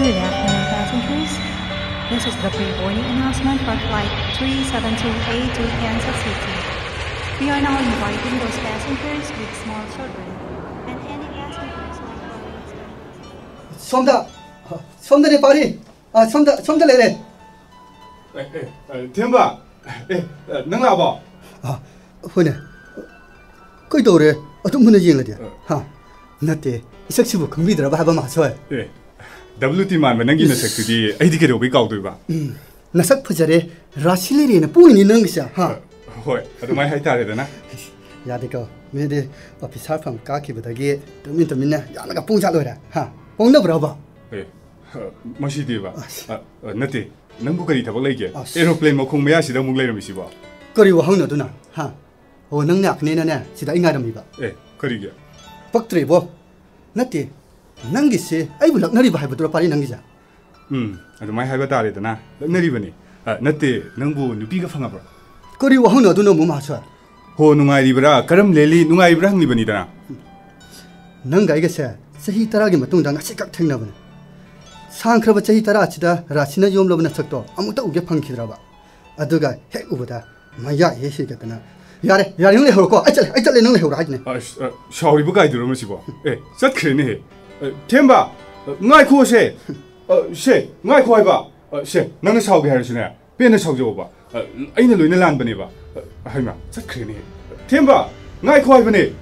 Good afternoon, passengers. This is the pre-boarding announcement for Flight 3728 to Kansas City. We are now inviting those passengers with small children and any passengers like somda pari. somda le. Themba, nang la ba? Hone. Koi dore, atum hune jing la dia. Ha. Nate, isak sibu khangbi dra ba ba ma choi. WT man ba nangi na sakti ai di ke ro bi kaw doi ba. Nasak phajare rasile ne puni ni nang sha. Ha. Hoi, adu mai hai tare da na. Ya de ko, me de officer from ka ki badagi tumin na ya na ka pung cha lo ra. Ha. Pung na bra ba. Mashi di ba. Nate, nang bu kari thabak lai ke. Aeroplane mo khong maya sida mung lai ram si ba. Kari wa hang na du na. Ha. O nang nak ne na sida inga ram ba. Kari ge. Paktre bo. Nate. Nangi se ai bu laknari ba haiba tura pari nangi ja. Adu mai haiba tare da na. Laknari bani. Nate, nang bu nupi ga phanga ba. Kari wa hang na du no mu ma chwa. Ho nungai ri bra karam leli nungai bra hang ni bani da na. Nang gai ga se sahi tara gi matung dang asi kak theng na bani. Sang khra ba sahi tara achida rasina yom lo bana chakto amuta uge phang khidra ba. Aduga hek ubada maya he he ga tana. Yare nang le ho ko ai chale nang le ho ra ha ne. Shawri bu gai du ro si ba. Sat khre ne. Themba, ngai khu she. She, ngai khu ai ba. She, nang na shaw ge har shine. Pe na shaw jo ba. Ai na loi na lan bani ba. Hai ma, sat khre ne. Themba, ngai khu ai bani.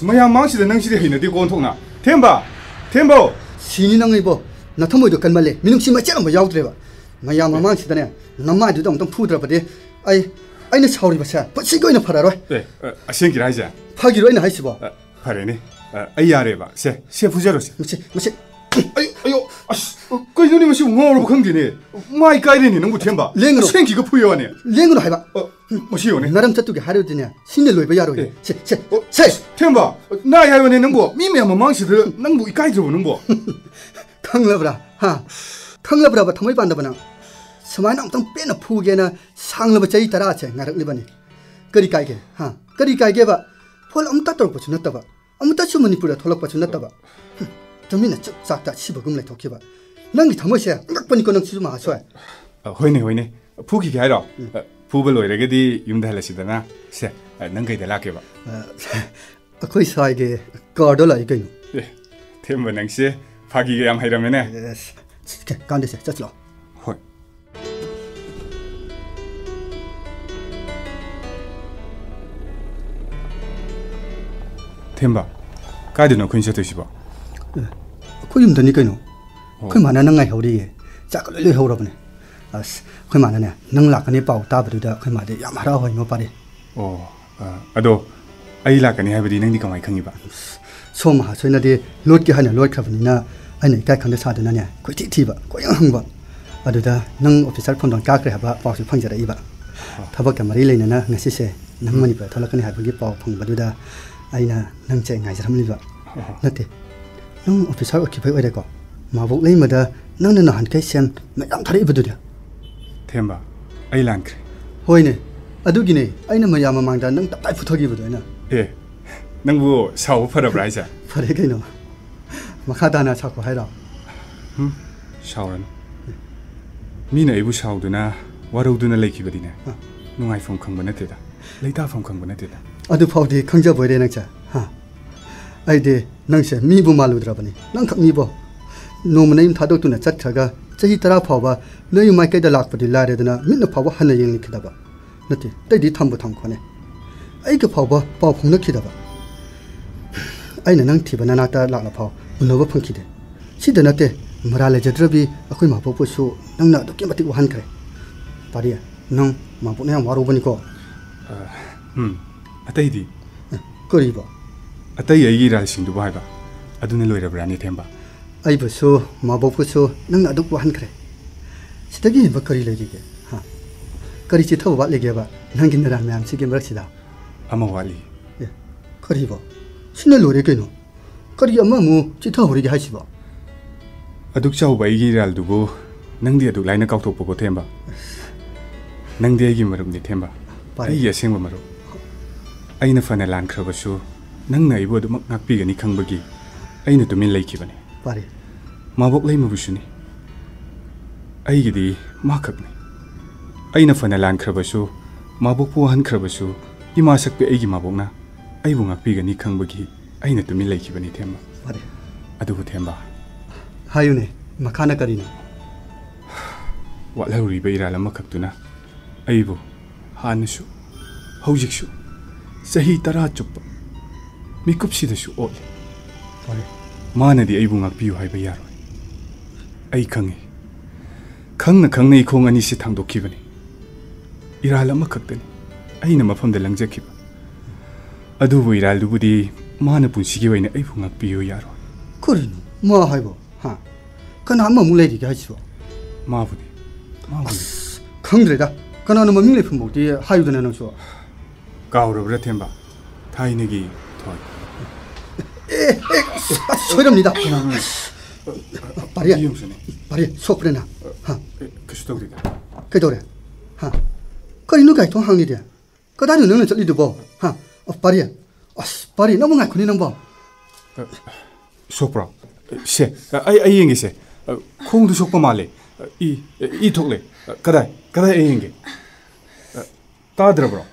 Maya mang si da nang si de hina de kon thok na. Themba, Thembo. Sini nang ibo. Na thamoi do kan male. Minung si ma cha ma yaw tre ba. Maya mang si da ne. Namma du dong phu dra ba de. Ai na shaw ri ba sa. Pa si ko ina phara ro. Ashen ki rai ja. Pha gi ro ina hai si ba. Phare ne. Ai ya re ba. Se phu ja ro se. Mase. Ayo, ko ni ma si ngo ro khang di ne. Mai kai re ni nang bu Themba. Shen ki ko phu yo ne. Leng no hai ba. Ma si yo ne. Naram chatu ge haru de ne. Sin loi ba ya ro. Se. Themba, na ya yo ne nang bu. Mi me ma mang si de nang bu i kai jo nang bu. Khang la bra. Ha. Khang la bra ba thamai ban da bana. Samai nang tang pe na phu ge na sang la ba chai tara che ngarak li bani. Kari kai ge. Ha. Kari kai ge ba. Phol amta tor pa chuna ta ba. Amta chu manipura tholak pa chuna ta ba. Tamina chak sak ta chi ba gum lai thokki ba. Nang gi thamai se ngak pani ko nang chi ma chwa. Hoine. Phu ki ga ro. Phu ba loi re ge di yum da la si da na. Se nang gai da la ke ba. Akhoi sai ge ka do lai ge. Themba nang se phagi ge yam hai ram ne. Ke kan de se cha chlo. Hoi. Themba, kai de no khun se to si ba. Khoi yum da ni kai no. Khoi ma na nang ngai ho ri ye. Cha ka loi ho ro bane. Khoi ma na ne nang la ka ni pau ta ba du da khoi ma de yam ha ra hoi no pa de. Ado ai la ka ni hai ba di nang di ka mai khangi ba. So ma so na de lot ki ha na lot kha ba ni na ai nei kai khang de sa de na ne. Khoi ti ba. Khoi yang hang ba. Adu da nang officer phon don ka kre ha ba pau su phang ja rai ba. Thabak ka mari leina na ngasi se nang mani pa tholak ni ha ba gi pau phang ba du da aina nang che ngai jaram li ba. Nate nang officer ki phai oi de ko ma bok lei ma da nang na han kai sem ma yam thari ba du da. Themba, ai lan kre. Hoi ne. Adu gi ne aina ma yam ma mang da nang ta tai phu thogi ba du na. Nang bu shaw phara brai sa. Phare kai no. Ma kha da na cha ko hai ra. Shaw ran. Mi na ibu shaw du na waro du na lei ki ba di ne. Nungai phom khang ba na te da. Leita phom khang ba na te da. Adu phau de khang ja boi de nang cha. Ha. Ai de nang se mi bu malu dra bani. Nang khak mi bo. No ma nei thadok tu na chat thaga chahi tara phau ba noi mai kai da lak pa di la re da na min na phau ba han yeng ni khida ba. Nati tai di tham bu tham khone. Ai ka phau ba pau phung na khida ba. Ai na nang thi ba na na ta lak la phau uno ba phang khide. Si da na te mara le jadra bi akhoi ma po su nang na do ke mati han kre. Pari nang ma po na waru bani ko. Atai di. Kori ba. Atai ai gi ra sing du ba ba. Adu ne loi ra bra ni Themba. Ai bu su ma bo pu su nang na do ko han kre. Sidagi ba kari le gi ge. Ha. Kari chi thaw ba le ge ba nang gi na ra myam chi ge mrak si da. Ama wali. Kari ba. Sine lo re ke no. Kari ama mu chi thaw ri ge ha si ba. Aduk chau ba gi ral du go nang di adu lai na kau thok po Themba. Nang di ai gi marum ni Themba. Ai ya seng ba maru. Ai na fana lan khra ba su nang na ibo du mak pi ga ni khang ba gi ai na tu min lai ki ba ne. Pare. 마복 레이마부슈니 아이기디 마캅니 아이나 파나 란크라바슈 마복부 한크라바슈 이마삭베 아이기 마복나 아이부 ꯉꯥꯛꯄꯤꯒꯅꯤ ꯈꯪꯕꯒꯤ 아이나 뚜미 레이키바니 템바 바래 아두부 템바 하유네 마카나 까리네 ꯋꯥꯠꯍꯧꯔꯤꯕ ꯏꯔꯥꯜ ꯑꯃꯈꯛꯇꯨꯅ ꯑꯩꯕꯨ ꯍꯥꯟꯅꯁꯨ ꯍꯧꯖꯤꯛꯁꯨ ꯆꯍꯤ 10 ꯆꯨꯞꯄ ꯃꯤꯀꯨꯞꯁꯤꯗꯁꯨ ꯑꯣꯠꯂꯤ 바래 ꯃꯥꯅꯗꯤ ꯑꯩꯕꯨ ꯉꯥꯛꯄꯤꯌꯨ ꯍꯥꯏꯕ ꯌꯥꯔꯣꯏ ꯑꯩ ꯈꯪꯉꯤ ꯈꯪꯅ ꯈꯪꯅ ꯏꯈꯣꯡ ꯑꯅꯤꯁꯤ ꯊꯥꯡꯗꯣꯛꯈꯤꯕꯅꯤ ꯏꯔꯥꯜ ꯑꯃꯈꯛꯇꯅꯤ ꯑꯩꯅ ꯃꯐꯝꯗ ꯂꯪꯖꯈꯤꯕ ꯑꯗꯨꯕꯨ ꯏꯔꯥꯜꯗꯨꯕꯨꯗꯤ ꯃꯥꯅ ꯄꯨꯟꯁꯤꯒꯤ ꯑꯣꯏꯅ ꯑꯩꯕꯨ ꯉꯥꯛꯄꯤꯌꯨ ꯌꯥꯔꯣꯏ 그러노 뭐 하이보 하 그나 한번 물레리게 하시오 마부니 마부니 강드레다 그나는 뭐 민레 품목디 하유드네 너쇼 까오르브라 템바 타이네기 토이 소이랍니다 바리야 이용선에 바리 소프레나 하 그수덕리다 그도래 하 그리 누가 이 통항리데 그다니 너는 저리도 뭐하 바리야 바리 너무 ngại 군이 넘버 속브라 셰 아이 잉게세 콩도 속바 말레 이 톡레 가다이 잉게 따드라브라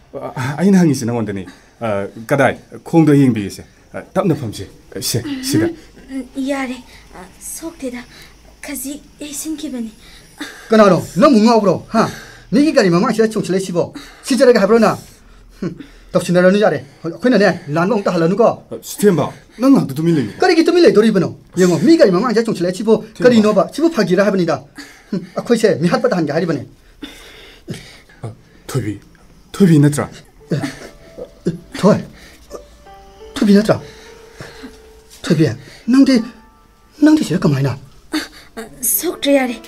아이나 항이세 나원데니 가다이 콩도 잉비게세 답나 펌시 셰 시다 야래 속대다 가지 에신기바니 그나로 너무 ngaw브로 하 니기가리 마마시다 총칠레 시보 시절에가 하브로나 덕신나라는 자래 그나네 란봉 따할라누가 스템바 난 뚜미 레이 그리기 뚜밀레 도리브노 영어 미가리 마마자 총칠레 시보 그리 노바 시보 파기라 하버니다 아코이세 미핫바다 한게 하리버네 토비 나트라 토이 토비나트라 토비야 낭디 제가 마이나 속드야래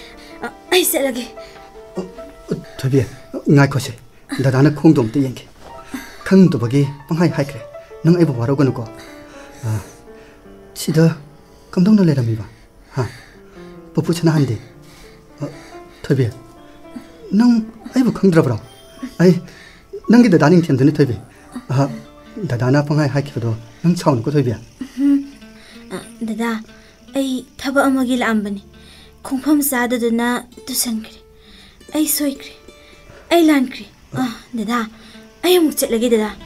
아이세라게 토비야 나이코세 나다나 콩돔 떼yen게 강도 버기 방하이 하이크레 능 아이보 와로고는고 시다 감동을 내랍니다 하 뽀뽀치나 한데 토비야 능 아이보 강들어버려 아이 능기도 나닝 텐드네 토비 다다나 방하이 하이크도 능 차오는고 토비야 다다 아이 타바 아마기 람바니 콩팜 사다드나 두산그레 아이 소이그레 아이 란그레 다다 아이 아무 쳇라게 다다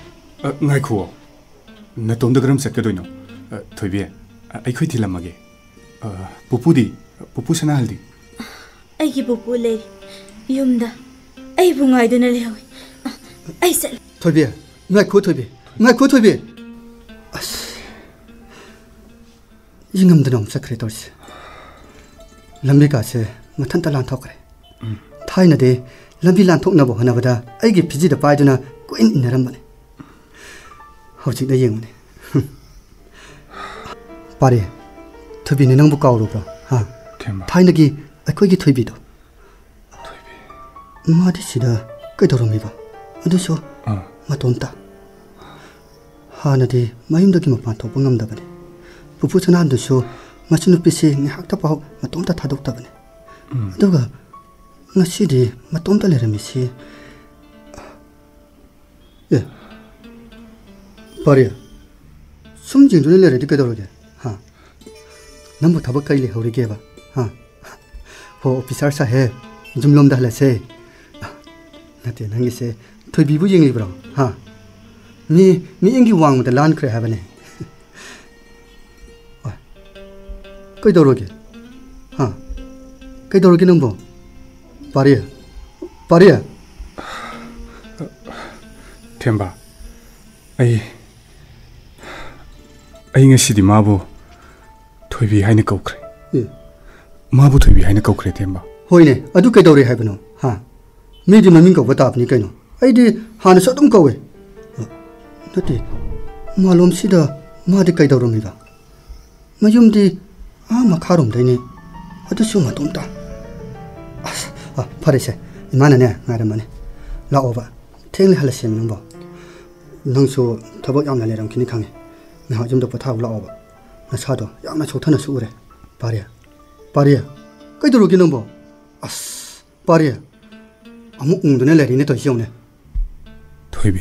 나이쿠어 나톰다 그럼 셋게도이노 토비에 아이코이 딜람마게 푸푸사나 할디 아이기 뽀뽀 레리 욤다 아이 붕아이드나 레오이 아이 셀 토비야 나이코 토비 잉음드는 없어 그래 돌스 람비가세 마탄타 란톡그레 타이나데 람비 란톡나보 하나보다 아이게 비지다 빠이드나 꾸인 있나란바네 허직나 잉으네 바리 토비네 능부 까오로브라 하 템바 타이나기 아이코이기 토비도 마디시다 끄도로미바 아두쇼 마돈다 하나디 마임덕이 마판 도봉 남다바네 부부선 한두쇼 마치누피시 학답하고 마똥다 타독다바네 아두가 나시디 마똥다 레르미시 예 바리야 숨진 눈을 내려 끄도로게 하 남부 타박가일리 허리게 봐 하 호 비살사 해 좀놈다 할래세 나한테 nangi세 토비부 잉이브라 하 미 잉기 왕무다 란 그래 하바네 그이도로게 하 그이도로게 넘보 바리야 템바 아이 ngasi디 마부 토비 하이네 거크레 예 마부 토비 하이네 거크레 템바 호이네 아두 그이도리 하바노 하 미디 마민 거 버타브니 그이노 아이디 하나 서dum 거웨 나티 말롬시다 마디 그이도로미다 마줌디 마카롬 되니 아두쇼 마돈다 파레세 이만하네 나라마네 라오바 탱리 할라셈 넘보 능소 더벅 양나 내랑 기니 강해 나 좀더 버타고 라오바 나 차도 양나 좋다나 수우래 바리야 그이도로기 넘보 바리야 아무 웅드네 레리네 더 시오네 토비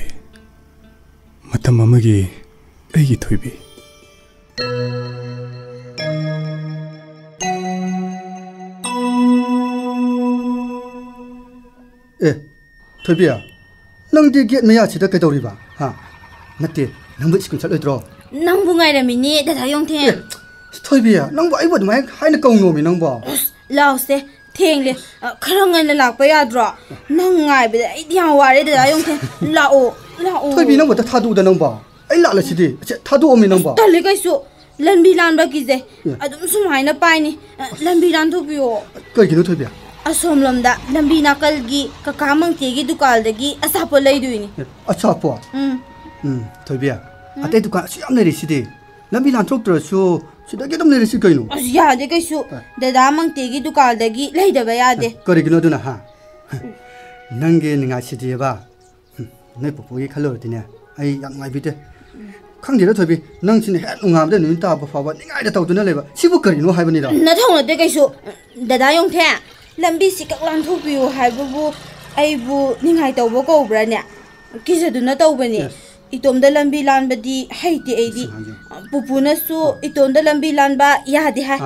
마탐 마마기 애기 토비 에 토비야 낭디 겟 메야치다 그도리바 하 나티 낭부 스쿨 살려들어 낭부 nga이라미니 다다 용템 토비야 낭부 아이버 마이 하이나 까웅노미 낭부 라오세 ꯊꯦꯡꯂꯦ ꯈꯔ ꯉꯟꯅ ꯂꯥꯛꯄ ꯌꯥꯗ꯭ꯔꯣ ꯅꯪ ꯉꯥꯏꯕꯗ ꯑꯩꯗꯤ ꯌꯥꯝ ꯋꯥꯔꯦ ꯗꯗꯥ ꯌꯣꯡꯊꯦꯝ ꯂꯥꯛꯑꯣ ꯂꯥꯛꯑꯣ 토비 낭부 다 타두다 낭부 ꯑꯩ ꯂꯥꯛꯂꯁꯤꯗꯤ 타두오미 낭부 ꯇꯜꯂꯦ ꯀꯩꯁꯨ ꯂꯝꯕꯤ ꯂꯥꯟꯕ ꯀꯤꯖꯩ ꯑꯗꯨꯝ ꯁꯨꯃꯥꯏꯅ ꯄꯥꯏꯅꯤ ꯂꯝꯕꯤ ꯂꯥꯟꯊꯣꯛꯄꯤꯌꯣ ꯀꯩꯒꯤꯅꯣ 토비야 ꯑꯁꯣꯝꯂꯣꯝꯗ ꯂꯝꯕꯤ ꯅꯥꯀꯜꯒꯤ ꯀꯀꯥ ꯃꯪꯇꯦꯒꯤ ꯗꯨꯀꯥꯟꯗꯒꯤ ꯑꯆꯥꯄꯣꯠ ꯂꯩꯗꯣꯏꯅꯤ ꯑꯆꯥꯄꯣꯠ 토비야 ꯑꯇꯩ ꯗꯨꯀꯥꯟ ꯑꯁꯨ ꯌꯥꯝ ꯂꯩꯔꯤꯁꯤꯗꯤ ꯂꯝꯕꯤ ꯂꯥꯟꯊꯣꯛꯇ꯭ꯔꯁꯨ ꯁꯤꯗꯒꯤ ꯑꯗꯨꯝ ꯂꯩꯔꯤꯁꯤ ꯀꯩꯅꯣ ꯑꯁ ꯌꯥꯗꯦ ꯀꯩꯁꯨ ꯗꯗꯥ ꯃꯪꯇꯦꯒꯤ ꯗꯨꯀꯥꯟꯗꯒꯤ ꯂꯩꯗꯕ ꯌꯥꯗꯦ ꯀꯔꯤꯒꯤꯅꯣ ꯑꯗꯨꯅ ꯍꯥ ꯅꯪꯒꯤ ꯅꯤꯡꯉꯥꯏꯁꯤꯗꯤꯕ ꯅꯣꯏ ꯄꯨꯄꯨꯒꯤ ꯈꯜꯂꯨꯔꯗꯤꯅꯦ ꯑꯩ ꯌꯥꯝ ꯅꯨꯡꯉꯥꯏꯕꯤꯗꯦ ꯈꯪꯗꯦꯗ ꯊꯣꯏꯕꯤ ꯅꯪꯁꯤꯅ ꯍꯦꯛ ꯅꯨꯡꯉꯥꯏꯕꯗ ꯅꯨꯃꯤꯠ ꯇꯥꯕ ꯐꯥꯎꯕ ꯅꯤꯡꯉꯥꯏꯗ ꯇꯧꯗꯨꯅ ꯂꯩꯕ ꯁꯤꯕꯨ ꯀꯔꯤꯅꯣ ꯍꯥꯏꯕꯅꯤꯗ ꯅꯊꯧ ꯅꯠꯇꯦ ꯀꯩꯁꯨ ꯗꯗꯥ ꯌꯣꯡꯊꯦꯝ ꯂꯝꯕꯤꯁꯤ ꯀꯛ ꯂꯥꯟꯊꯣꯛꯄꯤꯌꯨ ꯍꯥꯏꯕꯕꯨ ꯑꯩꯕꯨ ꯅꯤꯡꯉꯥꯏ ꯇꯧꯕ ꯀꯧꯕ꯭ꯔꯥꯅꯦ ꯀꯤꯖꯗꯨꯅ ꯇꯧꯕꯅꯦ ꯏꯇꯣꯝꯗ ꯂꯝꯕꯤ ꯂꯥꯟꯕꯗꯤ ꯍꯩꯇꯦ ꯑꯩꯗꯤ ꯄꯨꯄꯨꯅꯁꯨ ꯏꯇꯣꯝꯗ ꯂꯝꯕꯤ ꯂꯥꯟꯕ ꯌꯥꯗꯦ ꯍꯥꯏ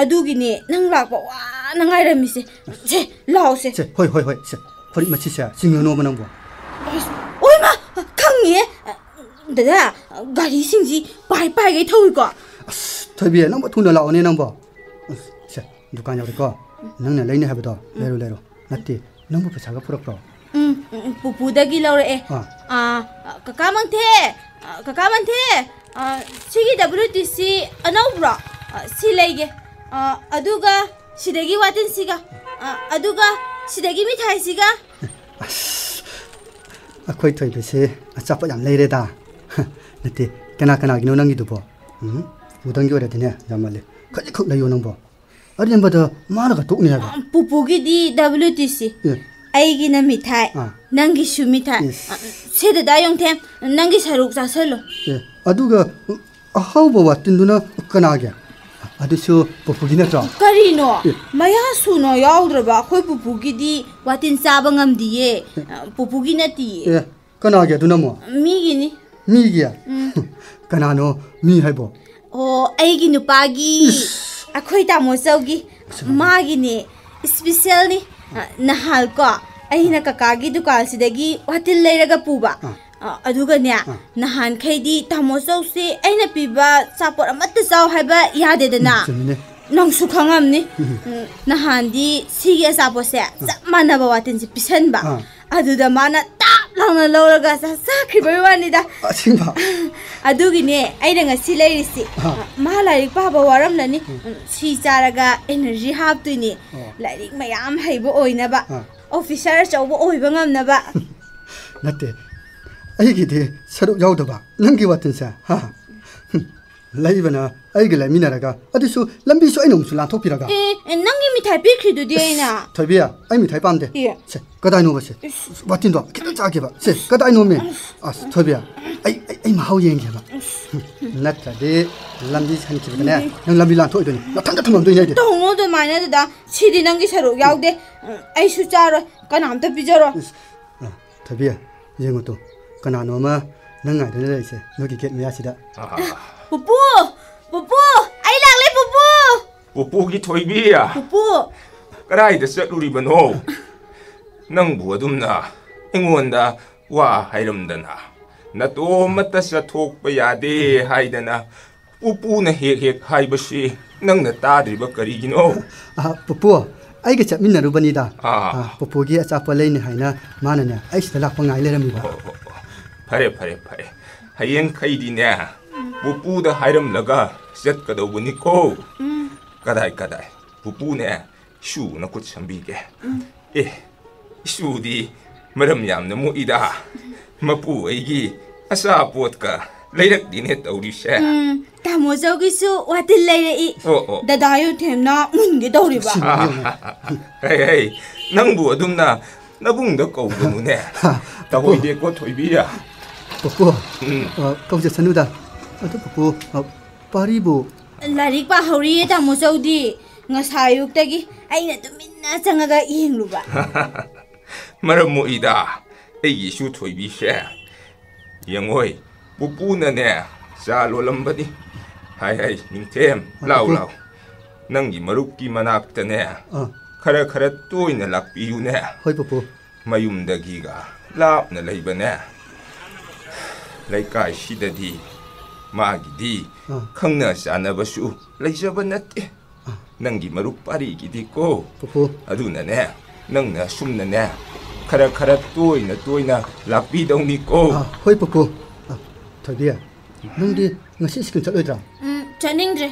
ꯑꯗꯨꯒꯤꯅꯦ ꯅꯪ ꯂꯥꯛꯄ ꯋꯥꯅ ꯉꯥꯏꯔꯝꯃꯤꯁꯦ ꯁꯦ ꯂꯥꯛꯑꯣꯁꯦ ꯁꯦ ꯍꯣꯏ ꯁꯦ ꯐꯨꯔꯤꯠ ꯃꯆꯤꯁꯦ ꯆꯤꯡꯉꯅꯣꯕ ꯅꯪꯕꯨ ꯑꯣꯏꯃ ꯈꯪꯉꯦ ꯗꯗꯥ ꯒꯥꯔꯤꯁꯤꯡꯁꯤ ꯄꯥꯏꯒꯩ ꯊꯧꯏꯀꯣ ꯑꯁ ꯊꯣꯏꯕꯤ ꯅꯪꯕꯨ ꯊꯨꯅ ꯂꯥꯛꯑꯣꯅꯦ ꯅꯪꯕꯨ ꯁꯦ ꯗꯨꯀꯥꯟ ꯌꯧꯔꯦꯀꯣ ꯅꯪꯅ ꯂꯩꯅꯤ ꯍꯥꯏꯕꯗꯣ ꯂꯩꯔꯣ ꯅꯠꯇꯦ ꯅꯪꯕꯨ ꯄꯩꯁꯥꯒ ꯄꯨꯔꯛꯄ꯭ꯔꯣ ꯄꯨꯄꯨꯗꯒꯤ ꯂꯧꯔꯛꯑꯦ ꯀꯀꯥ ꯃꯪꯊꯦ ꯁꯤꯒꯤ WTC ꯑꯅꯧꯕ꯭ꯔꯣ ꯁꯤ ꯂꯩꯒꯦ ꯑꯗꯨꯒ ꯁꯤꯗꯒꯤ ꯋꯥꯇꯤꯟꯁꯤꯒ ꯑꯗꯨꯒ ꯁꯤꯗꯒꯤ ꯃꯤꯊꯥꯏꯁꯤꯒ ꯑꯁ ꯑꯩꯈꯣꯏ ꯊꯣꯏꯕꯤꯁꯦ ꯑꯆꯥꯄꯣꯠ ꯌꯥꯝ ꯂꯩꯔꯦꯗ ꯅꯠꯇꯦ ꯀꯅꯥꯒꯤꯅꯣ ꯅꯪꯒꯤꯗꯨꯕꯣ ꯄꯨꯄꯨꯗꯪꯒꯤ ꯑꯣꯏꯔꯗꯤꯅꯦ ꯌꯥꯝꯃꯜꯂꯦ ꯈꯖꯤꯛꯈꯛ ꯂꯩꯌꯣ ꯅꯪꯕꯣ ꯑꯔꯦꯝꯕꯗ ꯃꯥꯅꯒ ꯇꯣꯛꯅꯤ ꯍꯥꯏꯕ ꯄꯨꯄꯨꯒꯤꯗꯤ WTC ꯑꯩꯒꯤꯅ ꯃꯤꯊꯥꯏ ꯅꯪꯒꯤꯁꯨ ꯃꯤꯊꯥꯏ ꯁꯦ ꯗꯗꯥ ꯌꯣꯡꯊꯦꯝ ꯅꯪꯒꯤ ꯁꯔꯨꯛ ꯆꯥꯁꯜꯂꯣ ꯑꯗꯨꯒ ꯑꯍꯥꯎꯕ ꯋꯥꯇꯤꯟꯗꯨꯅ ꯀꯅꯥꯒꯤ ꯑꯗꯨꯁꯨ ꯄꯨꯄꯨꯒꯤ ꯅꯠꯇ꯭ꯔꯣ ꯀꯔꯤꯅꯣ ꯃꯌꯥ ꯁꯨꯅ ꯌꯥꯎꯗ꯭ꯔꯕ ꯑꯩꯈꯣꯏ ꯄꯨꯄꯨꯒꯤꯗꯤ ꯋꯥꯇꯤꯟ ꯆꯥꯕ ꯉꯝꯗꯤꯌꯦ ꯄꯨꯄꯨꯒꯤ ꯅꯠꯇꯤꯌꯦ ꯀꯅꯥꯒꯤ ꯑꯗꯨꯅ ꯑꯃꯨꯛ ꯃꯤꯒꯤꯅꯤ ꯃꯤꯒꯤ ꯀꯅꯥꯅꯣ ꯃꯤ ꯍꯥꯏꯕꯣ ꯑꯣ ꯑꯩꯒꯤ ꯅꯨꯄꯥꯒꯤ ꯑꯩꯈꯣꯏ ꯇꯥꯃꯣꯆꯧꯒꯤ ꯃꯥꯒꯤꯅꯦ ꯏꯁꯄꯤꯁꯦꯜꯅꯤ ꯅꯍꯥꯜ ꯀꯣ ꯑꯩꯅ ꯀꯀꯥꯒꯤ ꯗꯨꯀꯥꯟꯁꯤꯗꯒꯤ ꯋꯥꯇꯤꯟ ꯂꯩꯔꯒ ꯄꯨꯕ ꯑꯗꯨꯒꯅꯦ ꯅꯍꯥꯟꯈꯩꯗꯤ ꯇꯥꯃꯣꯆꯧꯁꯦ ꯑꯩꯅ ꯄꯤꯕ ꯑꯆꯥꯄꯣꯠ ꯑꯃꯠꯇ ꯆꯥꯎ ꯍꯥꯏꯕ ꯌꯥꯗꯦꯗꯅ ꯅꯪꯁꯨ ꯈꯪꯉꯝꯅꯤ ꯅꯍꯥꯟꯗꯤ ꯁꯤꯒꯤ ꯑꯆꯥꯄꯣꯠꯁꯦ ꯆꯞ ꯃꯥꯟꯅꯕ ꯋꯥꯇꯤꯟꯁꯦ ꯄꯤꯁꯟꯕ ꯑꯗꯨꯗ ꯃꯥꯅ ꯇꯥꯞ ꯂꯥꯎꯅ ꯂꯧꯔꯒ ꯆꯥꯈ꯭ꯔꯤꯕꯩ ꯋꯥꯅꯤꯗ ꯑꯗꯨꯒꯤꯅꯦ ꯑꯩꯅ ꯉꯁꯤ ꯂꯩꯔꯤꯁꯤ ꯃꯥ ꯂꯥꯏꯔꯤꯛ ꯄꯥꯕ ꯋꯥꯔꯝꯂꯅꯤ ꯁꯤ ꯆꯥꯔꯒ 에너지 ꯍꯥꯞꯇꯣꯏꯅꯤ ꯂꯥꯏꯔꯤꯛ ꯃꯌꯥꯝ ꯍꯩꯕ ꯑꯣꯏꯅꯕ ꯑꯣꯐꯤꯁꯔ ꯑꯆꯧꯕ ꯑꯣꯏꯕ ꯉꯝꯅꯕ ꯅꯠꯇꯦ ꯑꯩꯒꯤꯗꯤ ꯁꯔꯨꯛ ꯌꯥꯎꯗꯕ ꯅꯪꯒꯤ ꯋꯥꯇꯤꯟꯁꯦ ꯂꯩꯕꯅ ꯑꯩꯒ ꯂꯩꯃꯤꯟꯅꯔꯒ ꯑꯗꯨꯁꯨ ꯂꯝꯕꯤꯁꯨ ꯑꯩꯅ ꯑꯃꯨꯛꯁꯨ ꯂꯥꯟꯊꯣꯛꯄꯤꯔꯒ ꯅꯪꯒꯤ ꯃꯤꯊꯥꯏ ꯄꯤꯈ꯭ꯔꯤꯗꯨꯗꯤ ꯑꯩꯅ ꯊꯣꯏꯕꯤ야 ꯑꯩ ꯃꯤꯊꯥꯏ ꯄꯥꯝꯗꯦ ꯁꯦ ꯀꯗꯥꯏꯅꯣꯕ ꯁꯦ ꯋꯥꯇꯤꯟꯗꯣ ꯈꯤꯇꯪ ꯆꯥꯒꯦꯕ ꯁꯦ ꯀꯗꯥꯏꯅꯣꯃꯦ ꯑꯁ ꯊꯣꯏꯕꯤ야 ꯑꯩ ꯃꯍꯥꯎ ꯌꯦꯡꯒꯦꯕ ꯅꯠꯇ꯭ꯔꯗꯤ ꯂꯝꯕꯤ ꯍꯟꯈꯤꯕꯗꯅꯦ ꯅꯪ ꯂꯝꯕꯤ ꯂꯥꯟꯊꯣꯛꯑꯣꯏꯗꯣꯏꯅꯤ ꯃꯊꯟꯇ ꯊꯝꯃꯝꯗꯣꯏꯅꯤ ꯑꯩꯗꯤ ꯇꯧꯅꯣ ꯑꯗꯨꯃꯥꯏꯅ ꯗꯗꯥ ꯁꯤꯗꯤ ꯅꯪꯒꯤ ꯁꯔꯨꯛ ꯌꯥꯎꯗꯦ ꯑꯩꯁꯨ ꯆꯥꯔꯣꯏ ꯀꯅꯥꯝꯇ ꯄꯤꯖꯔꯣ ꯊꯣꯏꯕꯤ야 ꯌꯦꯡꯉꯨ ꯇꯨ ꯀꯅꯥꯅꯣ ꯑꯃ ꯅꯪ ꯉꯥꯏꯗꯨꯅ ꯂꯩꯔꯤꯁꯦ ꯅꯣꯏꯒꯤ ꯒꯦꯠ ꯃꯌꯥꯁꯤꯗ ꯄꯨꯄꯨ ꯑꯩ ꯂꯥꯛꯂꯦ ꯄꯨꯄꯨꯒꯤ ꯊꯣꯏꯕꯤ ꯄꯨꯄꯨ ꯀꯗꯥꯏꯗ ꯆꯠꯂꯨꯔꯤꯕꯅꯣ ꯅꯪꯕꯨ ꯑꯗꯨꯝꯅ ꯑꯩꯉꯣꯟꯗ ꯋꯥ ꯍꯥꯏꯔꯝꯗꯅ ꯅꯇꯣꯝꯇ ꯆꯠꯊꯣꯛꯄ ꯌꯥꯗꯦ ꯍꯥꯏꯗꯅ ꯄꯨꯄꯨꯅ ꯍꯦꯛ ꯍꯥꯏꯕꯁꯤ ꯅꯪꯅ ꯇꯥꯗ꯭ꯔꯤꯕ ꯀꯔꯤꯒꯤꯅꯣ ꯄꯨꯄꯨ ꯑꯩꯒ ꯆꯠꯃꯤꯟꯅꯔꯨꯕꯅꯤꯗ ꯄꯨꯄꯨꯒꯤ ꯑꯆꯥꯄꯣꯠ ꯂꯩꯅꯤ ꯍꯥꯏꯅ ꯃꯥꯅꯅꯦ ꯑꯩ ꯁꯤꯗ ꯂꯥꯛꯄ ꯉꯥꯏ ꯂꯩꯔꯝꯃꯤꯕ ꯐꯔꯦ ꯍꯌꯦꯡꯈꯩꯗꯤꯅꯦ ꯄꯨꯄꯨꯗ ꯍꯥꯏꯔꯝꯂꯒ ꯆꯠꯀꯗꯧꯕꯅꯤꯀꯣ कदाई पुपूने शू न कुछ संबीगे ए शूदी मरम यामन मोइदा मपू एगी असा पोत का लेरक दिने तौरीसे तामोजौगिसु वातिल लेरई ददायो थेमना मुनगे तौरीबा हे नंगबु अदुमना नबुंगदा कौगनुने तहोइदे को थोइबिया पुपू कौजे सनुदा अदु पुपू पारिबु लारिक पा हौरी तामोजौदी ngасayuktagi aina tuminna changaga yengluba maram moida ei su thoibi she yengoi pupuna ne cha lolambani hai ningthem lau nangi maruk ki manak ta ne khara toina lakpi yu ne hoi pupu mayumdagiga lapna leibane laikai sidadi magidi khangna sanabasu leijaba natte nangi marup pari gidi ko pupu aduna ne nangna sumna ne khara toina lakpi dawni ko hoi pupu thoibiya nungdi ngasi school chalodra Chaningre.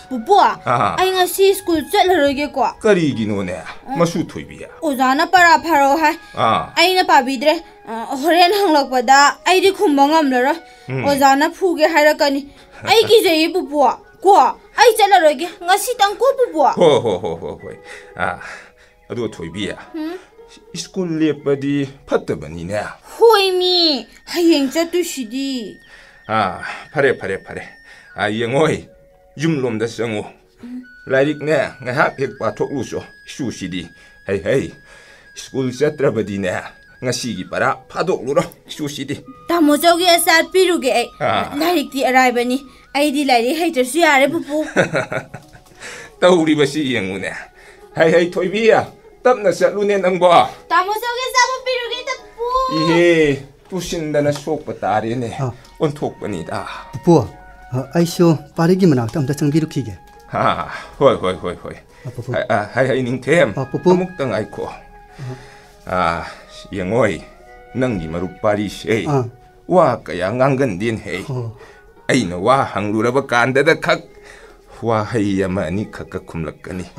Pupua. Ai ngasi school chatlaroge ko. Karigino ne masu thoibiya. Ozana para pharo hai. Ai na pabidre. Horen hanglakpada ai di khumba ngamlara. Ozana phuge hairakani. Ai ki jei pupua. Ko ai chatlaroge ngasi tang ko pupua. Ho. Adu thoibiya. School lepadi phattabani ne. Hoi mi. Hayeng chatu shidi. Pare. Yengoi yumlomda sangu lairik ne ngahak hek pathok luso susidi hey school chatrabadi ne ngasi gi para phadok luro susidi tamo jogi asat piruge lairik ti araibani aidi lairi haitersu yare pupu tauri basi yengu ne hey thoibiya tapna chatlune nangbo tamo jogi sabu piruge tapu ihe tusindana sokpa tare ne onthokpani da pupu aisho parigi manak tamta changbiru khige hoi hai ningthem amuk tang ai ko yengoi nangi marup pari sei wa kaya ngangan din hei aina wa hangluraba kanda da khak wa hai yama ni khak khumlakani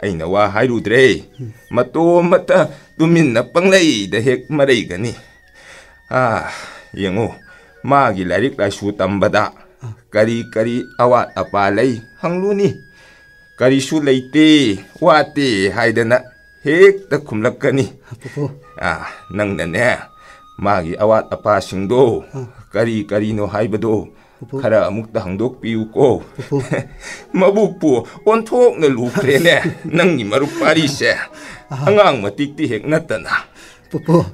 aina wa hairudre mato mata tuminna panglai da hek marai gani yengo magi lairik laisu tambada kari awat apa lay hangluni kari su leite wate haidana hek ta khumlakani nang ne magi awat apa singdo kari no haibado khara amuk ta hangdok piu ko mabukpu onthok na lukre ne nang ni marup pari se angang matik ti hek natana pupu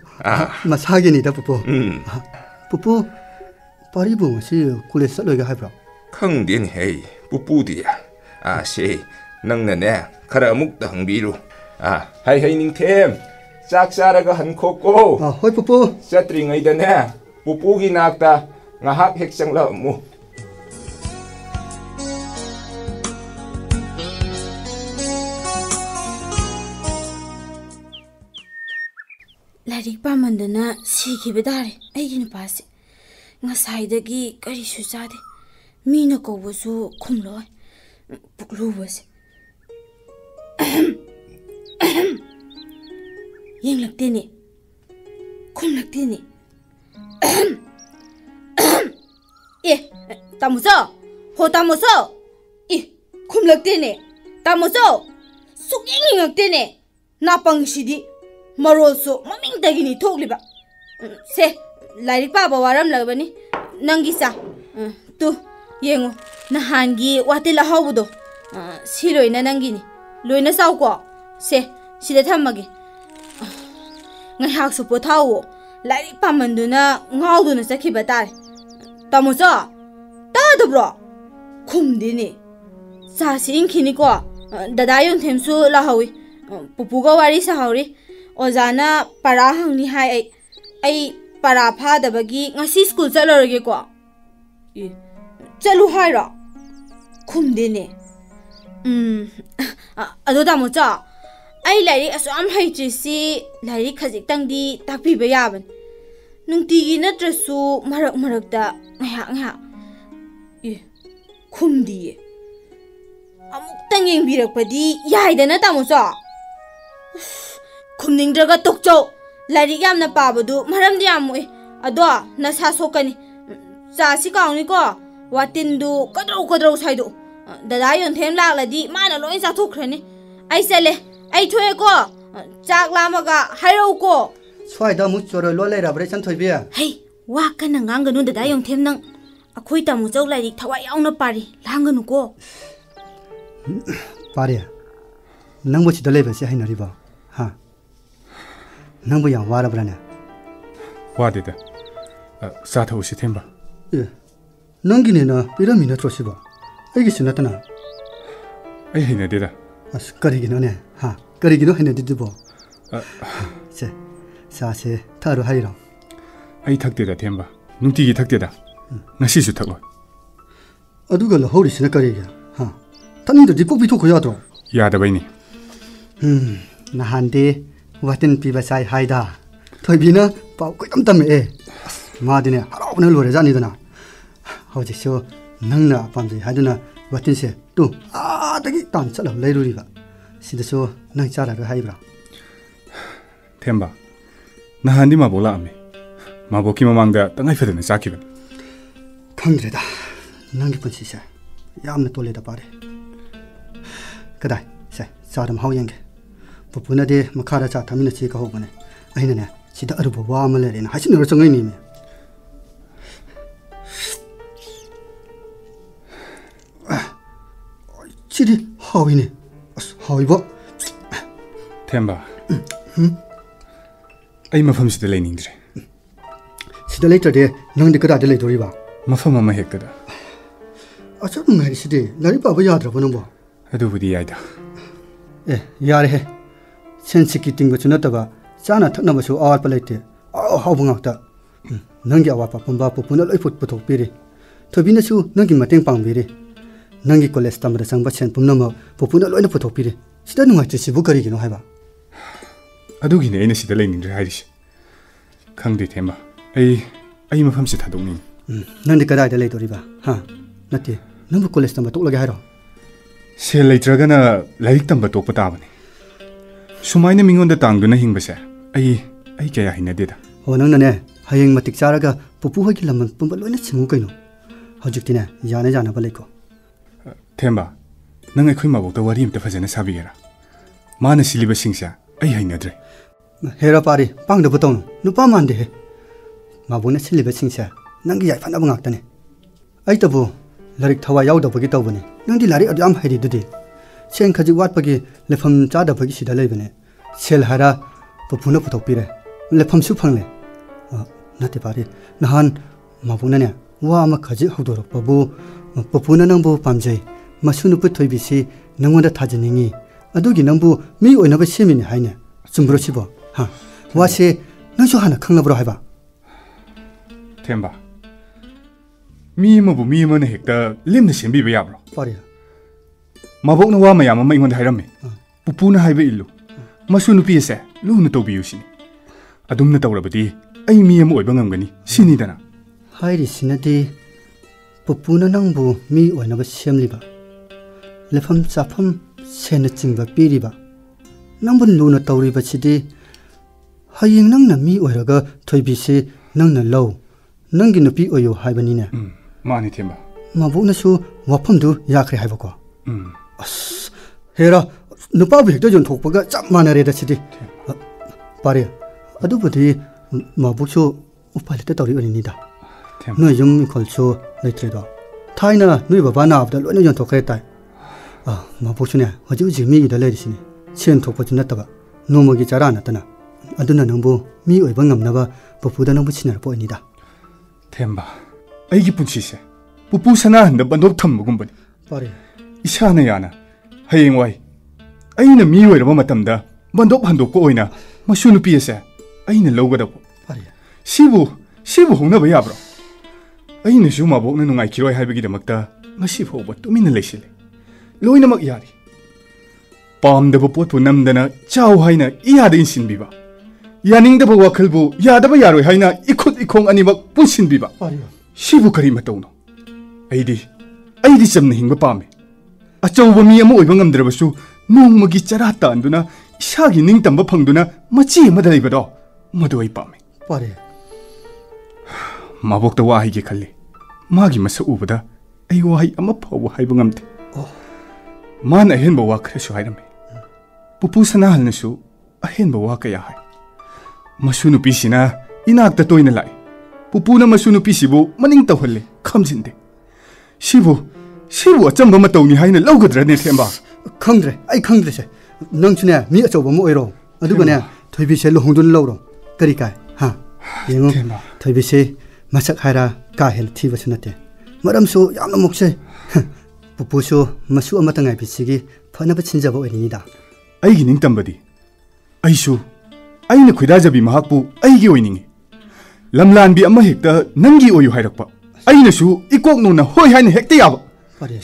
masagi ni da pupu pupu paribu si kules loiga haibra khangdin hei pupudia se nangna ne khara amuk ta hangbiru hai ningthem chak charaga hankhok ko hoi pupu chatri ngai da ne pupu gi nakta ngahak hek changla mu Larik pamandana sikibedare aigi nupasi ngasai kari su chade mina kawbasu khumloi puklubase yenglaktene khumlaktene tamuso khumlaktene tamuso sukyenglaktene napangshidi marolso maming dagini thokliba se lairik pa bawaram lagbani nangi sa tu yengo nahangi watila hawdo siroina nangini loina saw ko se sida thammagi ngai hak su pothawo lairik pa manduna ngawduna sakhiba tar tamuso ta dobro khumdini sa singkhini ko dada yon themsu lahawi pupuga wari sahawri ozana para hangni hai ai para phadabagi ngasi school chaloroge ko chalu haira khumdene ado tamocha ai lairi asam haitrisi lairi khajik tangdi takpiba yaban nungtigi natrasu marak ngaya khumdi amuk tangeng birakpadi yaidana tamocha khumningdraga tokcho larik yamna pabadu maramdi amui ado nasa sokani chasi kauni ko watindu kadro saidu dada yon them lakladi mana loi chathukhrani ai sele ai thoe ko chak lamaga hairo ko swai da mu choro lo lai rabre chan thoibiya hei wa kana nganganu dada yon them nang akhoi tamu chau larik thawai yauna pari langanu ko pariya nangbo chi dole bese hainari ba ha nangbo yang wara brana wadida satha usi themba nangine na piramina trosiba aigi sinatana ai hina deda as karigino ne ha karigino hina didibo 세 사세 타로 하이로 아이 탁대다 템바 눈티기 탁대다 나시수 탁어 어두가 허리시나 거리게 하 타님도 디꼭 비토고 야도 야다바이니 나한테 와튼 피바사이 하이다 토이비나 파우 끄담담에 마디네 하라오나 로레자니드나 허지쇼 낭나 밤지 하드나 와튼세 또 아다기 딴차라 레루리가 시드쇼 낭 짜라를 하이브라 템바 나한디 마볼라메 마보키 마망다 땅아이 페드네 자키벤 강드레다 낭기 펀치샤 야암나 돌레다 바레 그다이 세 자름 하우양게 부부나데 마카라 자 타미나 치가 호보네 아이나네 시다 어르보 와말레레나 하시노르 정의님이 치리 하위네 하위버 템바 아이 마팜시데 레이닝드레 시다 레이터데 낭디 그다데 레이도리바 마팜 아마 헤크다 아저는 말이시데 나리 바바 야드라 보는 뭐 아두부디 야이다 에 야레 센시키 띵고 주나다가 짜나 탁나마쇼 아알 팔레테 하우붕악다 낭기 아와파 봄바 뽀푸나 로이풋 부톡비리 토비나슈 낭기 마땡 빵비리 낭기 콜레스타마다 상바첸 봄나마 뽀푸나 로이나 부톡비리 시다 누가지 시부거리기노 하이바 아두기네 에네 시데 레이닝드레 하이리시 강디 템바 아이 마팜시 타동니 낭디 그다데 레이도리바 하 나티 넘부 콜레스타마 똑라게 하이로 셀 레이트라가나 라이릭 담바 똑바 따바네 수마이네 밍온데 땅두나 힝바세 아이 깨야 하이나데다 너는 하잉 마틱 자라가 뽀뽀하기 람만 뿜바 로이나 칭우 그이노 허죽티네 야네 자나 발레코 템바 낭의 크이 마복다 와리 임때 파제나 사비게라 마나 실리바 싱샤 아이 하이나드레 헤라 파리 빵도 부톤 누파만데 마보네 실리베 칭샤 낭기 야이파나 방악다네 아이따부 라릭 타와 야우다버기 떠보네 낭디 라리 어디암 하이리드디 첸 카지 왓버기 레펌 짜다버기 시다 레이베네 셀 하라 뽀푸나 부톡비레 레펌 수팡레 나테 파리 나한 마보네네 와마 카지 하도록 바부 뽀푸나 낭부 밤제 마수누 부토이비시 낭원다 타지닝이 아두기 낭부 미 오이나바 시민이 하이네 줌브로시보 하 와시 낭쇼 하나 강나브로 하이바 템바 미모부 미모네 헥다 림나 셈비베 야브로 파리야 마복나 와 마야마 마이곤다 하이라메 푸푸나 하이베 일루 마수누 피에세 루나 토비유시니 아둠나 타우라버디 아이 미모 오이바 ngamgani 시니다나 하이리 시나디 뽀푸나 낭부 미 오이나바 시엠리바 레펌 짜펌 세나 찡바 삐리바 낭분 루나 타우리바 치디 하잉 낭나 미 오이라가 토이비시 낭나 로 낭기 누피 오요 하이바니네 마니 템바 마보나수 와펌두 야크레 하이바고 헤라 누파부 헥도 전 톡바가 짭 마나레다 치디 파리 아두부디 마부쇼 우팔레테 타우리 어니니다 너희 좀 콜쇼 레트레도 타이나 너희 바바나 앞다 로네 전 톡크레타 마부쇼네 어지우지 미기다 레리시니 첸 톡바 지났다가 노모기 자라나타나 아두나 넘부 미 오이바 ngam나바 뽀푸다 넘부 치나라 보이니다 템바 아이기 분치세 푸푸사나 한다 반독 탐무금버니 파리 이샤나 야나 하잉와이 아이나 미오이라바 마탐다 반독 한독고 오이나 마슈누 피에세 아이나 로가다보 파리 시부 홍나바 야브로 아이나 슈마복나 누가이 키로이 하이베기다막다 ngasi phauba tumina leisile loinamak yari pamdaba potpu namdana chau haina iyada insinbiba yaningdaba wakhalbu yadaba yaroi haina ikhut ikhong animak punsinbiba sibu kari matauno aidi chamna hingba pame achauba mi ama oiba ngamdrabasu nongmagi chara tanduna isagi ningtamba phangduna machi amada leibado madu ai pame 파리 mabokta wa haige khalle magi masa ubada ai wa hai ama phawa haiba ngamte man ahenba wa khresu hairame pupu sana halnasu ahenba wa kaya hai masunu pisina inakta toina lai pupu na masunu pisibu maning tawhalle khamjinde sibu achamba matawni haina laugadra ne themba khangdre ai khangdre se nangchune mi achoba mo oiro adugane thoibi se lohongdun lawro kari kai ha yengo thoibi se masak haira ka hel thiba sunate maramsu yamna mokse pupusu masu amatangai bisigi phanaba chinjaba oinida aigi ningtambadi aisu ꯑꯩꯅ ꯈꯣꯏꯗꯥꯖꯕꯤ ꯃꯍꯥꯛꯄꯨ ꯑꯩꯒꯤ ꯑꯣꯏꯅꯤꯡꯉꯤ ꯂꯝꯂꯥꯟꯕꯤ ꯑꯃ ꯍꯦꯛꯇ ꯅꯪꯒꯤ ꯑꯣꯏꯌꯨ ꯍꯥꯏꯔꯛꯄ ꯑꯩꯅꯁꯨ ꯏꯀꯣꯛꯅꯧꯅ ꯍꯣꯏ ꯍꯥꯏꯅ ꯍꯦꯛꯇ ꯌꯥꯕ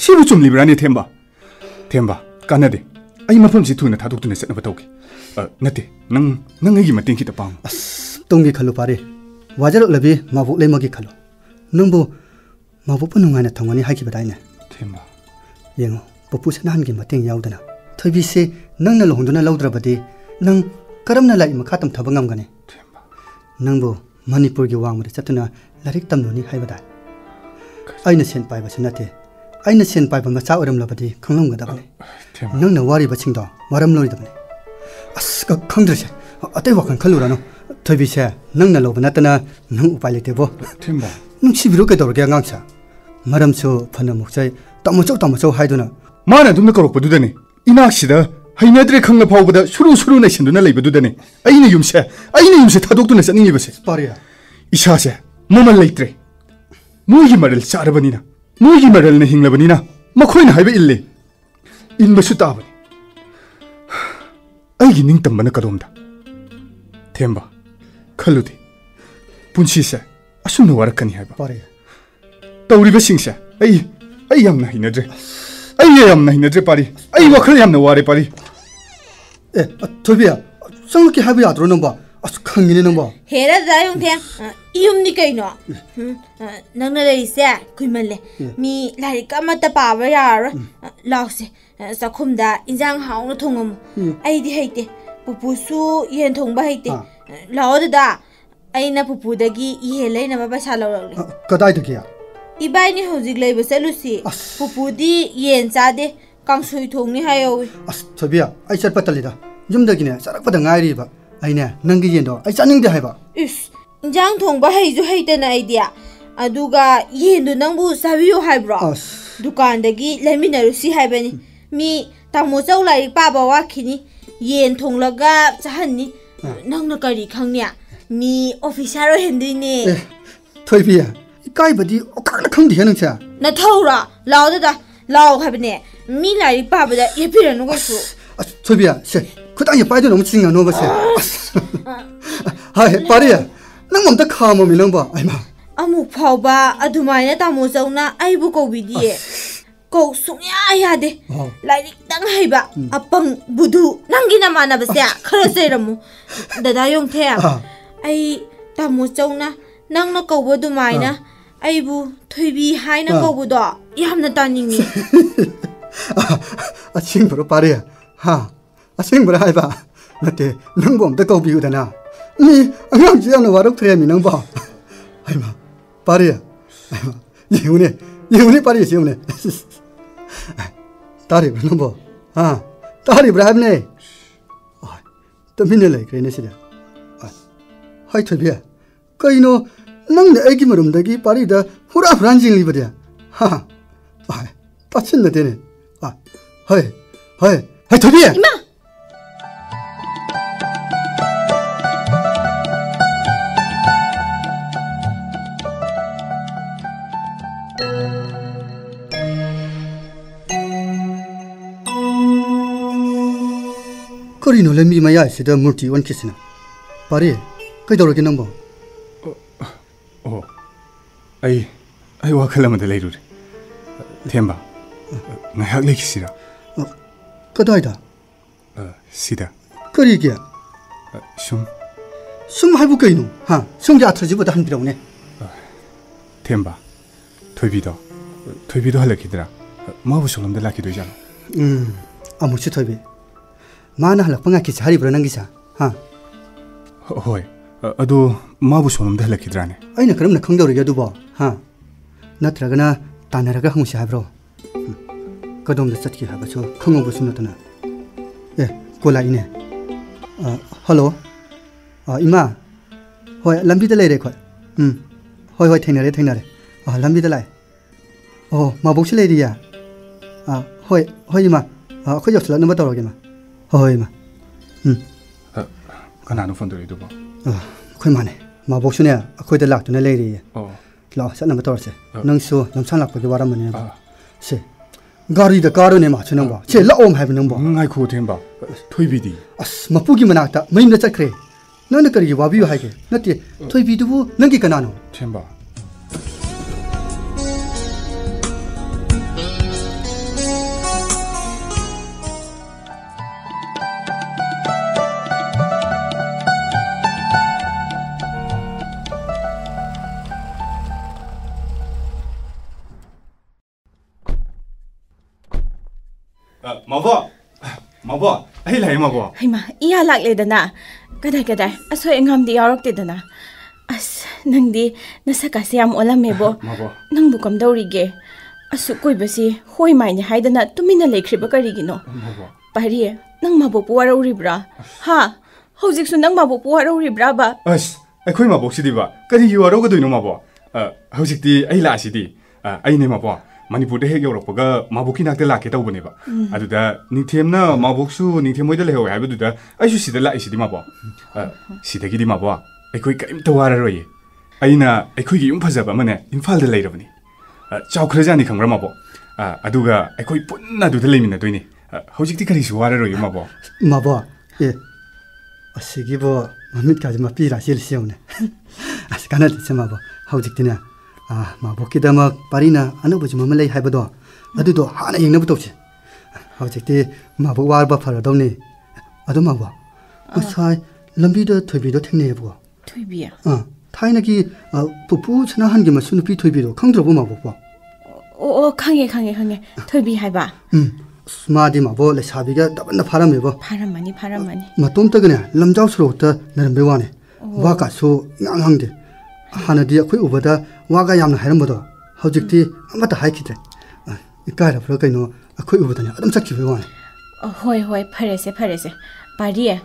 ꯁꯤꯕꯨ ꯆꯨꯝꯂꯤꯕ꯭ꯔꯥꯅꯦ ꯊꯦꯝꯕ ꯊꯦꯝꯕ ꯀꯥꯟꯅꯗꯦ ꯑꯩ ꯃꯐꯝꯁꯤ ꯊꯨꯅ ꯊꯥꯗꯣꯛꯇꯨꯅ ꯆꯠꯅꯕ ꯇꯧꯒꯦ ꯅꯠꯇꯦ ꯅꯪ ꯑꯩꯒꯤ ꯃꯇꯦꯡ ꯈꯤꯇ ꯄꯥꯡꯉꯨ ꯑꯁ ꯇꯨꯡꯒꯤ ꯈꯜꯂꯨ ꯄꯥꯔꯤ ꯋꯥꯖꯔꯛꯂꯕꯤ ꯃꯕꯣꯛ ꯂꯩꯃꯒꯤ ꯈꯜꯂꯨ ꯅꯪꯕꯨ ꯃꯕꯣꯛꯄꯨ ꯅꯨꯡꯉꯥꯏꯅ ꯊꯝꯒꯅꯤ ꯍꯥꯏꯈꯤꯕꯗꯥꯏꯅꯦ ꯊꯦꯝꯕ ꯌꯦꯡꯉꯣ ꯄꯨꯄꯨꯁꯦ ꯅꯍꯥꯟꯒꯤ ꯃꯇꯦꯡ ꯌꯥꯎꯗꯅ ꯊꯣꯏꯕꯤꯁꯦ ꯅꯪꯅ ꯂꯨꯍꯣꯡꯗꯨꯅ ꯂꯧꯗ꯭ꯔꯕꯗꯤ ꯅꯪ ꯀꯔꯝꯅ ꯂꯥꯏꯔꯤꯛ ꯃꯈꯥ ꯇꯝꯊꯕ ꯉꯝꯒꯅꯤ ꯅꯪꯕꯨ ꯃꯅꯤꯄꯨꯔꯒꯤ ꯋꯥꯡꯃꯗ ꯆꯠꯇꯨꯅ ꯂꯥꯏꯔꯤꯛ ꯇꯝꯂꯨꯅꯤ ꯍꯥꯏꯕꯗꯥꯏ ꯑꯩꯅ ꯁꯦꯟ ꯄꯥꯏꯕꯁꯨ ꯅꯠꯇꯦ ꯑꯩꯅ ꯁꯦꯟ ꯄꯥꯏꯕ ꯃꯆꯥ ꯑꯣꯏꯔꯝꯂꯕꯗꯤ ꯈꯪꯂꯝꯒꯗꯕꯅꯤ ꯅꯪꯅ ꯋꯥꯔꯤꯕꯁꯤꯡꯗꯣ ꯃꯔꯝ ꯂꯣꯏꯗꯕꯅꯤ ꯑꯁ ꯈꯪꯗ꯭ꯔꯤꯁꯦ ꯑꯇꯩ ꯋꯥꯈꯜ ꯈꯜꯂꯨꯔꯅꯨ ꯊꯣꯏꯕꯤꯁꯦ ꯅꯪꯅ ꯂꯧꯕ ꯅꯠꯇꯅ ꯅꯪ ꯎꯄꯥꯏ ꯂꯩꯇꯦꯕꯣ ꯅꯨꯡꯁꯤꯕꯤꯔꯨ ꯀꯩꯗꯧꯔꯒꯦ ꯑꯉꯥꯡꯁꯦ ꯃꯔꯝꯁꯨ ꯐꯅ ꯃꯨꯛꯆꯩ ꯇꯥꯃꯣꯆꯧ ꯍꯥꯏꯗꯨꯅ ꯃꯥꯅ ꯑꯗꯨꯝꯅ ꯀꯧꯔꯛꯄꯗꯨꯗꯅꯤ ꯏꯅꯥꯛꯁꯤꯗ ꯍꯩꯅꯗ꯭ꯔꯦ ꯈꯪꯅ ꯐꯥꯎꯕꯗ ꯁꯨꯔꯨ ꯅꯩꯁꯤꯟꯗꯨꯅ ꯂꯩꯕꯗꯨꯗꯅꯤ ꯑꯩꯅ ꯌꯨꯝꯁꯦ ꯊꯥꯗꯣꯛꯇꯨꯅ ꯆꯠꯅꯤꯡꯉꯤꯕꯁꯦ ꯄꯥꯔꯤꯌꯥ ꯏꯁꯥꯁꯦ ꯃꯃꯜ ꯂꯩꯇ꯭ꯔꯦ ꯃꯣꯏꯒꯤ ꯃꯔꯜ ꯆꯥꯔꯕꯅꯤꯅ ꯃꯣꯏꯒꯤ ꯃꯔꯜꯅ ꯍꯤꯡꯂꯕꯅꯤ나 ꯃꯈꯣꯏꯅ ꯍꯥꯏꯕ ꯏꯜꯂꯦ ꯏꯟꯕꯁꯨ ꯇꯥꯕꯅꯤ ꯑꯩꯒꯤ ꯅꯤꯡꯇꯝꯕꯅ ꯀꯗꯣꯝꯗ ꯊꯦꯝꯕ ꯈꯜꯂꯨꯗꯦ ꯄꯨꯟꯁꯤꯁꯦ ꯑꯁꯨꯝꯅ ꯋꯥꯔꯛꯀꯅꯤ ꯍꯥꯏꯕ ꯄꯥꯔꯤꯌꯥ ꯇꯧꯔꯤꯕꯁꯤꯡꯁꯦ ꯑꯩ ꯌꯥꯝꯅ ꯍꯩꯅꯗ꯭ꯔꯦ ꯌꯥꯝꯅ ꯍꯩꯅꯗ꯭ꯔꯦ ꯄꯥꯔꯤ ꯑꯩ ꯋꯥꯈꯜ ꯌꯥꯝꯅ ꯋꯥꯔꯦ ꯄꯥꯔꯤ ꯊꯣꯏꯕꯤꯌꯥ ꯆꯪꯂꯛꯀꯦ ꯍꯥꯏꯕ ꯌꯥꯗ꯭ꯔꯣ ꯅꯪꯕ ꯑꯁ ꯈꯪꯉꯤꯅꯦ ꯅꯪꯕ ꯍꯦꯔ ꯗꯥꯌꯣꯡꯊꯦꯡ ꯌꯨꯝꯅꯤ ꯀꯩꯅꯣ ꯅꯪꯅ ꯂꯩꯔꯤꯁꯦ ꯀꯨꯏꯃꯜꯂꯦ ꯃꯤ ꯂꯥꯏꯔꯤꯛ ꯑꯃꯠꯇ ꯄꯥꯕ ꯌꯥꯔꯔꯣꯏ ꯂꯥꯎꯁꯦ ꯆꯥꯛꯈꯨꯝꯗ ꯏꯟꯖꯥꯡ ꯍꯥꯎꯅ ꯊꯣꯡꯉꯝꯃꯨ ꯑꯩꯗꯤ ꯍꯩꯇꯦ ꯄꯨꯄꯨꯁꯨ ꯌꯦꯟ ꯊꯣꯡꯕ ꯍꯩꯇꯦ ꯂꯥꯛꯑꯣ ꯗꯗꯥ ꯑꯩꯅ ꯄꯨꯄꯨꯗꯒꯤ ꯌꯦꯟ ꯂꯩꯅꯕ ꯄꯩꯁꯥ ꯂꯧꯔꯛꯂꯦ ꯀꯗꯥꯏꯗꯒꯤ 이바이니 허직 레이브 셀루시 부부디 옌 짜데 깡소이 통니 하여위 ꯑꯁ ꯊꯣꯏꯕꯤꯌꯥ ꯑꯩ ꯆꯠꯄ ꯇꯜꯂꯤꯗ ꯌꯨꯝꯗꯒꯤꯅꯦ ꯆꯠꯔꯛꯄꯗ ꯉꯥꯏꯔꯤꯕ ꯑꯩꯅꯦ ꯅꯪꯒꯤ ꯌꯦꯟꯗꯣ ꯑꯩ ꯆꯥꯅꯤꯡꯗꯦ ꯍꯥꯏꯕ 이스 인장 통바 헤이주 헤이데나 아이디야 아두가 옌도 낭부 사비요 하이브로 두칸데기 레미나루시 하이베니 미 타모자우 라이릭 빠바와 키니 옌 통라가 자한니 낭나 까리 강냐 미 오피샤로 핸드니ꯊꯣꯏꯕꯤꯌꯥ 이까이버디 어까나 坑디 하는차 나 타오라 라오다다 라오 하베네 미 라이릭 빠바다 예피라는 거수ꯊꯣꯏꯕꯤꯌꯥ 세 그땅에 빠져 너무 징아 너 것이 하이 빠리야 năng 몸다 카모미 능 봐. 아이마. 아무 파오바 아두마이나 다모자우나 아이부 고비디에 고 숭야야데 라이릭 땅 하이바 아빵 부두 낭기나 마나바세 카라세라무 다다 용태야 아이 다모자우나 낭나 고보두마이나 아이부 토이비 하이나 고보도 야함나 따닝니 아 칭부로 빠리야 하 아 칭부로 하이바 나때 능 몸다 고비우다나 니 안강지야는 와럭 트레미 능 봐. 아이마 빠리야 아이마 예훈이 빠리야 지훈이 딸이 그러는 뭐 아 딸이 브라합네 또 민들래 그러네 시다 하이 토비야 거이노 낭내 애기 머름다기 빠리다 후라 브란징 리버디야 하 따친다 되네 하이 토비야 이마 거리노 렘미 마야 시다 물티 원키스나 빠리 그이도록이 넘버 아이 와클라마데 레이루레 템바 나약 레키시라 그다이다 시다 거리기야 숨 할부 거이노 하 성지 아트지보다 한 비로네 템바 토이비도 할래키더라 마부 솔롬데 라키도 있잖아 아무치 토이비 마나 할락방아 키 자리 브라난기사 하 호이 아도 마부 솔롬데 할래키더라네 아이나 그럼나 강도르게 두버 하 나트라가나 따나라가 항시 하브로 거돔도 satki 하바초 강ong부 숨나타나 예 콜라이네 할로 이마 호이 람비데 레레 코 호이 탱나레 람비데 라이 마복시 레디야 호이 이마 코 역슬라 넘버 떨어게마 호이 이마 가나노 폰도리도 봐 코이마네 마복시네 코이데 락도네 레디 라 샷나 떨어세 능수 넘상 락보기 와라머네 세 가리다 가르네 마치는 거. 제 라옴 하는 거. 아이고 템바. 토이비디. 아스 마쁘기 만았다. 매임나 짝크레. ꯅꯪꯅ ꯀꯔꯤꯒꯤ ꯋꯥꯕꯤꯌꯨ ꯍꯥꯏꯒꯦ ꯅꯠꯇꯦ ꯊꯣꯏꯕꯤꯗꯨꯕꯨ ꯅꯪꯒꯤ ꯀꯅꯥꯅꯣ ꯊꯦꯝꯕ 마보 마보 ꯑꯩ ꯂꯩ 마보 ꯍꯩꯃꯥ 이야 ꯂꯥꯛꯂꯦꯗꯅ ꯀꯗꯥꯏ ꯑꯁꯣꯏ ꯑꯉꯥꯝꯗꯤ ꯌꯥꯎꯔꯛꯇꯦꯗꯅ ꯑꯁ ꯅꯪꯗꯤ ꯅꯁꯛꯀꯥꯁꯦ ꯌꯥꯝ ꯑꯣꯜꯂꯝꯃꯦꯕꯣ 마보 ꯅꯪꯕꯨ ꯀꯝꯗꯧꯔꯤꯒꯦ ꯑꯁꯨꯛ ꯀꯣꯏꯕꯁꯤ ꯍꯣꯏ ꯃꯥꯏꯅꯦ ꯍꯥꯏꯗꯅ ꯇꯨꯃꯤꯟꯅ ꯂꯩꯈ꯭ꯔꯤꯕ ꯀꯔꯤꯒꯤꯅꯣ 마보 ꯄꯥꯔꯤ ꯅꯪ ꯃꯕꯣꯛꯄꯨ ꯋꯥꯔꯧꯔꯤꯕ꯭ꯔꯥ ꯍꯥ ꯍꯧꯖꯤꯛꯁꯨ ꯅꯪ ꯃꯕꯣꯛꯄꯨ ꯋꯥꯔꯧꯔꯤꯕ꯭ꯔꯥꯕ ꯑꯁ ꯑꯩꯈꯣꯏ 마보시디바 그리기 와로가도이노 마보 ꯍꯧꯖꯤꯛꯇꯤ ꯑꯩ ꯂꯥꯛꯑꯁꯤꯗꯤ ꯑꯩꯅꯦ 마보 ꯃꯅꯤꯄꯨꯔꯗ ꯍꯦꯛ ꯌꯧꯔꯛꯄꯒ 마보ꯀꯤ ꯅꯥꯛꯇ ꯂꯥꯛꯀꯦ ꯇꯧꯕꯅꯦꯕ ꯑꯗꯨꯗ ꯅꯤꯡꯊꯦꯝꯅ 마보ꯛꯁꯨ ꯅꯤꯡꯊꯦꯝ ꯍꯣꯏꯗ ꯂꯩꯍꯧꯋꯦ ꯍꯥꯏꯕꯗꯨꯗ ꯑꯩꯁꯨ ꯁꯤꯗ ꯂꯥꯛꯏꯁꯤꯗꯤ 마보 시대기디 마보 ꯑꯩꯈꯣꯏ ꯀꯔꯤꯝꯇ ꯋꯥꯔꯔꯣꯏꯌꯦ ꯑꯩꯅ ꯑꯩꯈꯣꯏꯒꯤ ꯌꯨꯝ ꯐꯖꯕ ꯑꯃꯅꯦ ꯏꯝꯐꯥꯜꯗ ꯂꯩꯔꯕꯅꯤ ꯆꯥꯎꯈ꯭ꯔꯖꯥꯅꯤ ꯈꯪꯕ꯭ꯔꯥ 마보 ꯑꯗꯨꯒ ꯑꯩꯈꯣꯏ ꯄꯨꯟꯅ ꯑꯗꯨꯗ ꯂꯩꯃꯤꯟꯅꯗꯣꯏꯅꯤ ꯍꯧꯖꯤꯛꯇꯤ ꯀꯔꯤꯁꯨ ꯋꯥꯔꯔꯣꯏꯌꯦ 마보 마보 예 아시기보 맘mit까지 마피라 실시오네 아시 가나듯이 마보 하우직티네 마보키다막 파리나 아노부지 마말레이 하이버도 아두도 하나 잉나부터 없지 하우직티 마보 와르바 파라도니 아도 마보 무사이 람비도 토비도 탱네고 토비야 타이나기 부부 천하 한게 마수누피 토비도 강들어보 마보 강해 토비 하이바 스마디 마보 레사비가 더번나 파람메보 파람마니 마톰따그네 람자우스로부터 나름베와네 와가수 낭항데 하나디 아코이 우바다 와가 얌나 하이람보다 하우직티 아마다 하이키데 이까라 브로카이노 아코이 우바다니 아름 착키베와네 호이 파레세 파리에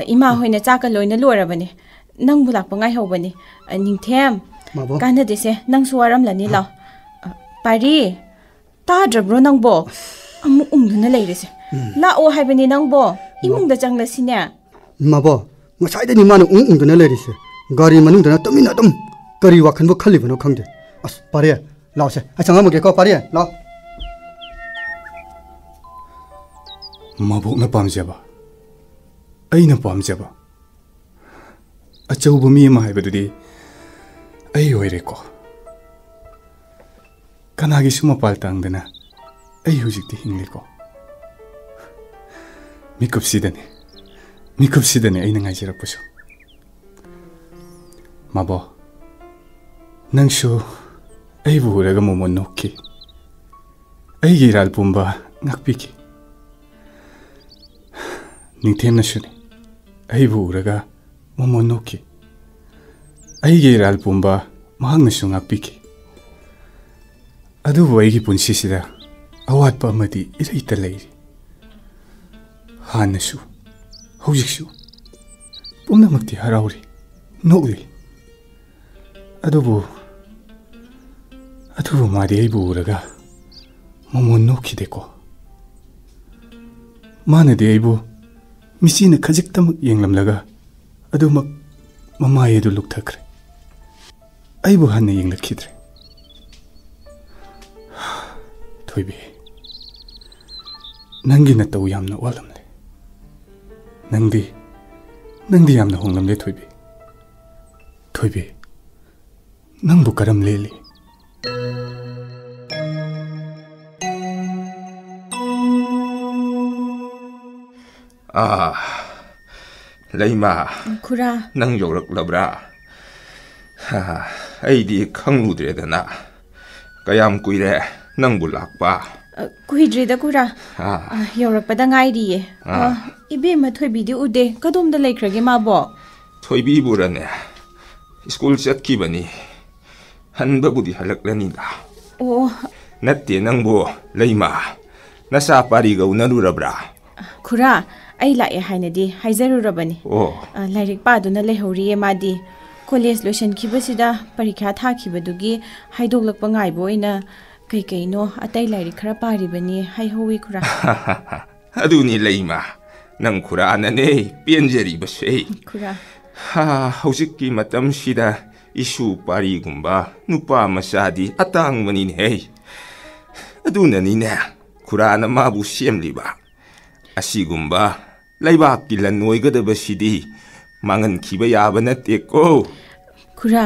이마 호이나 짜가 로이나 로라바니 낭부 락바 ngaihobani 닝템 까나데세 낭수 와람라니 라 파리 따드브로 낭보 아무 웅두나 레이레세 라오 하이바니 낭보 이몽다 장라시냐 마보 ngsaide 마는 웅웅두나 레이레세 가리 마능다나 떠미나 덤 가리 와칸보 칼리브노 칸데 아스 파리에 라오세 장아모게 거 파리에 라 마보나 ꯄꯥꯝꯖꯕ ꯑꯩꯅ ꯄꯥꯝꯖꯕ ꯑꯆꯧꯕ ꯃꯤ ꯑꯃ ꯍꯥꯏꯕꯗꯨꯗꯤ ꯑꯩ ꯑꯣꯏꯔꯦꯀꯣ ꯀꯅꯥꯒꯤꯁꯨ ꯃꯄꯥꯜ ꯇꯥꯡꯗꯅ ꯑꯩ ꯍꯧꯖꯤꯛꯇꯤ ꯍꯤꯡꯂꯤꯀꯣ ꯃꯤꯀꯨꯞꯁꯤꯗꯅꯦ ꯑꯩꯅ ꯉꯥꯏꯖꯔꯛꯄꯁꯨ 마보 ꯅꯪꯁꯨ ꯑꯩꯕꯨ ꯎꯔꯒ ꯃꯣꯃꯣꯟ ꯅꯣꯛꯈꯤ ꯑꯩꯒꯤ ꯏꯔꯥꯜ ꯄꯨꯝꯕ ꯉꯥꯛꯄꯤꯈꯤ ꯅꯤꯡꯊꯦꯝꯅꯁꯨꯅꯤ ꯑꯩꯕꯨ ꯎꯔꯒ ꯃꯣꯃꯣꯟ ꯅꯣꯛꯈꯤ ꯑꯩꯒꯤ ꯏꯔꯥꯜ ꯄꯨꯝꯕ ꯃꯍꯥꯛꯅꯁꯨ ꯉꯥꯛꯄꯤꯈꯤ ꯑꯗꯨꯕꯨ ꯑꯩꯒꯤ ꯄꯨꯟꯁꯤꯁꯤꯗ ꯑꯋꯥꯠꯄ ꯑꯃꯗꯤ ꯏꯔꯩꯇ ꯂꯩꯔꯤ ꯍꯥꯟꯅꯁꯨ ꯍꯧꯖꯤꯛꯁꯨ ꯄꯨꯝꯅꯃꯛꯇꯤ ꯍꯔꯥꯎꯔꯤ ꯅꯣꯛꯂꯤ ꯑꯗꯨꯕꯨ ꯃꯥꯗꯤ ꯑꯩꯕꯨ ꯎꯔꯒ ꯃꯣꯃꯣꯟ ꯅꯣꯛꯈꯤꯗꯦꯀꯣ ꯃꯥꯅꯗꯤ ꯑꯩꯕꯨ 미치는 가직담 앵람라가 아두막 마마에도 룩타그래 아이부 한네 앵락히드래 토이비 낭기나 따우 얌나 wallam래 낭디 얌나 홍람래 토이비 낭부 가람 레리 레이마 쿠라 낭 요럭러브라 아이디 캉루드레다나 까얌 꾸이레 낭부 락바 kuhidrida kura yorakpada ngairiye ibema thoibidi ude kadomda leikrage mabo thoibi burane school chatkibani hanbabudi halaklanida natte nangbo leima nasa pariga unarurabra kura ai lae hainadi haizarurabani lairik paduna lehoriye madi college lotion khibasida parikha thakibadugi haidoglakpa ngaibo ina kai no atai lairi khara paribani haihowi kura aduni leima nang kura anane pienjeri base kura hausikki matam sida isu pari gumba nupa masadi atang manine hey adunani ne kura na mabu siemliba asigumba laibak kilan noigadabasidi 망ꯍꯟꯈꯤꯕ ꯌꯥꯕ ꯅꯠꯇꯦꯀꯣ. ꯈꯨꯔꯥ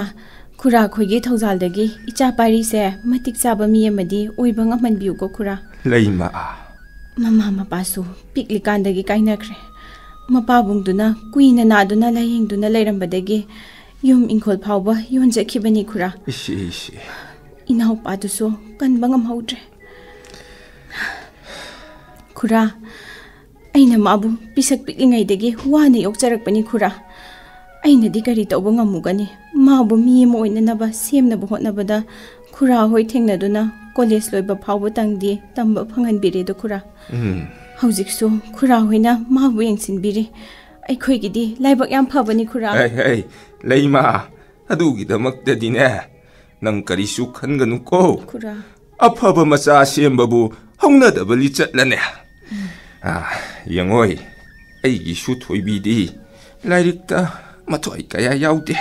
ꯑꯩꯈꯣꯏꯒꯤ ꯊꯧꯖꯥꯜꯗꯒꯤ ꯏꯆꯥ ꯄꯥꯔꯤꯁꯦ ꯃꯇꯤꯛ ꯆꯥꯕ ꯃꯤ ꯑꯃꯗꯤ ꯑꯣꯏꯕ ꯉꯝꯍꯟꯕꯤꯌꯨꯀꯣ ꯈꯨꯔꯥ. ꯂꯩꯃ. ꯃꯃꯥ ꯃꯄꯥꯁꯨ ꯄꯤꯛꯂꯤꯀꯥꯟꯗꯒꯤ ꯀꯥꯏꯅꯈ꯭ꯔꯦ. ꯃꯄꯥꯕꯨꯡꯗꯨꯅ ꯀꯨꯏꯅ ナꯗꯨꯅ ꯂꯥꯌꯦꯡꯗꯨꯅ ꯂꯩꯔꯝꯕꯗꯒꯤ ꯌꯨꯝ ꯏꯪꯈꯣꯜ ꯐꯥꯎꯕ ꯌꯣꯟꯖꯈꯤꯕꯅꯤ ꯈꯨꯔꯥ. ꯏꯅꯥꯎꯄꯥꯗꯨꯁꯨ ꯀꯟꯕ ꯉꯝꯍꯧꯗ꯭ꯔꯦ. ꯈꯨꯔꯥ, ꯑꯩꯅ ꯃꯥꯕꯨ ꯄꯤꯁꯛ ꯄꯤꯛꯂꯤꯉꯩꯗꯒꯤ ꯋꯥꯅ ꯌꯣꯛꯆꯔꯛꯄꯅꯤ ꯈꯨꯔꯥ. ꯑꯩꯅꯗꯤ ꯀꯔꯤ ꯇꯧꯕ ꯉꯝꯃꯨꯒꯅꯤ? ꯃꯥꯕꯨ ꯃꯤ ꯑꯃ ꯑꯣꯏꯅꯅꯕ ꯁꯦꯝꯅꯕ ꯍꯣꯠꯅꯕꯗ ꯈꯨꯔꯥ ꯍꯣꯏ ꯊꯦꯡꯅꯗꯨꯅ ꯀꯣꯂꯦꯖ ꯂꯣꯏꯕ ꯐꯥꯎꯕꯇꯪꯗꯤ ꯇꯝꯕ ꯐꯪꯍꯟꯕꯤꯔꯦꯗꯣ ꯈꯨꯔꯥ. ꯍꯧꯖꯤꯛꯁꯨ ꯈꯨꯔꯥ ꯍꯣꯏꯅ ꯃꯥꯕꯨ ꯌꯦꯡꯁꯤꯟꯕꯤꯔꯤ. ꯑꯩꯈꯣꯏꯒꯤꯗꯤ ꯂꯥꯏꯕꯛ ꯌꯥꯝ ꯐꯕꯅꯤ ꯈꯨꯔꯥ. ꯂꯩꯃ, ꯑꯗꯨꯒꯤꯗꯃꯛꯇꯗꯤꯅꯦ ꯅꯪ ꯀꯔꯤꯁꯨ ꯈꯟꯒꯅꯨꯀꯣ. ꯈꯨꯔꯥ. ꯑꯐꯕ ꯃꯆꯥ ꯁꯦꯝꯕꯕꯨ ꯍꯧꯅꯗꯕ ꯂꯤꯆꯠꯂꯅꯦ. ꯌꯦꯡꯉꯣꯏ, ꯑꯩꯒꯤꯁꯨ ꯊꯣꯏꯕꯤꯗꯤ ꯂꯥꯏꯔꯤꯛꯇ ꯃꯊ꯭ꯋꯥꯏ ꯀꯌꯥ ꯌꯥꯎꯗꯦ.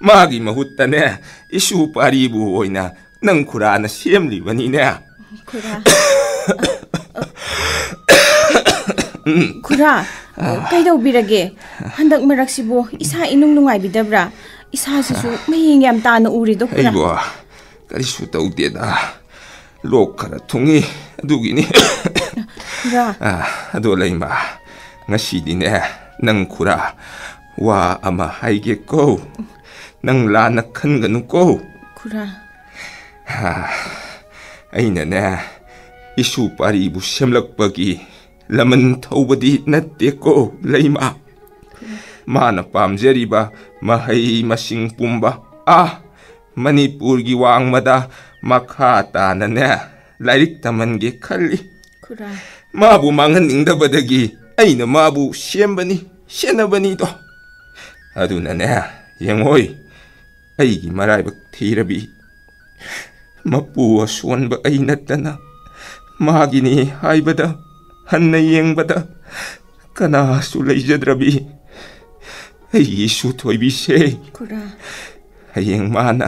ꯃꯥꯒꯤ ꯃꯍꯨꯠꯇꯅꯦ ꯏꯁꯨ ꯄꯥꯔꯤꯕꯨ ꯑꯣꯏꯅ ꯅꯪ ꯈꯨꯔꯥꯅ ꯁꯦꯝꯂꯤꯕꯅꯤꯅꯦ. ꯈꯨꯔꯥ. ꯈꯨꯔꯥ, ꯀꯩꯗꯧꯕꯤꯔꯒꯦ? ꯍꯟꯗꯛ ꯃꯔꯛꯁꯤꯕꯨ ꯏꯁꯥ ꯏꯅꯨꯡ ꯅꯨꯡꯉꯥꯏꯕꯤꯗꯕ꯭ꯔꯥ? ꯏꯁꯥꯁꯤꯁꯨ ꯃꯌꯦꯡ ꯌꯥꯝ ꯇꯥꯅ ꯎꯔꯤꯗꯣ ꯈꯨꯔꯥ. ꯑꯩꯕꯣ ꯀꯔꯤꯁꯨ ꯇꯧꯗꯦꯗ. ꯂꯣꯛ ꯈꯔ ꯊꯨꯡꯉꯤ ꯑꯗꯨꯒꯤꯅꯤ. ꯈꯨꯔꯥ. ꯑꯗꯣ ꯂꯩꯃ, ꯉꯁꯤꯗꯤꯅꯦ ꯅꯪ ꯈꯨꯔꯥ ꯋꯥ ꯑꯃ ꯍꯥꯏꯒꯦꯀꯣ. ꯅꯪ ꯂꯥꯟꯅ ꯈꯟꯒꯅꯨꯀꯣ. ꯈꯨꯔꯥ. ꯑꯩꯅꯅꯦ 이슈 파리부 셈락박이 라면 타우버디 낫대고 레이마 마나 팜제리바 마하이 마싱 뿜바 मणिपुरगी वांगमदा मखा तानने लाइरिक तमनगे खल्ली माबु मांगनिंगदबदगी अइना माबु सेमबनी सेनबनी दो अदुनने यंगोय अइगी मराइबक थीरबी मपु असोनब अइनतना मागिनी हाइबदा हन्ना येंगबदा कनासु लैजद्रबी अइगी सुथोइबिसे हयेंग माना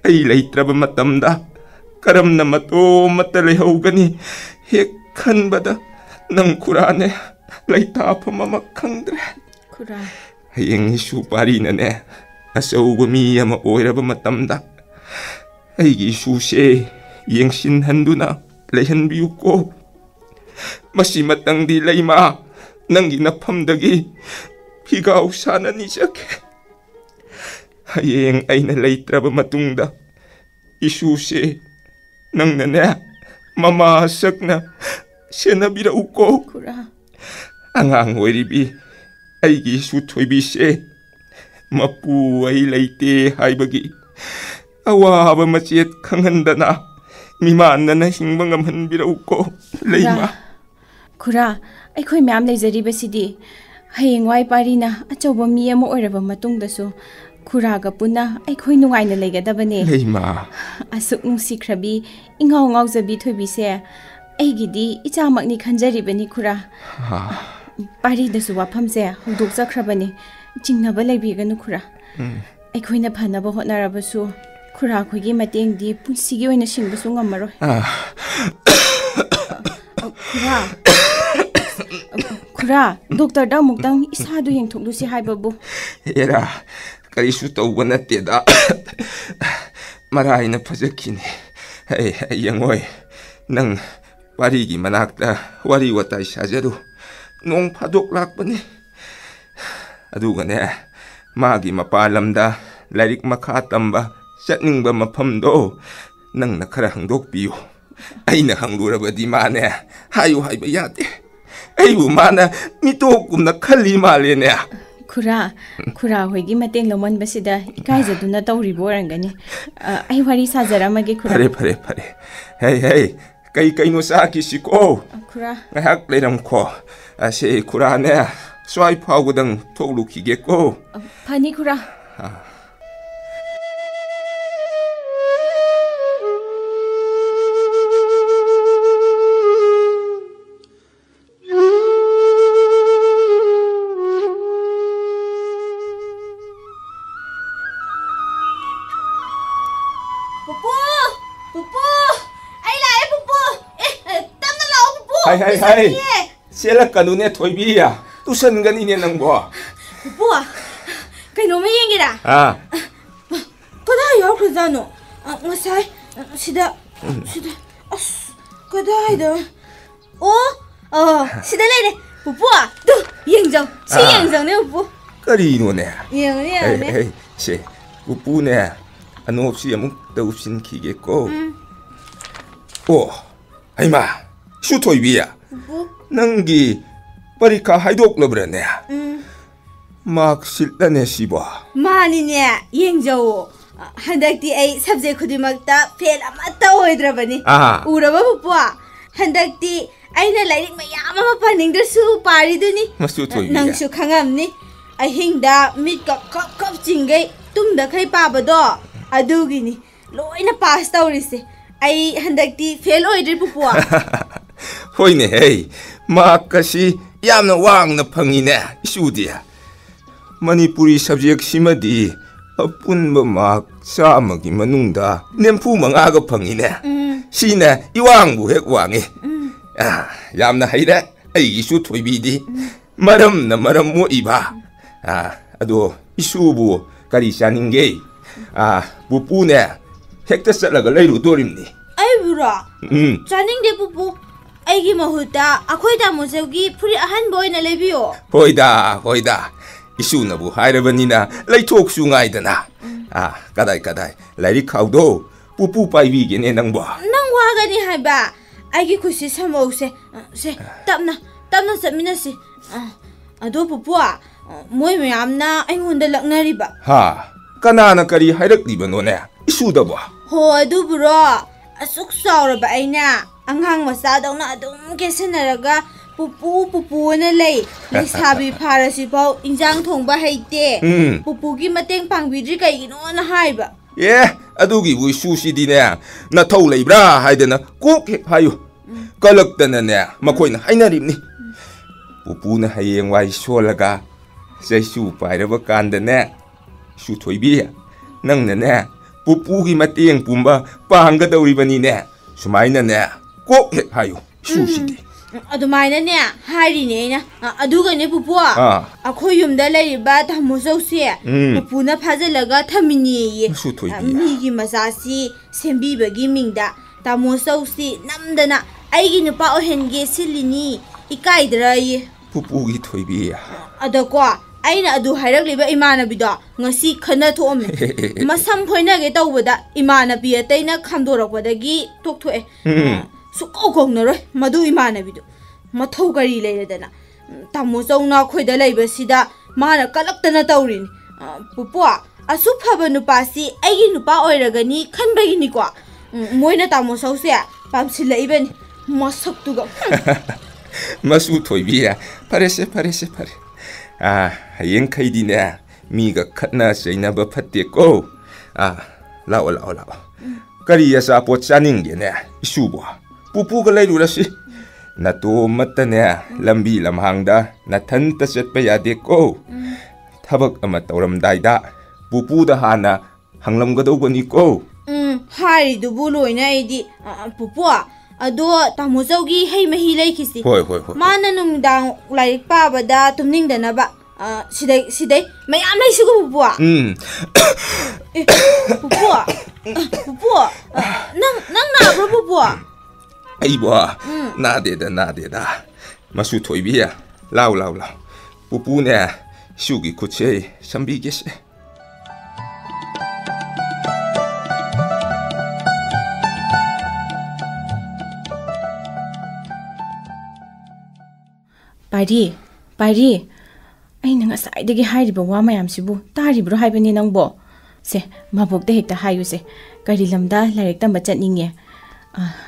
अई लैत्रब मतमदा करमना मतोमत लेहौगनी हेक खनबदा नंग खुराने लैताफम अम खंगद्रे हयेंग इशु पारीनने असौब मी अम ओइरब मतमदा अइगी इशुसे येंगसिनहंदुना लेहनबियुको मसी मतंगदी लैमा नंगी नफमदगी फिगाउ साननी जके हयेंग अइना लैत्रब मतुंगदा इशुसे नंगनने ममा सकना सेनबिरउको अंगांग ओइरिबी अइगी इशु थोइबिसे मपु अइ लैते हाइबगी अवाब मचेत खंगंदना मिमानना हिंगब ngамहनबिरउको लैमा खुरा अखोइ म्याम लेजरिबसिदी हयेंवाइ पारीना अचौब मी अम ओइरबा मतुंगदसु खुरागा पुना अखोइ नुगाइना लेगदबने लैमा असुक नुसिख्रबी इंगाव गावजबी थोइबिसे अइगिदी इचामकनी खंजरिबनी खुरा पारीदसु वाफमसे हौदोक जख्रबनी चिंगनबा लेबिगनु खुरा अखोइना फनबा होटनारबसु खुरा खोइगी मतेंगदी पुंसिगी ओइना सिंगबसु ngमरोय खुरा डॉक्टर दा मुक्तंग इसादु येंथोकलुसि हाइबबु एरा करिसु तौबा नतेदा मराइना फजखिनी यंगोय नंग पारीगी मनाक्ता वारी वताइ साजरु नोंग फादोक लाकपने अदुगने मागी मपालमदा लाइरिक मखा तंबा चटनिंगबा मफमदो नंगना खरा हंगदोकपियु अइना हंगलुरबदी माने हायु हाइबा यादे अइबु माना मितोकुमना खल्ली मालेने खुरा खुरा होइगी मतेंग लमनबसिदा इकाइजदुना तौरिबो रंगनी अइ वारी साजरामगे खुरा फरे फरे फरे हे कई कइनो साकिसिको खुरा ngahak leramko ase खुराने स्वाइ फाउगदंग थोगलुखिगेको फनी खुरा हाय सेलकनुने थोइबिया तुसनगनीने नंगबो ꯄꯨꯄꯨ ꯀꯩꯅꯣꯝꯃ ꯌꯦꯡꯒꯦꯔꯥ ꯀꯗꯥꯏ ꯌꯥꯎꯈ꯭ꯔꯖꯥꯠꯅꯣ ꯉꯁꯥꯏ ꯁꯤꯗ ꯑꯁ ꯀꯗꯥꯏꯗ sida lele pupu tu yengjang si yengjang ne pupu karino ne yeng se pupu ne anop si amuk tausin khige ko ai ma shu toibiya nangi parikha haidok labrane mark siltane siba mani ne yengjao handakti ai subject khudimakta fail amata oidrabani uraba pupu handakti aina lairik mayam ama paningdrasu pariduni nangsu khangamni ahingda mit kap chingai tumda khai pabado adugini loina pass tawrise ai handakti fail oidri pupua hoine hey makasi yamna wangna phangine isudia manipuri subject simadi apunba mak samagi manungda nempu mangaga phangine sina iwangbu hek wangi yamna haida ai isu thoibidi maram na maram mo iba ado isubu kari saninge pupu ne hekta salaga leiru dorimni ai bura chaninge pupu aigi mahuta akhoi da mojegi puri ahan boy na lebiyo hoida isu na bu hairabanina leithok su ngaidana kadai lairi khawdo pupu paibi gene nangbo nangwa gani haiba aigi khusi samause se tapna samminasi ado pupua moi mayamna aingonda laknariba kanana kari hairakliba none isudabo ho adu bro asuk sauraba aina anghang masa dawna adum kesenaraga pupu na lei lesabi pharasi pau injang thongba haite pupu gi mateng pangbidri kaigino na haiba adugi bu susi ne na thau leibra haidana kuk hayu kalakdana ne makoina hainaribni pupu na hayeng wai solaga saisu pairaba kanda ne su thoibi nang ne pupu gi mateng pumba pahanga dawribani ne sumaina ne kok hayu susi adumaina ne hari ne na aduga ne pupu akhoi yumda leiriba thamosause pupu na phajalaga thamini ye migi masasi sembibagi mingda tamosausi namdana aigi nupa ohenge silini ikaidra ye pupu gi thoibi adako aina adu hairagliba imanabido ngasi khana thome masam phoinage tawbada imanabi ataina khamdorakwadagi tokthoe sukogongnoroi madu imanabido mathau gari leiredana tamo chawna khoida leibasida mana kalaktana tawrini pupu asu phaba nupasi aigi nupa oiragani khanbagini ko moina tamo sause pamsilaibani masaktuga masu thoibiya parese hayeng khaidine miga khatna chainaba phatte ko lao kari asa pot chaninge ne isubo pupu ga leirurasi nato matane lambi lamhangda nathanta chatpa yade ko thabak ama tawramdaida pupu da hana hanglamgadobani ko hari du buloina idi pupu ado tamozaugi hei mahi leikisi hoi mana nungdang lairik pabada tumningdanaba sidai mayam leisugo pupu pupu nang na bro pupu aibo nadeda masu thoibiya lao pupu ne sugi kuche sambigese Pari, aina ngasaidagi hairiba wa mayamsibu taribro haibani nangbo se mabokda hekta hayuse kari lamda lairek tamba chatninge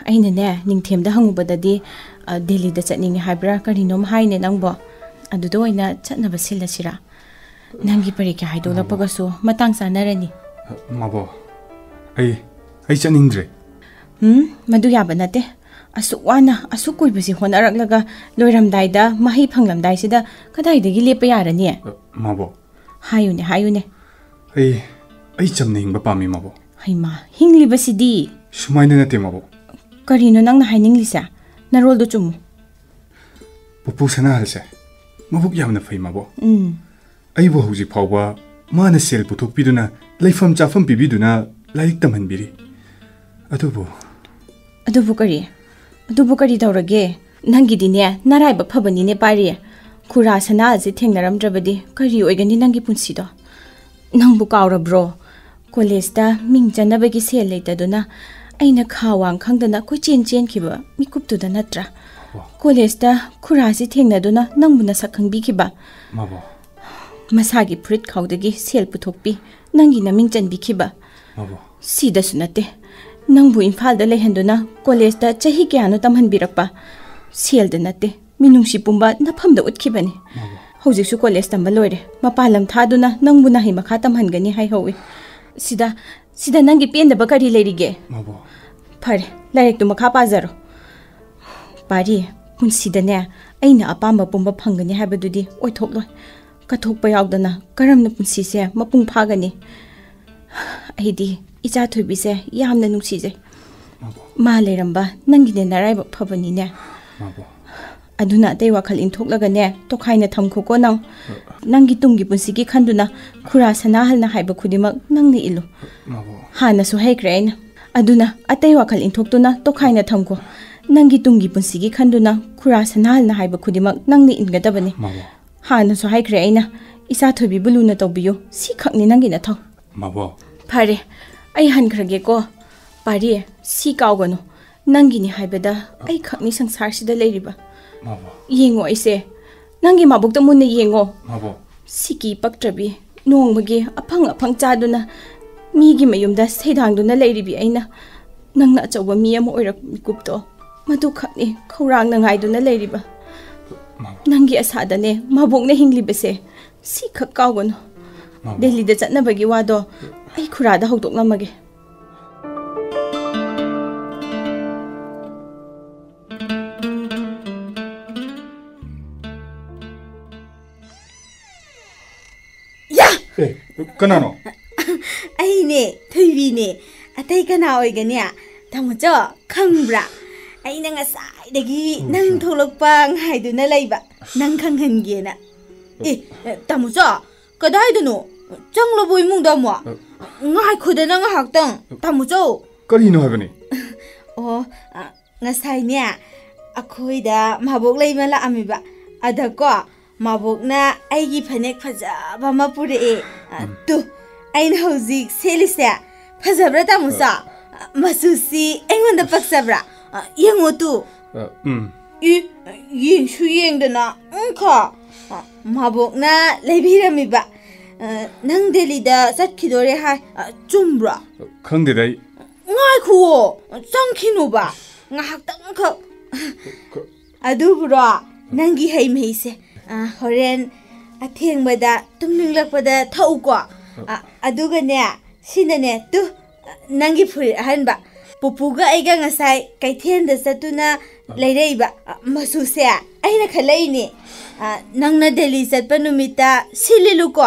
aina ne ningthemda hangubadadi Delhi da chatninge haibra karinom haine nangbo adudo oina chatnaba silasira nangi parikya haidolapagasu matang sanarani mabo ai chatningdre madu yaba nate asuk wana asuk koibasi honaraklaga loiramdaida mahi phanglamdai sida kadaidagi lepa yarani mabo hayune ai chamningba pami mabo haima hinglibasidi sumaina nate mabo karino nangna haininglisa naroldo chumu pupu sana halse mabuk yamna fai mabo ꯑꯩꯕꯨ ꯍꯧꯖꯤꯛ ꯐꯥꯎꯕ ꯃꯥꯅ ꯁꯦꯜ ꯄꯨꯊꯣꯛꯄꯤꯗꯨꯅ ꯂꯩꯐꯝ ꯆꯥꯐꯝ ꯄꯤꯕꯤꯗꯨꯅ ꯂꯥꯏꯔꯤꯛ ꯇꯝꯍꯟꯕꯤꯔꯤ ꯑꯗꯨꯕꯨ ꯀꯔꯤ ꯇꯧꯔꯒꯦ ꯅꯪꯒꯤꯗꯤꯅꯦ ꯅꯔꯥꯏꯕꯛ ꯐꯕꯅꯤꯅꯦ ꯄꯥꯔꯤ ꯈꯨꯔꯥ ꯁꯅꯥ ꯑꯁꯤ ꯊꯦꯡꯅꯔꯝꯗ꯭ꯔꯕꯗꯤ ꯀꯔꯤ ꯑꯣꯏꯒꯅꯤ ꯅꯪꯒꯤ ꯄꯨꯟꯁꯤꯗꯣ ꯅꯪꯕꯨ ꯀꯥꯎꯔꯕ꯭ꯔꯣ ꯀꯣꯂꯦꯖꯇ ꯃꯤꯡ ꯆꯟꯅꯕꯒꯤ ꯁꯦꯜ ꯂꯩꯇꯗꯨꯅ ꯑꯩꯅ ꯈꯥ ꯋꯥꯡ ꯈꯪꯗꯅ ꯀꯣꯏꯆꯦꯟ ꯆꯦꯟꯈꯤꯕ ꯃꯤꯀꯨꯞꯇꯨꯗ ꯅꯠꯇ꯭ꯔꯥ ꯀꯣꯂꯦꯖꯇ ꯈꯨꯔꯥꯁꯤ ꯊꯦꯡꯅꯗꯨꯅ ꯅꯪꯕꯨ ꯅꯁꯛ ꯈꯪꯕꯤꯈꯤꯕ ꯃꯁꯥꯒꯤ ꯐꯨꯔꯤꯠ ꯈꯥꯎꯗꯒꯤ ꯁꯦꯜ ꯄꯨꯊꯣꯛꯄꯤ ꯅꯪꯒꯤ ನಮಿꯡ ꯆꯟꯕꯤꯈꯤꯕ ꯁꯤꯗꯁꯨ ꯅꯠꯇꯦ ꯅꯪꯕꯨ ꯏꯝꯐꯥꯜꯗ ꯂꯩꯍꯟꯗꯨꯅ ꯀꯣꯂꯦꯖꯇ ꯆꯍꯤ ꯀꯌꯥꯅꯣ ꯇꯝꯍꯟꯕꯤꯔꯛꯄ ꯁꯦꯜꯗ ꯅꯠꯇꯦ ꯃꯤꯅꯨꯡꯁꯤ ꯄꯨꯝꯕ ꯅꯐꯝꯗ ꯎꯠꯈꯤꯕꯅꯤ ꯍꯧꯖꯤꯛꯁꯨ ꯀꯣꯂꯦꯖ ꯇꯝꯕ ꯂꯣꯏꯔꯦ ꯃꯄꯥꯟ ꯂꯝ ꯊꯥꯗꯨꯅ ꯅꯪꯕꯨ ꯅꯍꯩ ꯃꯈꯥ ꯇꯝꯍꯟꯒꯅꯤ ꯍꯥꯏꯍꯧꯏ ꯁꯤꯗ ꯅꯪꯒꯤ ꯄꯦꯟꯗꯕ ꯀꯔꯤ ꯂꯩꯔꯤꯒꯦ ꯐꯔꯦ ꯂꯥꯏꯔꯤꯛꯇꯨ ꯃꯈꯥ ꯄꯥꯖꯔꯣ ꯄꯥꯔꯤ ꯄꯨꯟꯁꯤꯗꯅꯦ ꯑꯩꯅ ꯑꯄꯥꯝꯕ ꯄꯨꯝꯕ ꯐꯪꯒꯅꯤ ꯍꯥꯏꯕꯗꯨꯗꯤ ꯑꯣꯏꯊꯣꯛꯂꯣꯏ ꯀꯠꯊꯣꯛꯄ ꯌꯥꯎꯗꯅ ꯀꯔꯝꯅ ꯄꯨꯟꯁꯤꯁꯦ ꯃꯄꯨꯡ ꯐꯥꯒꯅꯤ ꯑꯩꯗꯤ ꯏꯆꯥ ꯊꯣꯏꯕꯤꯁꯦ ꯌꯥꯝꯅ ꯅꯨꯡꯁꯤꯖꯩ ꯃꯥ ꯂꯩꯔꯝꯕ ꯅꯪꯒꯤꯅꯦ ꯅꯔꯥꯏꯕꯛ ꯐꯕꯅꯤꯅꯦ ꯑꯗꯨꯅ ꯑꯇꯩ ꯋꯥꯈꯜ ꯏꯟꯊꯣꯛꯂꯒꯅꯦ ꯇꯣꯈꯥꯏꯅ ꯊꯝꯈꯣꯀꯣ ꯅꯪꯒꯤ ꯇꯨꯡꯒꯤ ꯄꯨꯟꯁꯤꯒꯤ ꯈꯟꯗꯨꯅ ꯈꯨꯔꯥ ꯁꯅꯥꯍꯜꯅ ꯍꯥꯏꯕ ꯈꯨꯗꯤꯡꯃꯛ ꯅꯪꯅ ꯏꯜꯂꯨ ꯍꯥꯟꯅꯁꯨ ꯍꯩꯈ꯭ꯔꯦ ꯑꯩꯅ ꯑꯗꯨꯅ ꯑꯇꯩ ꯋꯥꯈꯜ ꯏꯟꯊꯣꯛꯇꯨꯅ ꯇꯣꯈꯥꯏꯅ ꯊꯝꯈꯣ ꯅꯪꯒꯤ ꯇꯨꯡꯒꯤ ꯄꯨꯟꯁꯤꯒꯤ ꯈꯟꯗꯨꯅ ꯈꯨꯔꯥ ꯁꯅꯥꯍꯜꯅ ꯍꯥꯏꯕ ꯈꯨꯗꯤꯡꯃꯛ ꯅꯪꯅ ꯏꯟꯒꯗꯕꯅꯤ ꯍꯥꯟꯅꯁꯨ ꯍꯥꯏꯈ꯭ꯔꯦ ꯑꯩꯅ ꯏꯆꯥ ꯊꯣꯏꯕꯤꯕꯨ ꯂꯨꯅ ꯇꯧꯕꯤꯌꯨ ꯁꯤꯈꯛꯅꯤ ꯅꯪꯒꯤ ꯅꯊꯧ ꯐꯔꯦ ꯑꯩ ꯍꯟꯈ꯭ꯔꯒꯦꯀꯣ ꯄꯥꯔꯤ ꯁꯤ ꯀꯥꯎꯒꯅꯨ ꯅꯪꯒꯤꯅꯤ ꯍꯥꯏꯕꯗ ꯑꯩ ꯈꯛꯅꯤ ꯁꯪꯁꯥꯔꯁꯤꯗ ꯂꯩꯔꯤꯕ ꯌꯦꯡꯉꯣ ꯑꯩꯁꯦ ꯅꯪꯒꯤ ꯃꯕꯨꯛꯇ ꯃꯨꯟꯅ ꯌꯦꯡꯉꯣ ꯁꯤꯀꯤ ꯄꯛꯇ꯭ꯔꯕꯤ ꯅꯣꯡꯃꯒꯤ ꯑꯐꯪ ꯆꯥꯗꯨꯅ ꯃꯤꯒꯤ ꯃꯌꯨꯝꯗ ꯁꯩꯗꯥꯡꯗꯨꯅ ꯂꯩꯔꯤꯕꯤ ꯑꯩꯅ ꯅꯪꯅ ꯑꯆꯧꯕ ꯃꯤ ꯑꯃ ꯑꯣꯏꯔꯛꯄ ꯃꯤꯀꯨꯞꯇꯣ ꯃꯗꯨ ꯈꯛꯅꯤ ꯈꯧꯔꯥꯡꯅ ꯉꯥꯏꯗꯨꯅ ꯂꯩꯔꯤꯕ ꯅꯪꯒꯤ ꯑꯁꯥꯗꯅꯦ ꯃꯕꯣꯛꯅ ꯍꯤꯡꯂꯤꯕꯁꯦ ꯁꯤꯈꯛ ꯀꯥꯎꯒꯅꯨ ꯗꯦꯜꯂꯤꯗ ꯆꯠꯅꯕꯒꯤ ꯋꯥꯗꯣ ꯑꯩ ꯈꯨꯔꯥꯗ ꯍꯧꯗꯣꯛꯂꯝꯃꯒꯦ ꯀꯅꯥꯅꯣ ꯑꯩꯅꯦ ꯊꯣꯏꯕꯤꯅꯦ ꯑꯇꯩ ꯀꯅꯥ ꯑꯣꯏꯒꯅꯤ ꯇꯥꯃꯣꯆꯣ ꯈꯪꯕ꯭ꯔꯥ ꯑꯩꯅ ꯉꯁꯥꯏꯗꯒꯤ ꯅꯪ ꯊꯣꯛꯂꯛꯄ ꯉꯥꯏꯗꯨꯅ ꯂꯩꯕ ꯅꯪ ꯈꯪꯍꯟꯒꯦꯅ ꯇꯥꯃꯣꯆꯣ ꯀꯗꯥꯏꯗꯅꯣ ꯆꯪꯂꯕꯣ ꯏꯃꯨꯡꯗ ꯑꯃꯨꯛ ꯉꯥꯏꯈꯣꯗꯅ ꯉꯥꯏꯍꯥꯛꯇꯪ ꯇꯥꯃꯣꯆꯣ ꯀꯔꯤꯅꯣ ꯍꯥꯏꯕꯅꯤ ꯑꯣ ꯉꯁꯥꯏꯅꯦ ꯑꯩꯈꯣꯏꯗ ꯃꯕꯣꯛ ꯂꯩꯕ ꯂꯥꯛꯑꯝꯃꯤꯕ ꯑꯗꯀꯣ ꯃꯕꯣꯛꯅ ꯑꯩꯒꯤ ꯐꯅꯦꯛ ꯐꯖꯕ ꯑꯃ ꯄꯨꯔꯛꯑꯦ ꯇꯨ ꯑꯩꯅ ꯍꯧꯖꯤꯛ ꯁꯦꯠꯂꯤꯁꯦ ꯐꯖꯕ꯭ꯔꯥ ꯇꯥꯃꯣꯆꯣ ꯃꯆꯨꯁꯤ ꯑꯩꯉꯣꯟꯗ ꯄꯛꯆꯕ꯭ꯔꯥ ꯌꯦꯡꯉꯣ ꯇꯨ ꯌꯦꯡꯁꯨ ꯌꯦꯡꯗꯅ ꯃꯕꯣꯛꯅ ꯂꯩꯕꯤꯔꯝꯃꯤꯕ ꯅꯪ ꯗꯦꯜꯂꯤꯗ ꯆꯠꯈꯤꯗꯣꯔꯦ ꯍꯥꯏ ꯆꯨꯝꯕ꯭ꯔꯣ ꯈꯪꯗꯦꯗ ꯑꯩ ꯉꯥꯏꯈꯨꯋꯣ ꯆꯪꯈꯤꯅꯨꯕ ꯉꯥꯏꯍꯥꯛꯇꯪꯈꯛ ꯑꯗꯨꯕꯨꯔꯣ ꯅꯪꯒꯤ ꯍꯩ ꯃꯍꯤꯁꯦ ꯍꯣꯔꯦꯟ ꯑꯊꯦꯡꯕꯗ ꯇꯨꯝꯅꯤꯡꯂꯛꯄꯗ ꯊꯛꯎꯀꯣ ꯑꯗꯨꯒꯅꯦ ꯁꯤꯅꯅꯦ ꯇꯨ ꯅꯪꯒꯤ ꯐꯨꯔꯤꯠ ꯑꯍꯟꯕ ꯄꯨꯄꯨꯒ ꯑꯩꯒ ꯉꯁꯥꯏ ꯀꯩꯊꯦꯜꯗ ꯆꯠꯇꯨꯅ ꯂꯩꯔꯛꯏꯕ ꯃꯆꯨꯁꯦ ꯑꯩꯅ ꯈꯜꯂꯛꯏꯅꯦ ꯅꯪꯅ ꯗꯦꯜꯂꯤ ꯆꯠꯄ ꯅꯨꯃꯤꯠꯇ ꯁꯤꯜꯂꯤꯂꯨꯀꯣ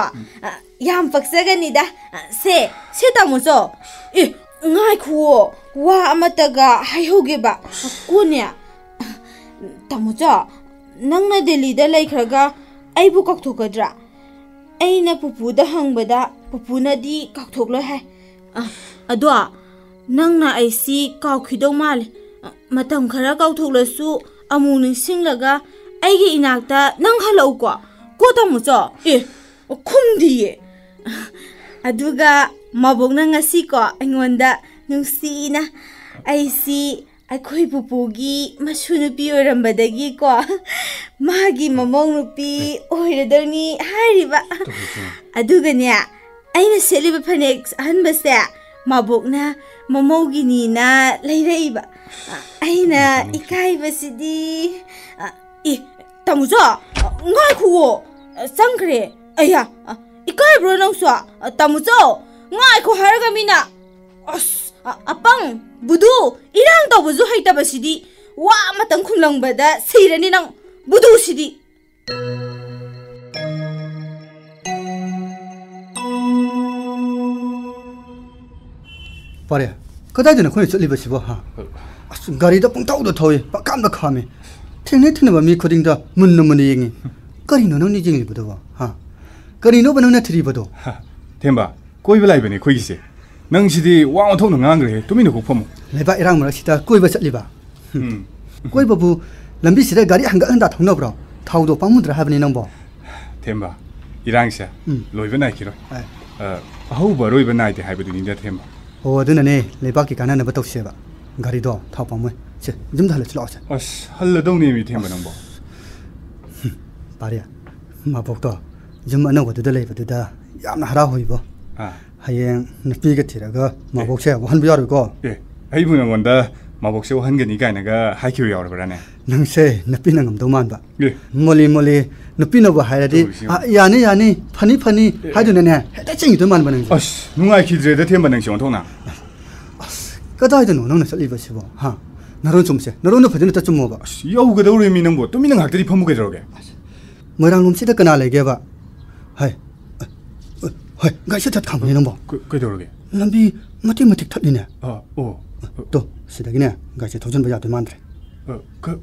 ꯌꯥꯝ ꯄꯛꯆꯒꯅꯤꯗ ꯁꯦ ꯇꯥꯃꯣꯆꯣ ꯉꯥꯏꯈꯨꯋꯣ ꯋꯥ ꯑꯃꯇꯒ ꯍꯥꯏꯍꯧꯒꯦꯕ ꯀꯣꯅꯦ ꯇꯥꯃꯣꯆꯣ ꯅꯪꯅ ꯗꯦꯜꯂꯤꯗ ꯂꯩꯈ꯭ꯔꯒ ꯑꯩꯕꯨ ꯀꯥꯎꯊꯣꯛꯀꯗ꯭ꯔꯥ ꯑꯩꯅ ꯄꯨꯄꯨꯗ ꯍꯪꯕꯗ ꯄꯨꯄꯨꯅꯗꯤ ꯀꯥꯎꯊꯣꯛꯂꯣꯏ ꯍꯥꯏ ꯑꯗꯣ ꯅꯪꯅ ꯑꯩꯁꯤ ꯀꯥꯎꯈꯤꯗꯧ ꯃꯥꯜꯂꯦ ꯃꯇꯝ ꯈꯔ ꯀꯥꯎꯊꯣꯛꯂꯁꯨ ꯑꯃꯨꯛ ꯅꯤꯡꯁꯤꯡꯂꯒ ꯑꯩꯒꯤ ꯏꯅꯥꯛꯇ ꯅꯪ ꯍꯜꯂꯛꯎꯀꯣ ꯀꯣ ꯇꯥꯃꯣꯆꯣ ꯈꯨꯝꯗꯤꯌꯦ ꯑꯗꯨꯒ ꯃꯕꯣꯛꯅ ꯉꯁꯤꯀꯣ ꯑꯩꯉꯣꯟꯗ ꯅꯨꯡꯁꯤꯅ ꯑꯩꯁꯤ ꯑꯩꯈꯣꯏ ꯄꯨꯄꯨꯒꯤ ꯃꯁꯨ ꯅꯨꯄꯤ ꯑꯣꯏꯔꯝꯕꯗꯒꯤꯀꯣ ꯃꯥꯒꯤ ꯃꯃꯧ ꯅꯨꯄꯤ ꯑꯣꯏꯔꯗꯧꯅꯤ ꯍꯥꯏꯔꯤꯕ ꯑꯗꯨꯒꯅꯦ ꯑꯩꯅ ꯁꯦꯠꯂꯤꯕ ꯐꯅꯦꯛ ꯑꯍꯟꯕꯁꯦ ꯃꯕꯣꯛꯅ ꯃꯃꯧꯒꯤꯅꯤꯅ ꯂꯩꯔꯛꯏꯕ ꯑꯩꯅ ꯏꯀꯥꯏꯕꯁꯤꯗꯤ ꯇꯥꯃꯣꯆꯣ ꯉꯥꯏꯈꯨꯋꯣ ꯆꯪꯈ꯭ꯔꯦ ꯑꯩꯌꯥ 이까이브로 낭수 따무죠 ngài ko haraga mina apang budu irang taw buzu haitaba sidi wa matang khumlang bada sirani nang budu sidi pare kadai dena khoi chali ba sibo ha gari da pungtaw da thoi pakam da khame thene thene ba mi khoding da mun na mun yengi kari no ni jing li budu ha ꯀꯔꯤꯅꯣ ꯅꯪꯅ ꯊꯤꯔꯤꯕꯗꯣ ꯊꯦꯝꯕ ꯀꯣꯏꯕ ꯂꯥꯛꯏꯕꯅꯤ ꯑꯩꯈꯣꯏꯒꯤꯁꯦ ꯅꯪꯁꯤꯗꯤ ꯋꯥ ꯑꯣꯟꯊꯣꯛꯅ ꯉꯥꯡꯈ꯭ꯔꯦ ꯇꯨꯃꯤꯟꯅ ꯀꯣꯛꯐꯝꯃꯨ ꯂꯩꯕꯥꯛ ꯏꯔꯥꯡ ꯃꯔꯛꯁꯤꯗ ꯀꯣꯏꯕ ꯆꯠꯂꯤꯕ ꯀꯣꯏꯕꯕꯨ ꯂꯝꯕꯤꯁꯤꯗ ꯒꯥꯔꯤ ꯍꯟꯒꯠ ꯍꯟꯗꯥ ꯊꯧꯅꯕ꯭ꯔꯣ ꯊꯥꯎꯗꯣ ꯄꯥꯝꯃꯨꯗ꯭ꯔꯥ ꯍꯥꯏꯕꯅꯤ ꯅꯪꯕꯣ ꯊꯦꯝꯕ ꯏꯔꯥꯡꯁꯦ ꯂꯣꯏꯕ ꯅꯥꯏꯈꯤꯔꯣꯏ ꯑꯍꯧꯕ ꯑꯔꯣꯏꯕ ꯅꯥꯏꯗꯦ ꯍꯥꯏꯕꯗꯨꯅꯤꯗ ꯊꯦꯝꯕ ꯑꯣ ꯑꯗꯨꯅꯅꯦ ꯂꯩꯕꯥꯛꯀꯤ ꯀꯥꯟꯅꯅꯕ ꯇꯧꯁꯦꯕ ꯒꯥꯔꯤꯗꯣ ꯊꯥꯎ ꯄꯥꯝꯃꯣꯏ ꯁꯦ ꯌꯨꯝꯗ ꯍꯜꯂꯁꯤ ꯂꯥꯛꯑꯣꯁꯦ ꯑꯁ ꯍꯜꯂꯗꯧꯅꯦꯃꯤ ꯊꯦꯝꯕ ꯅꯪꯕꯣ ꯄꯥꯔꯦ ꯃꯕꯣꯛꯇꯣ ꯌꯨꯝ ꯑꯅꯧꯕꯗꯨꯗ ꯂꯩꯕꯗꯨꯗ ꯌꯥꯝꯅ ꯍꯔꯥꯎꯍꯣꯏꯕꯣ ꯍꯌꯦꯡ ꯅꯨꯄꯤꯒ ꯊꯤꯔꯒ ꯃꯕꯣꯛꯁꯦ ꯋꯥꯍꯟꯕ ꯌꯥꯔꯣꯏꯀꯣ ꯑꯩꯕꯨ ꯅꯪꯉꯣꯟꯗ ꯃꯕꯣꯛꯁꯦ ꯋꯥꯍꯟꯒꯅꯤ ꯀꯥꯏꯅꯒ ꯍꯥꯏꯈꯤꯕ ꯌꯥꯎꯔꯕ꯭ꯔꯥꯅꯦ ꯅꯪꯁꯦ ꯅꯨꯄꯤꯅ ꯉꯝꯗꯧ ꯃꯥꯟꯕ ꯃꯣꯂꯤ ꯃꯣꯂꯤ ꯅꯨꯄꯤꯅꯕꯨ ꯍꯥꯏꯔꯗꯤ ꯌꯥꯅꯤ ꯌꯥꯅꯤ ꯐꯅꯤ ꯐꯅꯤ ꯍꯥꯏꯗꯨꯅꯅꯦ ꯍꯦꯛꯇ ꯆꯤꯡꯒꯤꯗꯧ ꯃꯥꯟꯕ ꯅꯪꯁꯦ ꯑꯁ ꯅꯨꯡꯉꯥꯏꯈꯤꯗ꯭ꯔꯦꯗ ꯊꯦꯝꯕ ꯅꯪꯁꯦ ꯑꯣꯟꯊꯣꯛꯅ ꯑꯁ ꯀꯗꯥꯏꯗꯅꯣ ꯅꯪꯅ ꯆꯠꯂꯤꯕꯁꯤꯕꯣ ꯍꯥ ꯅꯔꯣꯟ ꯆꯨꯝꯁꯦ ꯅꯔꯣꯟꯗꯣ ꯐꯖꯅ ꯆꯨꯝꯃꯣꯕ ꯑꯁ ꯌꯧꯒꯗꯧꯔꯦꯃꯤ ꯅꯪꯕꯣ ꯇꯨꯃꯤꯟꯅ ꯉꯥꯛꯇꯗꯤ ꯐꯝꯃꯨ ꯀꯩꯗꯧꯔꯒꯦ ꯃꯣꯏꯔꯥꯡꯂꯣꯝꯁꯤꯗ ꯀꯅꯥ ꯂꯩꯒꯦꯕ ꯍꯥꯏ ꯍꯣꯏ ꯒꯥꯔꯤꯁꯦ ꯊꯠꯈꯥꯝꯕꯅꯤ ꯅꯪꯕꯣ ꯀꯩꯗꯧꯔꯒꯦ ꯂꯝꯕꯤ ꯃꯇꯦꯛ ꯃꯇꯦꯛ ꯊꯠꯂꯤꯅꯦ ꯑꯣ ꯇꯣ ꯁꯤꯗꯒꯤꯅꯦ ꯒꯥꯔꯤꯁꯦ ꯊꯧꯖꯤꯟꯕ ꯌꯥꯗꯣꯏ ꯃꯥꯟꯗ꯭ꯔꯦ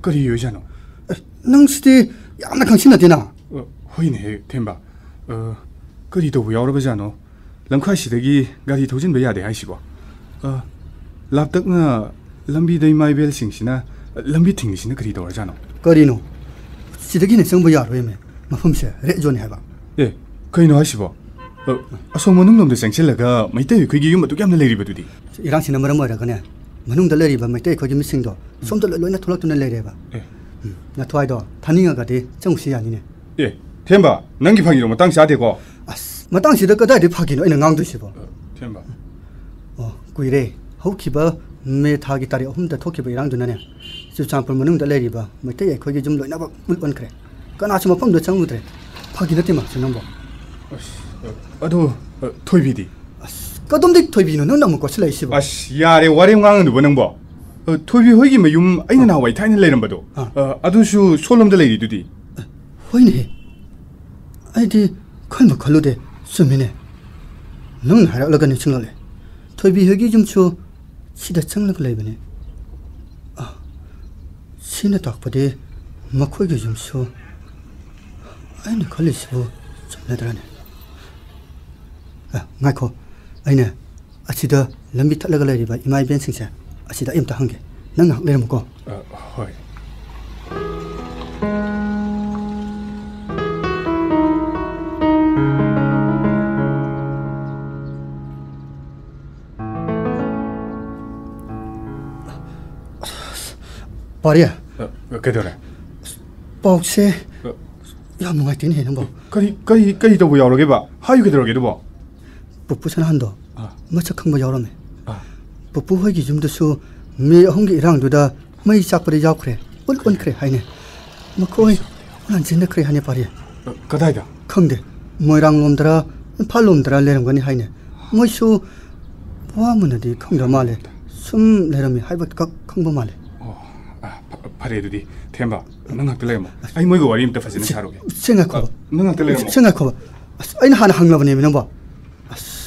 ꯀꯔꯤ ꯑꯣꯏꯖꯥꯠꯅꯣ ꯅꯪꯁꯤꯗꯤ ꯌꯥꯝꯅ ꯈꯪꯁꯤꯟꯅꯗꯦꯅ ꯍꯣꯏꯅꯦꯍꯦ ꯊꯦꯝꯕ ꯀꯔꯤ ꯇꯧꯕ ꯌꯥꯎꯔꯕꯖꯥꯠꯅꯣ ꯂꯝꯈꯥꯏꯁꯤꯗꯒꯤ ꯒꯥꯔꯤ ꯊꯧꯖꯤꯟꯕ ꯌꯥꯗꯦ ꯍꯥꯏꯁꯤꯕꯣ ꯂꯥꯞꯇꯛꯅ ꯂꯝꯕꯤꯗ ꯏꯃꯥ ꯏꯕꯦꯜꯁꯤꯡꯁꯤꯅ ꯂꯝꯕꯤ ꯊꯤꯡꯉꯤꯁꯤꯅ ꯀꯔꯤ ꯇꯧꯔꯖꯥꯠꯅꯣ ꯀꯔꯤꯅꯣ ꯁꯤꯗꯒꯤꯅꯦ ꯆꯪꯕ ꯌꯥꯔꯣꯏꯃꯦ ꯃꯐꯝꯁꯦ ꯔꯦꯠ ꯖꯣꯟꯅꯤ ꯍꯥꯏꯕ ꯀꯩꯅꯣ ꯍꯥꯏꯁꯤꯕꯣ ꯑꯁꯣꯝ ꯃꯅꯨꯡꯂꯣꯝꯗ ꯆꯪꯁꯤꯜꯂꯒ ꯃꯩꯇꯩ ꯑꯩꯈꯣꯏꯒꯤ ꯌꯨꯝ ꯑꯗꯨꯛ ꯌꯥꯝꯅ ꯂꯩꯔꯤꯕꯗꯨꯗꯤ ꯏꯔꯥꯡꯁꯤꯅ ꯃꯔꯝ ꯑꯣꯏꯔꯒꯅꯦ ꯃꯅꯨꯡꯗ ꯂꯩꯔꯤꯕ ꯃꯩꯇꯩ ꯑꯩꯈꯣꯏꯒꯤ ꯃꯤꯁꯤꯡꯗꯣ ꯁꯣꯝꯗ ꯂꯣꯏꯅ ꯊꯣꯛꯂꯛꯇꯨꯅ ꯂꯩꯔꯦꯕ ꯅꯊꯋꯥꯏꯗꯣ ꯊꯥꯅꯤꯡꯉꯒꯗꯤ ꯆꯪꯉꯨꯁꯤ ꯌꯥꯅꯤꯅꯦ ꯊꯦꯝꯕ ꯅꯪꯒꯤ ꯐꯪꯉꯤꯔꯣ ꯃꯇꯥꯡ ꯆꯥꯗꯦꯀꯣ ꯑꯁ ꯃꯇꯥꯡꯁꯤꯗ ꯀꯗꯥꯏꯗꯒꯤ ꯐꯥꯒꯤꯅꯣ ꯑꯩꯅ ꯉꯥꯡꯗꯣꯏꯁꯤꯕꯣ ꯊꯦꯝꯕ ꯑꯣ ꯀꯨꯏꯔꯦ ꯍꯧꯈꯤꯕ ꯃꯦ ꯊꯥꯒꯤ ꯇꯥꯔꯤꯛ 3ꯗ ꯊꯣꯛꯈꯤꯕ ꯏꯔꯥꯡꯗꯨꯅꯅꯦ ꯆꯨꯔꯆꯥꯟꯄꯨꯔ ꯃꯅꯨꯡꯗ ꯂꯩꯔꯤꯕ ꯃꯩꯇꯩ ꯑꯩꯈꯣꯏꯒꯤ ꯌꯨꯝ ꯂꯣꯏꯅꯃꯛ ꯃꯨꯠꯍꯟꯈ꯭ꯔꯦ ꯀꯅꯥꯁꯨ ꯃꯐꯝꯗ ꯆꯪꯉꯨꯗ꯭ꯔꯦ ꯐꯥꯒꯤ ꯅꯠꯇꯦ ꯃꯥꯁꯨ ꯅꯪꯕꯣ ꯑꯗꯣ ꯊꯣꯏꯕꯤꯗꯤ ꯑꯁ ꯀꯗꯣꯝꯗꯒꯤ ꯊꯣꯏꯕꯤꯅꯣ ꯅꯪꯅ ꯑꯃꯨꯛ ꯀꯣꯠꯁꯤꯜꯂꯛꯏꯁꯤꯕꯣ ꯑꯁ ꯌꯥꯔꯦ ꯋꯥꯔꯤ ꯉꯥꯡꯉꯅꯨꯕ ꯅꯪꯕꯣ ꯊꯣꯏꯕꯤ ꯍꯣꯏꯒꯤ ꯃꯌꯨꯝ ꯑꯩꯅ ꯅꯍꯥꯟꯋꯥꯏ ꯊꯥꯏꯅ ꯂꯩꯔꯝꯕꯗꯣ ꯑꯗꯨꯁꯨ ꯁꯣꯂꯣꯝꯗ ꯂꯩꯔꯤꯗꯨꯗꯤ ꯍꯣꯏꯅꯦ ꯑꯩꯗꯤ ꯈꯟꯕ ꯈꯜꯂꯨꯗꯦ ꯆꯨꯝꯃꯤꯅꯦ ꯅꯪꯅ ꯍꯥꯏꯔꯛꯂꯒ ꯅꯤꯡꯁꯤꯡꯂꯛꯂꯦ ꯊꯣꯏꯕꯤ ꯍꯣꯏꯒꯤ ꯌꯨꯝꯁꯨ ꯁꯤꯗ ꯆꯪꯂꯒ ꯂꯩꯕꯅꯦ ꯁꯤꯅ ꯇꯥꯛꯄꯗꯤ ꯃꯈꯣꯏꯒꯤ ꯌꯨꯝꯁꯨ ꯑꯩꯅ ꯈꯜꯂꯤꯁꯤꯕꯨ ꯆꯨꯝꯂꯗ꯭ꯔꯥꯅꯦ ꯉꯥꯏꯈꯣ ꯑꯩꯅ ꯑꯁꯤꯗ ꯂꯝꯕꯤ ꯊꯠꯂꯒ ꯂꯩꯔꯤꯕ ꯏꯃꯥ ꯏꯕꯦꯟꯁꯤꯡꯁꯦ ꯑꯁꯤꯗ ꯑꯩ ꯑꯝꯇ ꯍꯪꯒꯦ ꯅꯪ ꯉꯥꯏꯍꯥꯛ ꯂꯩꯔꯝꯃꯨꯀꯣ ꯍꯣꯏ ꯄꯥꯔꯤꯌꯥ ꯀꯩꯗꯧꯔꯦ ꯄꯥꯎꯁꯦ ꯌꯥꯝ ꯅꯨꯡꯉꯥꯏꯇꯦꯅꯦ ꯅꯪꯕꯣ ꯀꯔꯤ ꯇꯧꯕ ꯌꯥꯎꯔꯒꯦꯕ ꯍꯥꯏꯌꯨ ꯀꯩꯗꯧꯔꯒꯦ ꯑꯗꯨꯕꯣ ꯄꯨꯄꯨ ꯁꯅꯥꯍꯟꯗꯣ ꯃꯁꯛ ꯈꯪꯕ ꯌꯥꯎꯔꯝꯃꯦ ꯄꯨꯄꯨ ꯍꯣꯏꯒꯤ ꯌꯨꯝꯗꯁꯨ ꯃꯦ 3ꯒꯤ ꯏꯔꯥꯡꯗꯨꯗ ꯃꯩ ꯆꯥꯛꯄꯗ ꯌꯥꯎꯈ꯭ꯔꯦ ꯑꯣꯟꯈ꯭ꯔꯦ ꯍꯥꯏꯅꯦ ꯃꯈꯣꯏ ꯂꯥꯟꯖꯤꯟꯅꯈ꯭ꯔꯦ ꯍꯥꯏꯅꯦ ꯄꯥꯔꯤꯌꯥ ꯀꯗꯥꯏꯗ ꯈꯪꯗꯦ ꯃꯣꯏꯔꯥꯡ ꯂꯣꯝꯗꯔ ꯏꯝꯐꯥꯜ ꯂꯣꯝꯗꯔ ꯂꯩꯔꯝꯒꯅꯤ ꯍꯥꯏꯅꯦ ꯃꯣꯏꯁꯨ ꯋꯥ ꯑꯃꯅꯗꯤ ꯈꯪꯗ꯭ꯔ ꯃꯥꯜꯂꯦ ꯁꯨꯝ ꯂꯩꯔꯝꯃꯤ ꯍꯥꯏꯕ ꯈꯪꯕ ꯃꯥꯜꯂꯦ ꯐꯔꯦ ꯑꯗꯨꯗꯤ ꯊꯦꯝꯕ ꯅꯪ ꯉꯥꯛꯇ ꯂꯩꯔꯝꯃꯣ ꯑꯩ ꯃꯣꯏꯒ ꯋꯥꯔꯤ ꯑꯝꯇ ꯐꯖꯅ ꯁꯥꯔꯨꯒꯦ ꯉꯥꯏꯈꯣꯕ ꯅꯪ ꯉꯥꯛꯇ ꯂꯩꯔꯝꯃꯣ ꯉꯥꯏꯈꯣꯕ ꯑꯁ ꯑꯩꯅ ꯍꯥꯟꯅ ꯍꯪꯂꯕꯅꯦꯃꯤ ꯅꯪꯕꯣ ꯑꯁ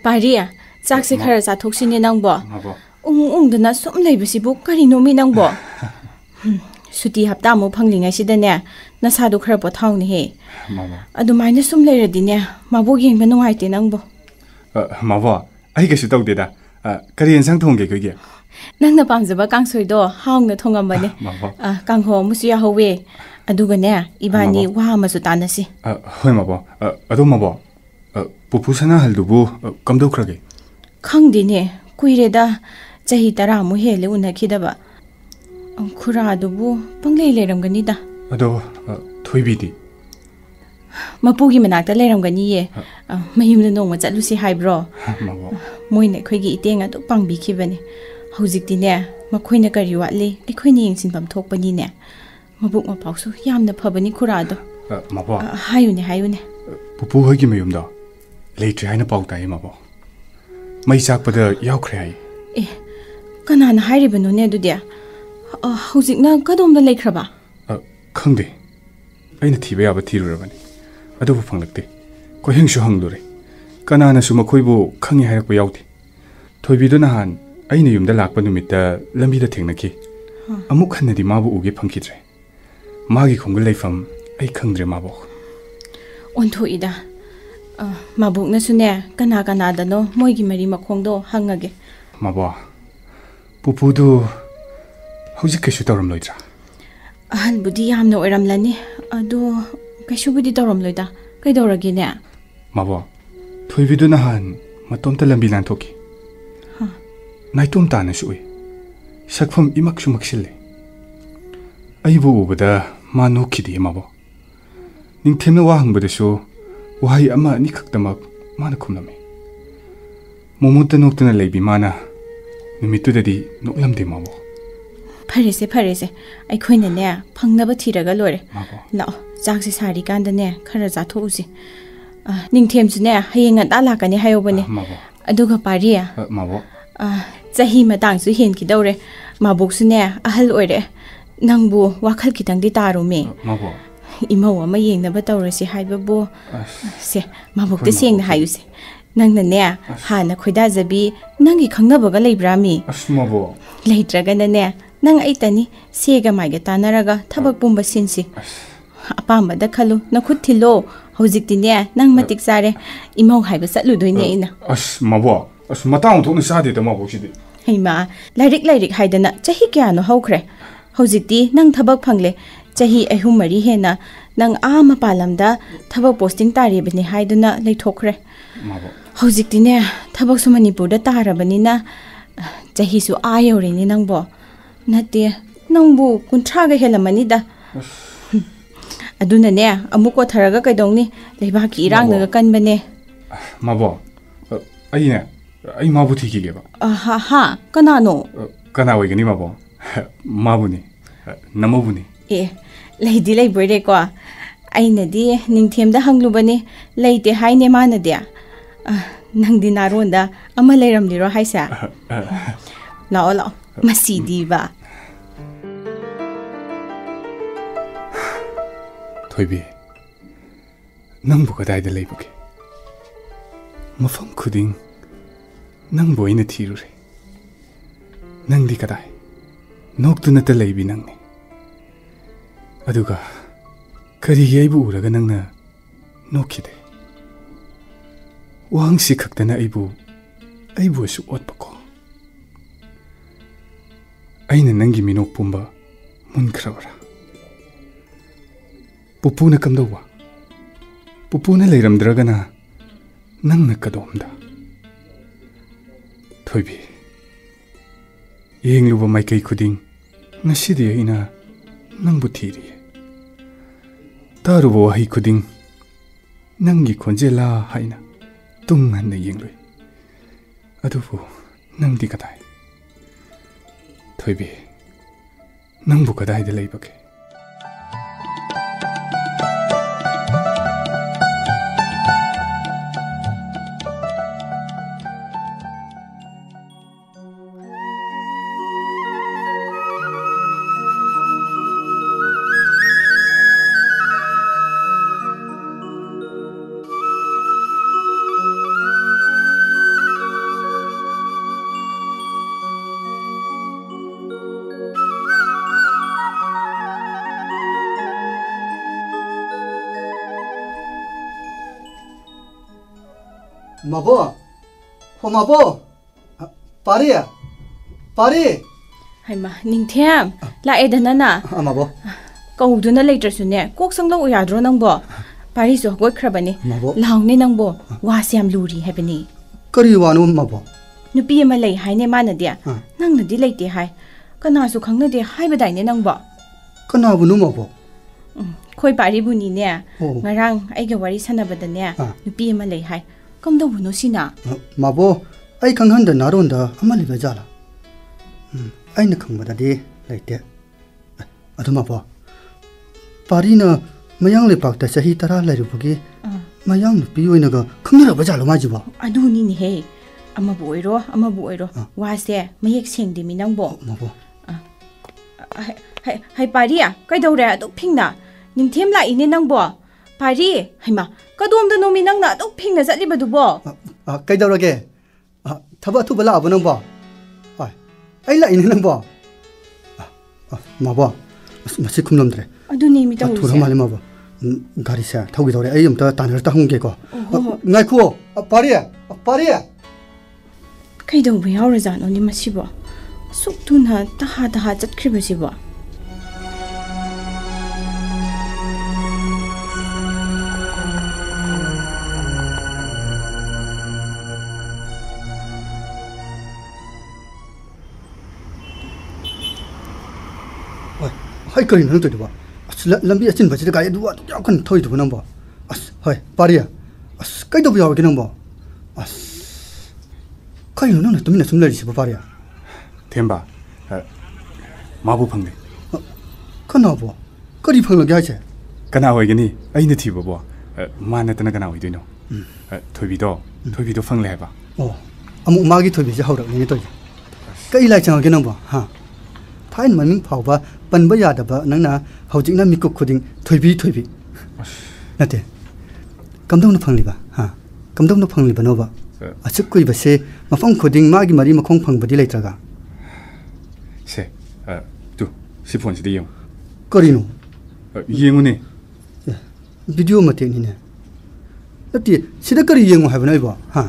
ꯄꯥꯔꯤꯌꯥ ꯆꯥꯛꯁꯦ ꯈꯔ ꯆꯥꯊꯣꯛꯁꯤꯅꯦ ꯅꯪꯕꯣ ꯎꯪꯗꯅ ꯁꯨꯝ ꯂꯩꯕꯁꯤꯕꯨ ꯀꯔꯤꯅꯣꯃꯤ ꯅꯪꯕꯣ ꯁꯨꯇꯤ ꯍꯞꯇꯥꯃꯨꯛ ꯐꯪꯂꯤꯉꯩꯁꯤꯗꯅꯦ ꯅꯁꯥꯗꯣ ꯈꯔ ꯄꯣꯊꯥꯎꯅꯦꯍꯦ ꯑꯗꯨꯃꯥꯏꯅ ꯁꯨꯝ ꯂꯩꯔꯗꯤꯅꯦ ꯃꯕꯣꯛ ꯌꯦꯡꯕ ꯅꯨꯡꯉꯥꯏꯇꯦ ꯅꯪꯕꯣ ꯃꯕꯣ ꯑꯩ ꯀꯩꯁꯨ ꯇꯧꯗꯦꯗ ꯀꯔꯤ ꯌꯦꯟꯁꯥꯡ ꯊꯣꯡꯒꯦ ꯑꯩꯈꯣꯏꯒꯤ ꯅꯪꯅ ꯄꯥꯝꯖꯕ ꯀꯥꯡꯁꯣꯏꯗꯣ ꯍꯥꯎꯅ ꯊꯣꯡꯉꯝꯕꯅꯦ ꯀꯥꯡꯍꯧ ꯑꯃꯁꯨ ꯌꯥꯍꯧꯋꯦ ꯑꯗꯨꯒꯅꯦ ꯏꯕꯥꯅꯤ ꯋꯥ ꯑꯃꯁꯨ ꯇꯥꯟꯅꯁꯤ ꯍꯣꯏ ꯃꯕꯣ ꯑꯗꯣ ꯃꯕꯣ ꯄꯨꯄꯨ ꯁꯅꯥꯍꯜꯗꯨꯕꯨ ꯀꯝꯗꯧꯈ꯭ꯔꯒꯦ ꯈꯪꯗꯦꯅꯦ ꯀꯨꯏꯔꯦꯗ ꯆꯍꯤ 10 ꯍꯦꯜꯂꯦ ꯎꯅꯈꯤꯗꯕ ꯈꯨꯔꯥꯗꯨꯕꯨ ꯄꯪꯂꯩ ꯂꯩꯔꯝꯒꯅꯤꯗ ꯑꯗꯣ ꯊꯣꯏꯕꯤꯗꯤ ꯃꯄꯨꯒꯤ ꯃꯅꯥꯛꯇ ꯂꯩꯔꯝꯒꯅꯤꯌꯦ ꯃꯌꯨꯝꯗ ꯅꯣꯡꯃ ꯆꯠꯂꯨꯁꯤ ꯍꯥꯏꯕ꯭ꯔꯣ ꯃꯣꯏꯅ ꯑꯩꯈꯣꯏꯒꯤ ꯏꯇꯦꯡ ꯑꯗꯨꯛ ꯄꯥꯡꯕꯤꯈꯤꯕꯅꯦ ꯍꯧꯖꯤꯛꯇꯤꯅꯦ ꯃꯈꯣꯏꯅ ꯀꯔꯤ ꯋꯥꯠꯂꯤ ꯑꯩꯈꯣꯏꯅ ꯌꯦꯡꯁꯤꯟꯐꯝ ꯊꯣꯛꯄꯅꯤꯅꯦ ꯃꯕꯨꯛ ꯃꯄꯥꯎꯁꯨ ꯌꯥꯝꯅ ꯐꯕꯅꯤ ꯈꯨꯔꯥꯗꯣ ꯃꯕꯣ ꯍꯥꯏꯌꯨꯅꯦ ꯄꯨꯄꯨ ꯍꯣꯏꯒꯤ ꯃꯌꯨꯝꯗꯣ ꯂꯩꯇ꯭ꯔꯦ ꯍꯥꯏꯅ ꯄꯥꯎ ꯇꯥꯏꯌꯦ ꯃꯕꯣ ꯃꯩ ꯆꯥꯛꯄꯗ ꯌꯥꯎꯈ꯭ꯔꯦ ꯍꯥꯏ ꯀꯅꯥꯅ ꯍꯥꯏꯔꯤꯕꯅꯣꯅꯦ ꯑꯗꯨꯗꯤ ꯍꯧꯖꯤꯛꯅ ꯀꯗꯣꯝꯗ ꯂꯩꯈ꯭ꯔꯕ ꯈꯪꯗꯦ ꯑꯩꯅ ꯊꯤꯕ ꯌꯥꯕ ꯊꯤꯔꯨꯔꯕꯅꯤ ꯑꯗꯨꯕꯨ ꯐꯪꯂꯛꯇꯦ ꯀꯣꯏꯍꯪꯁꯨ ꯍꯪꯂꯨꯔꯦ ꯀꯅꯥꯅꯁꯨ ꯃꯈꯣꯏꯕꯨ ꯈꯪꯉꯤ ꯍꯥꯏꯔꯛꯄ ꯌꯥꯎꯗꯦ ꯊꯣꯏꯕꯤꯗꯨ ꯅꯍꯥꯟ ꯑꯩꯅ ꯌꯨꯝꯗ ꯂꯥꯛꯄ ꯅꯨꯃꯤꯠꯇ ꯂꯝꯕꯤꯗ ꯊꯦꯡꯅꯈꯤ ꯑꯃꯨꯛ ꯍꯟꯅꯗꯤ ꯃꯥꯕꯨ ꯎꯒꯦ ꯐꯪꯈꯤꯗ꯭ꯔꯦ ꯃꯥꯒꯤ ꯈꯣꯡꯒꯨꯜ ꯂꯩꯐꯝ ꯑꯩ ꯈꯪꯗ꯭ꯔꯦ ꯃꯥꯕꯣꯛ ꯑꯣꯟꯊꯣꯛꯏꯗ ꯃꯕꯣꯛꯅꯁꯨꯅꯦ ꯀꯅꯥ ꯀꯅꯥꯗꯅꯣ ꯃꯣꯏꯒꯤ ꯃꯔꯤ ꯃꯈꯣꯡꯗꯣ ꯍꯪꯉꯒꯦ ꯃꯕꯣꯛ ꯄꯨꯄꯨꯗꯨ ꯍꯧꯖꯤꯛ ꯀꯩꯁꯨ ꯇꯧꯔꯝꯂꯣꯏꯗ꯭ꯔꯥ ꯑꯍꯜꯕꯨꯗꯤ ꯌꯥꯝꯅ ꯑꯣꯏꯔꯝꯂꯅꯤ ꯑꯗꯣ ꯀꯩꯁꯨꯕꯨꯗꯤ ꯇꯧꯔꯝꯂꯣꯏꯗ ꯀꯩꯗꯧꯔꯒꯦꯅꯦ ꯃꯕꯣꯛ ꯊꯣꯏꯕꯤꯗꯨ ꯅꯍꯥꯟ ꯃꯇꯣꯝꯇ ꯂꯝꯕꯤ ꯂꯥꯟꯊꯣꯛꯈꯤ ꯅꯥꯏꯇꯣꯝ ꯇꯥꯅꯁꯨ ꯎꯏ ꯁꯛꯐꯝ 이makꯁꯨ ꯃꯛꯁꯤꯜꯂꯦ ꯑꯩꯕꯨ ꯎꯕꯗ ꯃꯥ ꯅꯣꯛꯈꯤꯗꯦ ꯃꯕꯣꯛ ꯅꯤꯡꯊꯦꯝꯅ ꯋꯥ ꯍꯪꯕꯗꯁꯨ ꯋꯥꯍꯩ ꯑꯃ ꯑꯅꯤ ꯈꯛꯇꯃꯛ ꯃꯥꯅ ꯈꯨꯝꯂꯝꯃꯤ ꯃꯣꯃꯣꯠꯇ ꯅꯣꯛꯇꯨꯅ ꯂꯩꯕꯤ ꯃꯥꯅ ꯅꯨꯃꯤꯠꯇꯨꯗꯗꯤ ꯅꯣꯛꯂꯝꯗꯦ ꯃꯕꯣꯛ ꯐꯔꯦꯁꯦ ꯑꯩꯈꯣꯏꯅꯅꯦ ꯐꯪꯅꯕ ꯊꯤꯔꯒ ꯂꯣꯏꯔꯦ ꯂꯥꯛꯑꯣ ꯆꯥꯛꯁꯦ ꯁꯥꯔꯤꯀꯥꯟꯗꯅꯦ ꯈꯔ ꯆꯥꯊꯣꯛꯎꯁꯤ ꯅꯤꯡꯊꯦꯝꯁꯨꯅꯦ ꯍꯌꯦꯡ ꯉꯟꯇꯥ ꯂꯥꯛꯀꯅꯤ ꯍꯥꯏꯍꯧꯕꯅꯦ ꯑꯗꯨꯒ ꯄꯥꯔꯤ ꯃꯕꯣꯛ ꯆꯍꯤ ꯃꯇꯥꯡꯁꯨ ꯍꯦꯟꯈꯤꯗꯧꯔꯦ ꯃꯕꯣꯛꯁꯨꯅꯦ ꯑꯍꯜ ꯑꯣꯏꯔꯦ ꯅꯪꯕꯨ ꯋꯥꯈꯜ ꯈꯤꯇꯪꯗꯤ ꯇꯥꯔꯨꯃꯦ ꯃꯕꯣꯛ ꯏꯃꯧ ꯑꯃ ꯌꯦꯡꯅꯕ ꯇꯧꯔꯁꯤ ꯍꯥꯏꯕꯕꯨ ꯁꯦ ꯃꯕꯣꯛꯇ ꯁꯦꯡꯅ ꯍꯥꯏꯌꯨꯁꯦ ꯅꯪꯅꯅꯦ ꯍꯥꯟꯅ ꯈꯣꯏꯗꯥꯖꯕꯤ ꯅꯪꯒꯤ ꯈꯪꯅꯕꯒ ꯂꯩꯕ꯭ꯔꯥꯃꯤ ꯃꯕꯣꯛ ꯂꯩꯇ꯭ꯔꯒꯅꯅꯦ ꯅꯪ ꯑꯩꯇꯅꯤ ꯁꯦꯒ ꯃꯥꯏꯒ ꯇꯥꯟꯅꯔꯒ ꯊꯕꯛ ꯄꯨꯝꯕ ꯁꯤꯟꯁꯤ ꯑꯄꯥꯝꯕꯗ ꯈꯜꯂꯨ ꯅꯈꯨꯠ ꯊꯤꯜꯂꯣ ꯍꯧꯖꯤꯛꯇꯤꯅꯦ ꯅꯪ ꯃꯇꯤꯛ ꯆꯥꯔꯦ ꯏꯃꯧ ꯍꯥꯏꯕ ꯆꯠꯂꯨꯗꯣꯏꯅꯦ ꯑꯩꯅ ꯃꯕꯣꯛ ꯃꯇꯥꯡ ꯊꯣꯛꯅ ꯆꯥꯗꯦꯗ ꯃꯕꯣꯛꯁꯤꯗꯤ ꯍꯩꯃꯥ ꯂꯥꯏꯔꯤꯛ ꯍꯥꯏꯗꯅ ꯆꯍꯤ ꯀꯌꯥꯅꯣ ꯍꯧꯈ꯭ꯔꯦ ꯍꯧꯖꯤꯛꯇꯤ ꯅꯪ ꯊꯕꯛ ꯐꯪꯂꯦ ꯆꯍꯤ 3-4 ꯍꯦꯟꯅ ꯅꯪ ꯃꯄꯥꯟ ꯂꯝꯗ ꯊꯕꯛ ꯄꯣꯁꯇꯤꯡ ꯇꯥꯔꯤꯕꯅꯤ ꯍꯥꯏꯗꯨꯅ ꯂꯩꯊꯣꯛꯈ꯭ꯔꯦ ꯍꯧꯖꯤꯛꯇꯤꯅꯦ ꯊꯕꯛꯁꯨ ꯃꯅꯤꯄꯨꯔꯗ ꯇꯥꯔꯕꯅꯤꯅ ꯆꯍꯤꯁꯨ ꯌꯧꯔꯦꯅꯦ ꯅꯪꯕꯣ ꯅꯠꯇꯦ ꯅꯪꯕꯨ 30ꯒ ꯍꯦꯜꯂꯝꯃꯅꯤꯗ ꯑꯗꯨꯅꯅꯦ ꯑꯃꯨꯛ ꯀꯣꯊꯔꯒ ꯀꯩꯗꯧꯅꯤ ꯂꯩꯕꯥꯛꯀꯤ ꯏꯔꯥꯡꯅꯒ ꯀꯟꯕꯅꯦ ꯃꯕꯣꯛ ꯑꯩ ꯃꯥꯕꯨ ꯊꯤꯈꯤꯒꯦꯕ ꯀꯅꯥꯅꯣ ꯀꯅꯥ ꯑꯣꯏꯒꯅꯤ ꯃꯕꯣꯛ ꯃꯥꯕꯨꯅꯤ ꯅꯃꯧꯕꯨꯅꯤ ꯂꯩꯗꯤ ꯂꯩꯕꯣꯏꯔꯦꯀꯣ ꯑꯩꯅꯗꯤ ꯅꯤꯡꯊꯦꯝꯗ ꯍꯪꯂꯨꯕꯅꯤ ꯂꯩꯇꯦ ꯍꯥꯏꯅꯦ ꯃꯥꯅꯗꯤ ꯅꯪꯗꯤ ꯅꯥꯔꯣꯟꯗ ꯑꯃ ꯂꯩꯔꯝꯂꯤꯔꯣ ꯍꯥꯏꯁꯦ ꯂꯥꯛꯑꯣ ꯃꯁꯤꯗꯤꯕ ꯊꯣꯏꯕꯤ ꯅꯪꯕꯨ ꯀꯗꯥꯏꯗ ꯂꯩꯕꯒꯦ ꯃꯐꯝ ꯈꯨꯗꯤꯡ ꯅꯪꯕꯨ ꯑꯩꯅ ꯊꯤꯔꯨꯔꯦ ꯅꯪꯗꯤ ꯀꯗꯥꯏ ꯅꯣꯛꯇꯨꯅꯇ ꯂꯩꯕꯤ ꯅꯪꯅꯤ ꯑꯗꯨꯒ ꯀꯔꯤꯒꯤ ꯑꯩꯕꯨ ꯎꯔꯒ ꯅꯪꯅ ꯅꯣꯛꯈꯤꯗꯦ ꯋꯥꯍꯪꯁꯤ ꯈꯛꯇꯅ ꯑꯩꯕꯨ ꯑꯁꯨꯛ ꯑꯣꯠꯄꯀꯣ ꯑꯩꯅ ꯅꯪꯒꯤ ꯃꯤꯅꯣꯛ ꯄꯨꯝꯕ ꯃꯨꯟꯈ꯭ꯔꯕꯔꯥ ꯄꯨꯄꯨꯅ ꯀꯝꯗꯧꯕ ꯄꯨꯄꯨꯅ ꯂꯩꯔꯝꯗ꯭ꯔꯒꯅ ꯅꯪꯅ ꯀꯗꯣꯝꯗ ꯊꯣꯏꯕꯤ ꯌꯦꯡꯂꯨꯕ ꯃꯥꯏꯀꯩ ꯈꯨꯗꯤꯡ ꯉꯁꯤꯗꯤ ꯑꯩꯅ ꯅꯪꯕꯨ ꯊꯤꯔꯤꯌꯦ ꯇꯥꯔꯨꯕ ꯋꯥꯍꯩ ꯈꯨꯗꯤꯡ ꯅꯪꯒꯤ ꯈꯣꯟꯖꯦꯜꯂꯥ ꯍꯥꯏꯅ ꯇꯨꯡ ꯍꯟꯅ ꯌꯦꯡꯂꯨꯏ ꯑꯗꯨꯕꯨ ꯅꯪꯗꯤ ꯀꯗꯥꯏ ꯊꯣꯏꯕꯤ ꯅꯪꯕꯨ ꯀꯗꯥꯏꯗ ꯂꯩꯕꯒꯦ Mabo, Mabo, Pari, Haima, Ningthem, Laedanana, Mabo, Kauduna later sune, cook some low yadro numbo, Paris of good crabany, Long Ninambo, Wasiam Luri happening. Kariwanu Mabo, Nupi Malay, Hine Manadia, Nang the delay de high, Kanasu Kanga de Hybridine Nangbo. Kanabu Mabo. Koi Paribuni near, Marang, I get worry son of the near, Nupi Malay high. Come the Wunosina. Mabo, I can hunt the Narunda, Amalibajala. I know come with a day like that. Adumabo. Parina, my young lepak, the Sahitara Larubugi, my young Pioinaga, come here, Bajala Majiba. I do need hay. I'm a boyro, why there? May exchange the Minambo. hai pari à cái đâu ra đúc phình na ning thêm lại nên năng bo pari hai mà cái đom đó nomi năng na đúc phình na zat đi badu bo cái đâu rồi kìa thaba thu bala abang bo ai lại nên năng bo mà bo masih kum nom dre aduni mi tau thu ramali ma bo gari sa thau gi dore ai am ta tan ta hung ke ko ngai khu pari cái đâu về hao ra zan oni masi bo suk tun ha ta ha chat khri ba si bo hai kari nang tu ba lambi achin bachida kai duwa ya kan thoi tu nang ba hai pariya kai do biaw ke nang ba kai no na tumina sumlari si ba pariya Themba mabu phangde kana ba kari phang la gya che kana hoi gani ai na thi bo ma na tana kana hoi doino thoibi do phang le ba amu ma gi thoibi je hawra ni to kai lai chang ke nang ba ha thain maning phau ba pan ba ya da ba nang na hawjing na mikuk khuding thoibi nate kamdong na phangli ba ha kamdong na phangli ba no ba achuk koi ba se mafang khuding ma gi mari makhong phang ba di lai traga se tu si phone si de yong kari no yengu ne video ma te ni ne nate sida kari yengu ha ba nai ba ha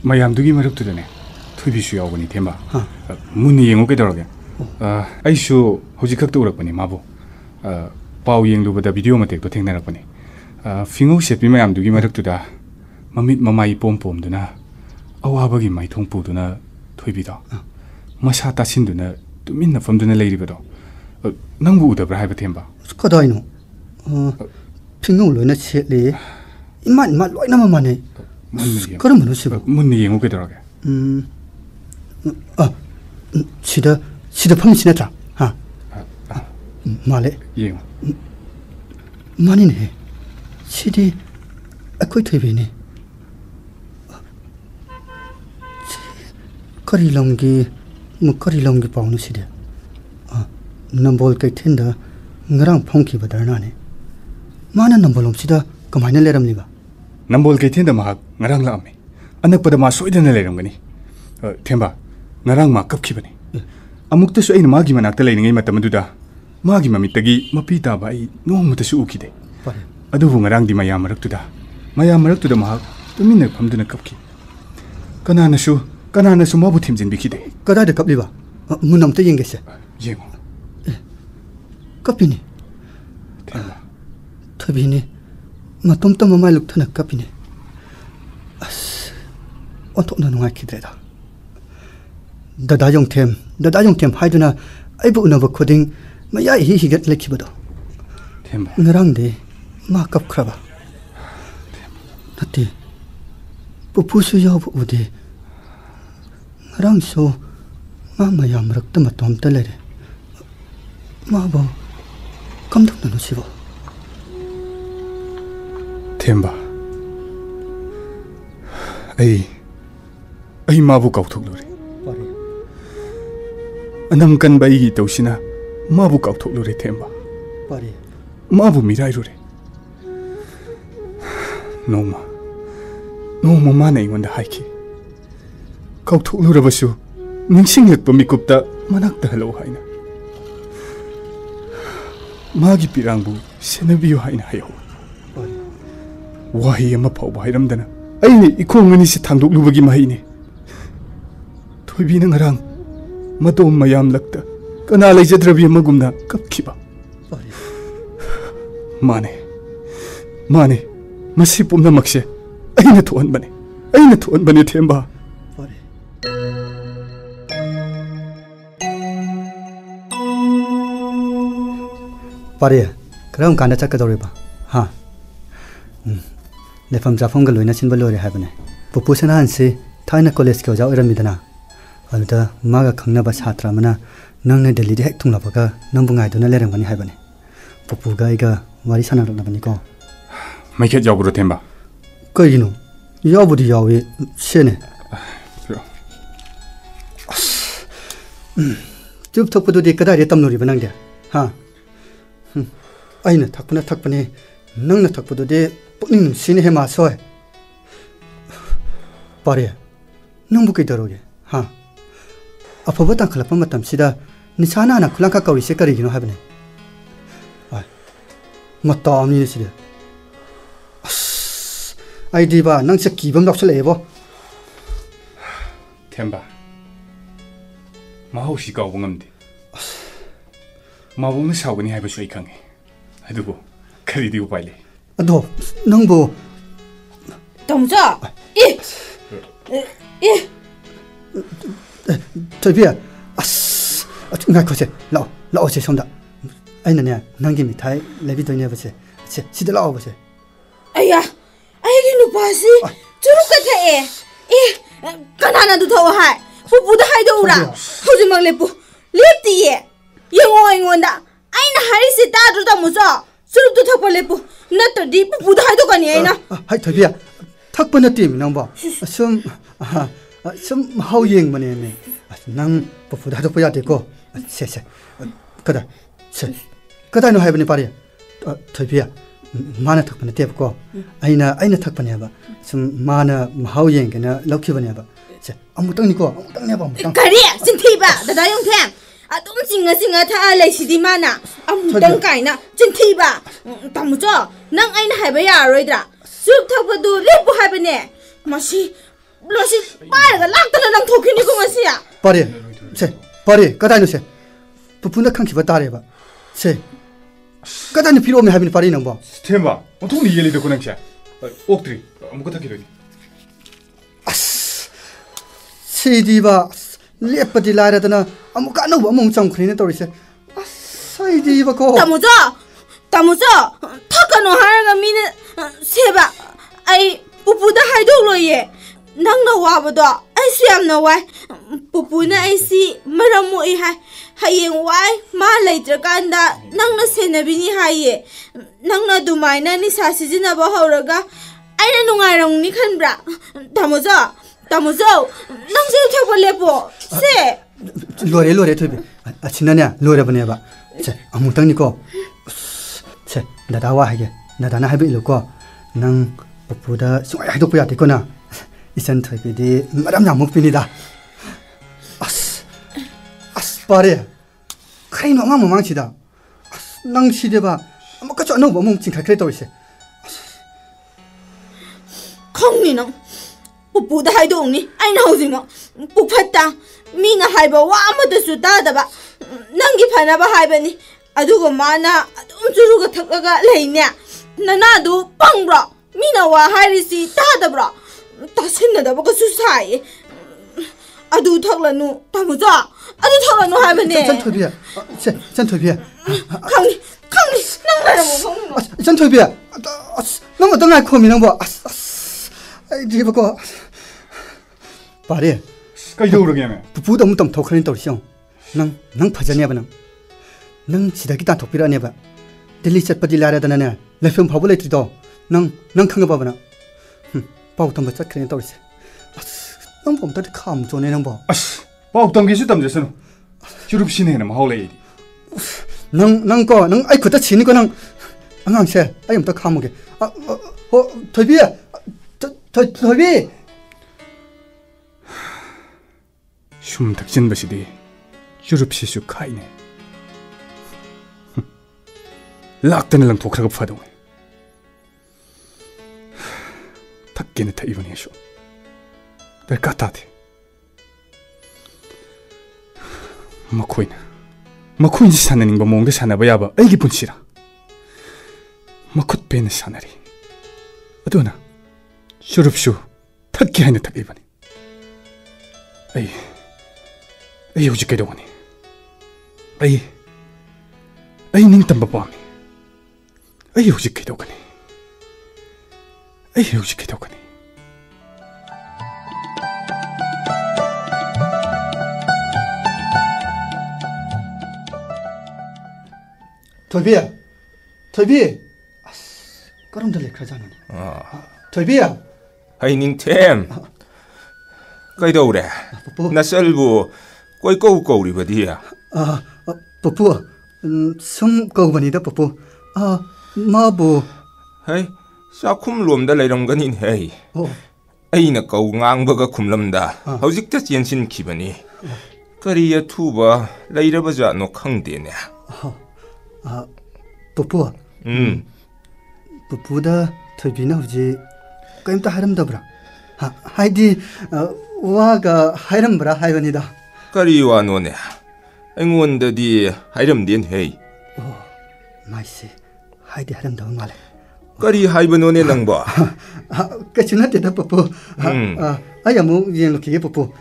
mayam du gi maruk tu ne thoibi su yaw bani Themba muni yengu ke doroge ai shu hoji khak tu urak bani mabu pau yeng lu bada video ma tek to thengna rak bani fingo sepi mayam du gi maruk tu da mamit mamai pom du na awa ba gi mai thong pu du na thoibi da masa ta sin du na tumin na fam du na leiri ba do nang bu da bra hai ba Themba ka dai no phingno lo na che le iman ma loi na ma ne karam no se ba muni yengu ke doroge sida phang sina tra ha male yengu mani ne sidi akoi thebe ne kari longi paunu sida nambol kai thinda ngarang phongki badarna ne mana nambolom sida kamaina leram liba nambol kai thinda ma ngarang la ame anak pada ma soidana leram gani Themba ngarang ma kap khibani amukta su aina magi manakta leiningai matam aduda magi mamitagi mapita ba ai nongmuta su ukide adubu ngarang di mayam maraktuda ma tuminna phamduna kapki kanana su mabu thimjin bikide kada de kapliba munam te yengese yengo kapini Themba thabini matom ta mamai luk thana kapini as onto na nungai khidreda dada yong them haiduna aibu na ba khoding maya hi gat lekhiba do Themba ngarang de ma kap khraba nati pupu su yaw bu de ngarang so ma maya marak ta matom ta lere ma ba kam dok na no sibo Themba ai mabu kau thok lore anam kan bai gi tawsina mabu kau thok lore Themba pare mabu mirai rore noma ma nei ngonda haiki kau thok lore basu ningsing lek pa mikupta manak ta halo haina magi pirangbu senabiyo haina hayo wahi ama phau bairam dana aini ikhongani si thangdok lubagi mahini thoibi na ngarang matom mayam lakta kana leijadrabi magumna kapkhiba mane masi pumna makse aina thon bane Themba pare karam kana chakadore ba ha lefam jafong ga loina chinba lore habane popusana hanse thaina college ko jaw ramidana alda maga khangna ba chhatra mana nangna delhi de hek thungla baga nambungai dona lerang bani habane popu ga iga wari sana rokna bani ko mai khet jaw bro Themba kaino yaw budi yawe sene ꯆꯨꯞ ꯊꯛꯄꯗꯨꯗꯤ ꯀꯗꯥꯏꯗ ꯇꯝꯂꯨꯔꯤꯕ ꯅꯪꯗꯤ ꯍꯥ ꯑꯩꯅ ꯊꯛꯄꯅ ꯊꯛꯄꯅꯤ ꯅꯪꯅ ꯊꯛꯄꯗꯨꯗꯤ ꯄꯨꯛꯅꯤꯡ ꯅꯨꯡꯁꯤꯅ ꯍꯦ ꯃꯥꯁꯣꯏ ꯄꯥꯔꯦ ꯅꯪꯕꯨ ꯀꯩꯗꯧꯔꯒꯦ ꯍꯥ ꯑꯐꯕ ꯇꯥꯡꯈꯠꯂꯛꯄ ꯃꯇꯝꯁꯤꯗ ꯅꯤꯁꯥꯅ ꯍꯥꯟꯅ ꯈꯨꯂꯥꯡꯈꯥ ꯀꯧꯔꯤꯁꯦ ꯀꯔꯤꯒꯤꯅꯣ ꯍꯥꯏꯕꯅꯤ ꯃꯇꯥ ꯑꯃꯅꯤꯅꯦ ꯁꯤꯗꯤ ꯑꯁ ꯑꯩꯗꯤꯕ ꯅꯪꯁꯦ ꯀꯤꯕ ꯑꯃ ꯌꯥꯎꯁꯜꯂꯛꯑꯦꯕꯣ ꯊꯦꯝꯕ ꯃꯍꯧꯁꯤ ꯀꯥꯎꯕ ꯉꯝꯗꯦ ꯃꯥꯕꯣꯛꯅ ꯁꯥꯎꯒꯅꯤ ꯍꯥꯏꯕꯁꯨ ꯑꯩ ꯈꯪꯉꯦ ꯑꯗꯨꯕꯨ ꯀꯔꯤꯗꯤ ꯎꯄꯥꯏ ꯂꯩ ꯑꯗꯣ ꯅꯪꯕꯨ ꯇꯥꯃꯣꯆꯥ ꯊꯣꯏꯕꯤ ꯑꯁ ꯉꯥꯏꯈꯣꯁꯦ ꯂꯥꯛꯑꯣ ꯂꯥꯛꯑꯣꯁꯦ ꯁꯣꯝꯗ ꯑꯩꯅꯅꯦ ꯅꯪꯒꯤ ꯃꯤꯊꯥꯏ ꯂꯩꯕꯤꯗꯣꯏꯅꯦꯕꯁꯦ ꯁꯤꯗ ꯂꯥꯛꯑꯣꯕꯁꯦ ꯑꯩꯌꯥ ꯑꯩꯒꯤ ꯅꯨꯄꯥꯁꯤ ꯆꯨꯔꯨꯞꯀ ꯊꯛꯑꯦ ꯀꯅꯥꯅ ꯑꯗꯨ ꯊꯛꯑꯣ ꯍꯥꯏ ꯄꯨꯄꯨꯗ ꯍꯥꯏꯗꯣꯛꯎꯔꯥ ꯍꯧꯖꯤꯛꯃꯛ ꯂꯦꯞꯄꯨ ꯂꯦꯞꯇꯤꯌꯦ ꯌꯦꯡꯉꯣ ꯑꯩꯉꯣꯟꯗ ꯑꯩꯅ ꯍꯥꯏꯔꯤꯁꯤ ꯇꯥꯗ꯭ꯔꯣ ꯇꯥꯃꯣꯆꯥ ꯆꯨꯔꯨꯞꯇꯨ ꯊꯛꯄ ꯂꯦꯞꯄꯨ ꯅꯠꯇ꯭ꯔꯗꯤ ꯄꯨꯄꯨꯗ ꯍꯥꯏꯗꯣꯛꯀꯅꯤ ꯑꯩꯅ ꯍꯥꯏ ꯊꯣꯏꯕꯤ ꯊꯛꯄ ꯅꯠꯇꯦꯃꯤ ꯅꯪꯕꯣ ꯁꯨꯝ ꯃꯍꯥꯎ ꯌꯦꯡꯕꯅꯦꯃꯤ ꯅꯪ ꯄꯨꯄꯨꯗ ꯍꯥꯏꯗꯣꯛꯄ ꯌꯥꯗꯦꯀꯣ ꯁꯦ ꯀꯗꯥꯏꯅꯣ ꯍꯥꯏꯕꯅꯤ ꯄꯥꯔꯤ ꯊꯣꯏꯕꯤ ꯃꯥꯅ ꯊꯛꯄ ꯅꯠꯇꯦꯕꯀꯣ ꯑꯩꯅ ꯊꯛꯄꯅꯦꯕ ꯁꯨꯝ ꯃꯥꯅ ꯃꯍꯥꯎ ꯌꯦꯡꯒꯦꯅ ꯂꯧꯈꯤꯕꯅꯦꯕ ꯁꯦ ꯑꯃꯨꯛꯇꯪꯅꯤꯀꯣ ꯑꯃꯨꯛꯇꯪꯅꯦꯕ ꯑꯃꯨꯛꯇꯪ ꯀꯔꯤ ꯆꯤꯟꯊꯤꯕ ꯗꯗꯥ ꯌꯣꯡꯊꯦꯝ ꯑꯗꯨꯝ ꯆꯤꯡꯉ ꯊꯛꯑ ꯂꯩꯁꯤꯗꯤ ꯃꯥꯅ ꯑꯃꯨꯛꯇꯪ ꯀꯥꯏꯅ ꯆꯤꯟꯊꯤꯕ ꯇꯥꯃꯣꯆꯥ ꯅꯪ ꯑꯩꯅ ꯍꯥꯏꯕ ꯌꯥꯔꯔꯣꯏꯗ꯭ꯔꯥ ꯆꯨꯔꯨꯞ ꯊꯛꯄꯗꯨ ꯂꯦꯞꯄꯨ ꯍꯥꯏꯕꯅꯦ ꯃꯁꯤ ꯄꯥꯏꯔꯒ ꯂꯥꯛꯇꯅ ꯂꯪꯊꯣꯛꯈꯤꯅꯤꯀꯣ ꯉꯁꯤ ꯄꯥꯔꯦ ꯀꯗꯥꯏꯅꯣ ꯁꯦ ꯄꯨꯄꯨꯅ ꯈꯪꯈꯤꯕ ꯇꯥꯔꯦꯕ ꯁꯦ ꯀꯗꯥꯏꯅ ꯄꯤꯔꯛꯑꯣꯃꯤ ꯍꯥꯏꯕꯅꯤ ꯄꯥꯔꯤ ꯅꯪꯕꯣ ꯊꯦꯝꯕ ꯑꯣꯟꯊꯣꯛꯅ ꯌꯦꯜꯂꯤꯗꯀꯣ ꯅꯪꯁꯦ ꯑꯣꯛꯇ꯭ꯔꯤ ꯑꯃꯨꯛꯀ ꯊꯛꯈꯤꯗꯣꯏꯅꯤ ꯑꯁ ꯁꯤꯗꯤꯕ ꯂꯦꯞꯄꯗꯤ ꯂꯥꯏꯔꯗꯅ ꯑꯃꯨꯛꯀ ꯑꯅꯧꯕ ꯑꯃꯃꯨꯛ ꯆꯪꯈ꯭ꯔꯦꯅ ꯇꯧꯔꯤꯁꯦ ꯑꯁ ꯑꯩꯗꯤꯕꯀꯣ ꯇꯥꯃꯣꯆꯥ ꯊꯛꯀꯅꯣ ꯍꯥꯏꯔꯒ ꯃꯤꯅ ꯁꯦꯕ ꯑꯩ ꯄꯨꯄꯨꯗ ꯍꯥꯏꯗꯣꯛꯂꯣꯏꯌꯦ ꯅꯪꯅ ꯋꯥꯕꯗꯣ ꯑꯩꯁꯨ ꯌꯥꯝꯅ ꯋꯥꯏ ꯄꯨꯄꯨꯅ ꯑꯩꯁꯤ ꯃꯔꯝ ꯃꯣꯛꯏ ꯍꯥꯏ ꯍꯌꯦꯡ ꯋꯥꯏ ꯃꯥ ꯂꯩꯇ꯭ꯔꯀꯥꯟꯗ ꯅꯪꯅ ꯁꯦꯟꯅꯕꯤꯅꯤ ꯍꯥꯏꯌꯦ ꯅꯪꯅ ꯑꯗꯨꯃꯥꯏꯅ ꯅꯤꯁꯥ ꯁꯤꯖꯤꯟꯅꯕ ꯍꯧꯔꯒ ꯑꯩꯅ ꯅꯨꯡꯉꯥꯏꯔꯝꯅꯤ ꯈꯟꯕ꯭ꯔꯥ ꯇꯥꯃꯣꯆꯥ ꯅꯪꯁꯦ ꯊꯛꯄ ꯂꯦꯞꯄꯣ ꯁꯦ ꯂꯣꯏꯔꯦ ꯊꯣꯏꯕꯤ ꯑꯁꯤꯅꯅꯦ ꯂꯣꯏꯔꯕꯅꯦꯕ ꯁꯦ ꯑꯃꯨꯛꯇꯪꯅꯤꯀꯣ ꯁꯦ ꯗꯗꯥ ꯋꯥ ꯍꯥꯏꯒꯦ ꯗꯗꯥꯅ ꯍꯥꯏꯕ ꯏꯜꯂꯨꯀꯣ ꯅꯪ ꯄꯨꯄꯨꯗ ꯁꯨꯡꯍꯥꯏ ꯍꯥꯏꯗꯣꯛꯄ ꯌꯥꯗꯦꯀꯣ ꯅꯪ 이젠 되게 마람 양목빈이다. 아스 빠래. 카이 너무 망치다. 낭 시대바 뭐까지 안 너무 뭉친 칼크레터 있어. 콩니는 부부다 하이도니 아이나 오지마 부팠다 미나 하이바 와 아무데도 다다바 낭기 파나바 하이바니 아두고 마나 아둠 주루가 탁가가 레이냐 나나도 빵브라 미나 와 하이리시 다다브라 다신나다바가 수사이 아두 탁라누 다무자 아두 탁라누 하이바니 전토비야 전토비야 강니 낭나라 뭐 전토비야 너무 떠날 코미는 뭐 đi vào cô bà đi cái đâu rồi nghe mẹ phụ đồng tổng thầu khơi tàu xiong nang phải nhớ bạn nang chỉ là cái tàn thục bira nhé bạn Delhi set đi lại ra đây nè lấy phim pháo lấy từ đó nang khăng vào bạn bao tầm vật chất khơi tàu xí nang bom tới khám cho nên nang bỏ bao tầm cái sự tầm gì sao chụp xin này mà hao lấy nang có nang ai cứ ta xin cái nang ngang xe ai không ta khám một cái thôi bia 더비 숨 닥친 것이디 유럽시수 카이네 락다늘랑 독하가 파동해 탁게는 타 이번에 쇼 날 까타데 마코인 사나닝 뭐 몽데 사나봐야봐 애기 분시라 마콧 베는 사나리 어두나 슈럽슈 탁기 하는 탁 이번에 아이 오직게 되고니 아이 닝땀 바빠미 아이 오직게 되고니 아이 오직게 되고니 더비 까름들 레크잖아 더비야 Hay ninh thêm cái đâu đấy na sel bu coi câu câu đi vậy à ꯄꯨꯄꯨ ꯁꯨꯝ ꯀꯧꯕꯅꯤꯗ ꯄꯨꯄꯨ ꯃꯥꯕꯨ ꯍꯩ ꯆꯥꯛꯈꯨꯝ ꯂꯣꯝꯗ ꯂꯩꯔꯝꯒꯅꯤꯅꯦ ꯍꯩ ꯑꯣ ꯑꯩꯅ ꯀꯧ ꯉꯥꯡꯕꯒ ꯈꯨꯝꯂꯝꯗ ꯍꯧꯖꯤꯛꯇ ꯆꯦꯟꯁꯤꯟꯈꯤꯕꯅꯤ ꯀꯔꯤ ꯑꯊꯨꯕ ꯂꯩꯔꯕꯖꯥꯠꯅꯣ ꯈꯪꯗꯦꯅꯦ ꯄꯨꯄꯨ ꯄꯨꯄꯨꯗ ꯊꯣꯏꯕꯤꯅ ꯍꯧꯖꯤꯛ ꯀꯔꯤꯝꯇ ꯍꯥꯏꯔꯝꯗꯕ꯭ꯔꯥ ꯍꯥꯏꯗꯤ 와가 하이람브라 하이번이다. 까리 와노네. 앵원더디 하이람딘 헤이. 마이씨 하이디 하이람다 말래. 까리 하이번오네 낭바. 까치나테다 뽀뽀. 아야 뭐 얘놓게 뽀뽀.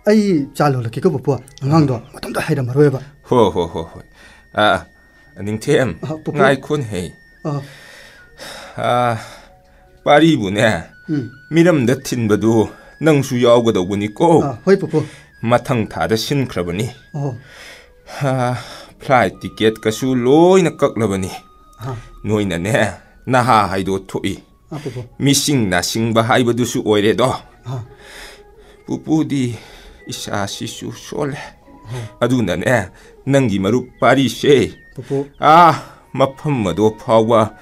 아이 잘로렇게 그 뽀뽀. 앙앙도 어떤도 하이람바로 해봐. 호호호호. 아 닝템. 나이콘 헤이. 파리부네. 미람더 틴버도 낭수 야오거더구니꼬. 호이 뽀뽀. 마탕 타다 신크라버니. 플라이트 티켓 가수 로이나 깎라버니. 노이나네 나하 하이도 토이. 미싱 나싱바 하이버두수 오이레도. 뿌뿌디 이샤시수 쇼레. 아두나네 낭기 마루 파리셰. 마펌마도 파와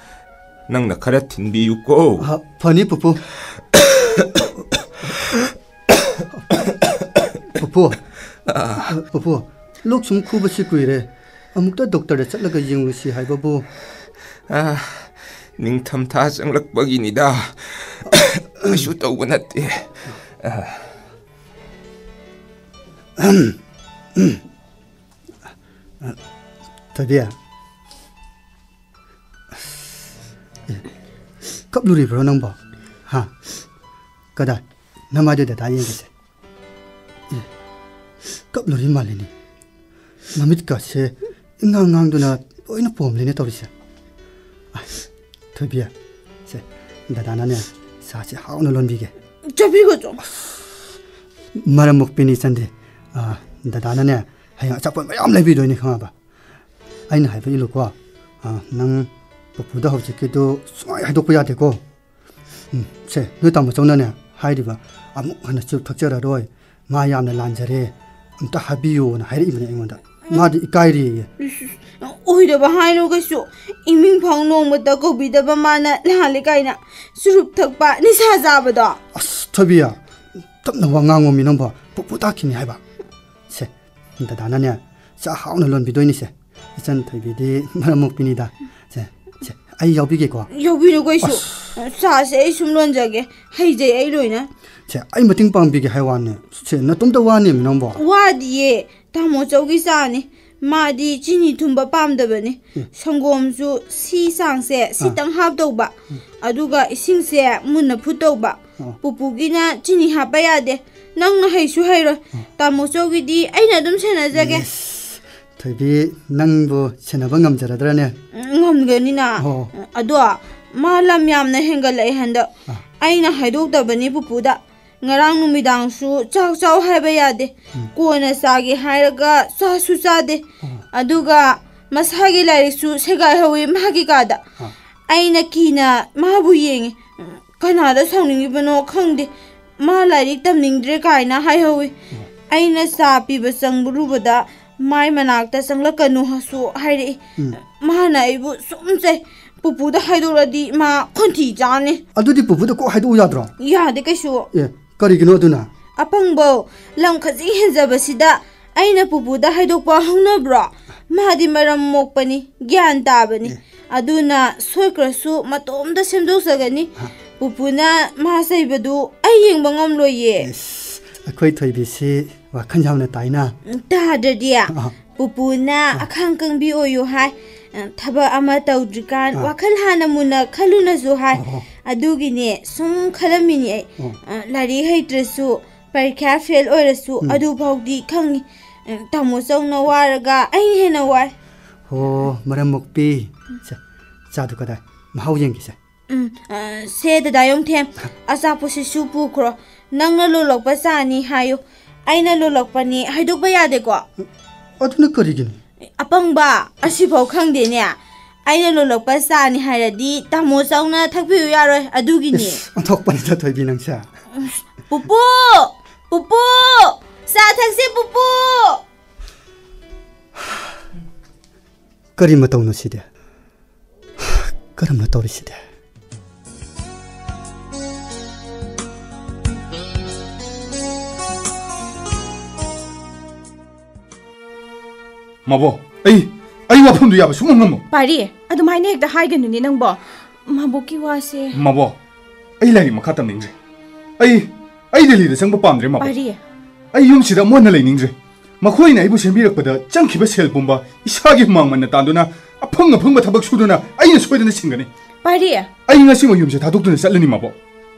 낭나 카라틴 비유꼬. 파니 뿌뿌. 뽀뽀 록 좀 쿠버시 꾸이래 아무것도 독터에 찰라가 잉우시 하이바보 닝탐 다 짱락박이니다 슈 떠고 났대 더비야 컵누리 브로는 뭐 그다 나마저다 다 얘기세 컵누리 말리니 마밋가세 인강강도나 보이나 봄리네 떠리세 더비야 세 나다나네 사지 하오는 런비게 저비고 좀 마람 목빈이 있던데 나다나네 하여 잡고 ям 레비도니 강아봐 아이는 하이버 일로고 난 부부도 혹시도 소이 해독해야 되고 세 너도 뭐 정나네 하이리바 아무 하나 쭉 덕절하러 마야는 란자리 또 하비요나 하이리브네 앵원다 마디 이까이리 오히려바 하이로가쇼 이밍팡 농부터 고비다바 마나 라리까이나 수룹 턱바 니사자바다 터비야 땀나 왕왕오미 넘바 뽀뽀다키니 하이바 세 나다나냐 자 하오는 런비도이니세 이전 터비디 마라목비니다 세 아이 여비게고 여비로가쇼 사세 숨론자게 하이제 아이로이나 제 아이 머팅 빵비게 하이와네 제 나 똥도 와네 미nom바 와디에 다모 저기 사니 마디 지니 tumba 팜다버니 성곰수 시상세 시땅 합도바 아두가 이싱세 문나 푸도바 부부기나 지니 합바야데 낭나 하이수 하이로 다모 저기디 아이나 좀 세나자게 터비 낭부 세나바 ngam자라더라네 ngamገని나 아두아 말람 얌나 헨갈레 한다 아이나 하이독다버니 부부다 ngarang numidang su chak chaw haiba yade koina sagi hairaga sasu sade aduga masagi lai su segai hawi magi kada aina kina mabu yeng kanada songning bano khangde ma lairik tamningdre kaina hai hawi aina sa pi basang burubada mai manakta sanglakanu hasu hairi mana ibu sumse pupuda haidoradi ma khonthi jane adudi pupuda ko haidu yadra yade kaishu करिगिनो दुना अपंगबो lump खजि हेजबसिदा आइना पुपुदा हाइदोकपा हंनब्रो मादि मरम मोकपनि ज्ञान ताबनि अदुना सोयक्रसु मतोमदा सेमदोसगनि पुपुना मासैबदु आइ येंबा ngमलोये अखोय थैबिसि वाखन जावना ताइना ताददिया पुपुना अखांग कंबि OYO हाय थबा अमा तौद्रिकान वाखल हाना मुना खलुना जो हाय अदुगिने सुम खलमिनि लारि हैट्रसु परीक्षा फेल ओरसु अदु भौदी खंग तमो चौना वारगा आइ हेना वाय हो मरम मुक्पी चादु कदा माउ येंगिसे से ददायों थेम असा पोसे सुपु खरो नंगना लोलकपा सानी हायो आइना लोलकपनि हाइदोकबा यादेको अदुना करिगिनो अपंगबा असिफाव खंगदेने आइना लोलकपा सानी हाइरदि तमो चौना थकपिउ यारोय अदुगिनि अथोकपनि त थैबि नंसा पुपु पुपु सा थक्से पुपु करी मतौनो सिदे करमना तौरी सिदे माबो आई वाफम दु याबा सुमम नमो पारी अदुमाइने हेक्ता हाइगनुनि नंबो माबोकी वासे माबो आई लाइरि मखा तमनिंजे आई दिल्ली द संग पामद्रे माबो पारी आई युम सिदा मोन लेनिंजे मखोइना आइबु सेंबिरकपदा चंखिबा सेल पुंबा इसागी मांगमन तांदुना अफंग अफंग थबक सुदुना आइना सोइदना सिंगनी पारी आई ngasi mo yumse thadokduna chatlani mabo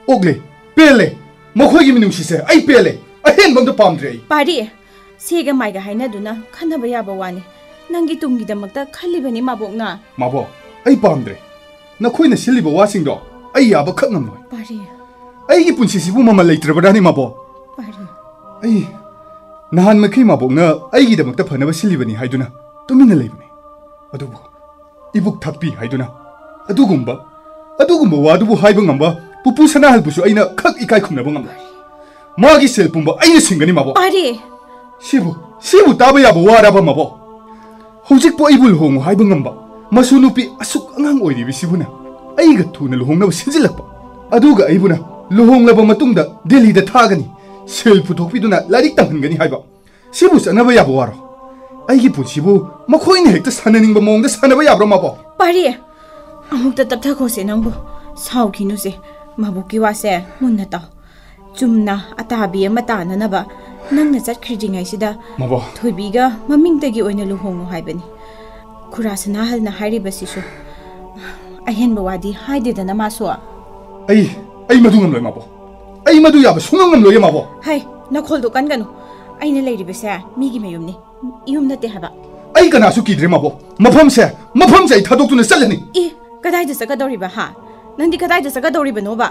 ogle pele mokhoigi minungsi ai pele ahen bangdo pamdre पारी सेगा माइगा हाइना दुना खनबा याबा वानी नंगी तुंगी दमकता खलिबनी माबोकना माबो आई पामद्रे नखोइना सिलिबा वासिंगदो आई याबा खंगमनो पारी आई पुंसी सिबु ममा लेत्रबदानी माबो पारी आई नहान मखि माबोकना आई गी दमकता फनबा सिलिबनी हाइदुना तुमिना लेबनी अदुबो इबुक थकपी हाइदुना अदुगुम्बा वादुबु हाइबा ngamba पुपु सनाहल बुसु आइना खक इकाइ खुमनबा ngamba मागी सेल पुंबा आइना सिंगनी माबो पारी सिबु ताबा याबा वाराबा माबो हौजिक पो आइबु लुहोंगो हाइबा ngamba मसु नुपि असुक अंगांग ओइरिबि सिबुना आइगा थुना लुहोंगनबा सिजिलकपा अदुगा आइबुना लुहोंगलबा मतुंगदा दिल्ली दा थागनी सेल पुथोकपिदुना लारिक तंहनगनी हाइबा सिबु सनबा याबा वारो आइगी पुसिबु मखोइना हेक्ता सननिंगबा मोंगदा सनबा याब्रा माबो पारी अमुक्ता तप्था खोसे नंबो साउखिनुसे माबोकी वासे मुन्ना ता चुमना अताबी अमा ताननबा नंगना चटख्रिजिङाइसिदा माबो थोइबिगा ममिंगतगी ओइना लुहोंगो हाइबनी खुरासना हलना हाइरिबसिसु अहेनबा वादी हाइदेदना मासो आई मधु ngam loi mabo आई मधु याबा सुंगम ngam loi mabo हाय नखोल दुकान गनु आइना लेरिबसे मिगी मयुमनी युम नते हाबा आई कनासु किद्रे माबो मफम से थादोक्तुना चलनी ए कदाइदा सकदौरिबा हा नंदी कदाइदा सकदौरिबनोबा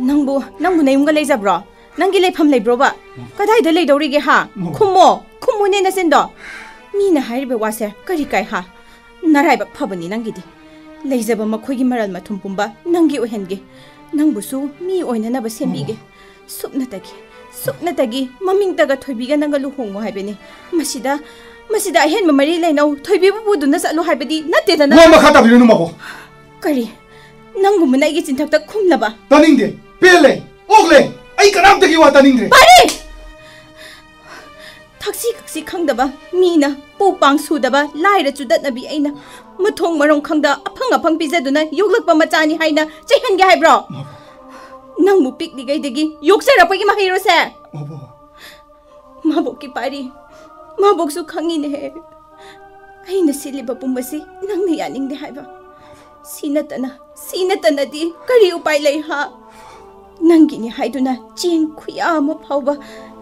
नंबु नयुमगा लेजब्रो नंगी लेफम लेब्रोबा कदाइदा लेदौरिगे हा खुम्मुने नसेंदो मीना हाइरिबे वासे करी काय हा नराइबा फबनी नंगीदी लेजबा मखोइगी मरल मथुम पुंबा नंगी ओहेनगे नंबुसु मी ओइननबा सेंबिगे सुपनतगी ममिंगतगा थोइबिगा नंगा लुहोंगो हाइबेनी मसिदा अहेन ममरी लेनौ थोइबिबु बुदुना चलु हाइबदी नतेदना नो मखा ताबिनु मबो करी नंगुमना इगी चिंथकता खुमलबा तानिंगदे पेले ओगले आई कनामतगी वा तानिंगदे पारी थक्सी खंगदबा मीना पोपांग सुदबा लाइरा चुदतनबी आइना मथोंग मरों खंगदा अफंग पिजदुना योगलकपा मचानी हाइना चैहनगे हाइब्रो नंगमु पिकनिगैदगी योगसरपगी महिरोसे माबोकी पारी माबोकसु खंगिने हे आइना सिलिबा पुंबसी नंगने यानिंगदे हाइबा सीनतनदी करी उपाय लै हा नंगिनी हाइदुना चेन खुया अमा फाउबा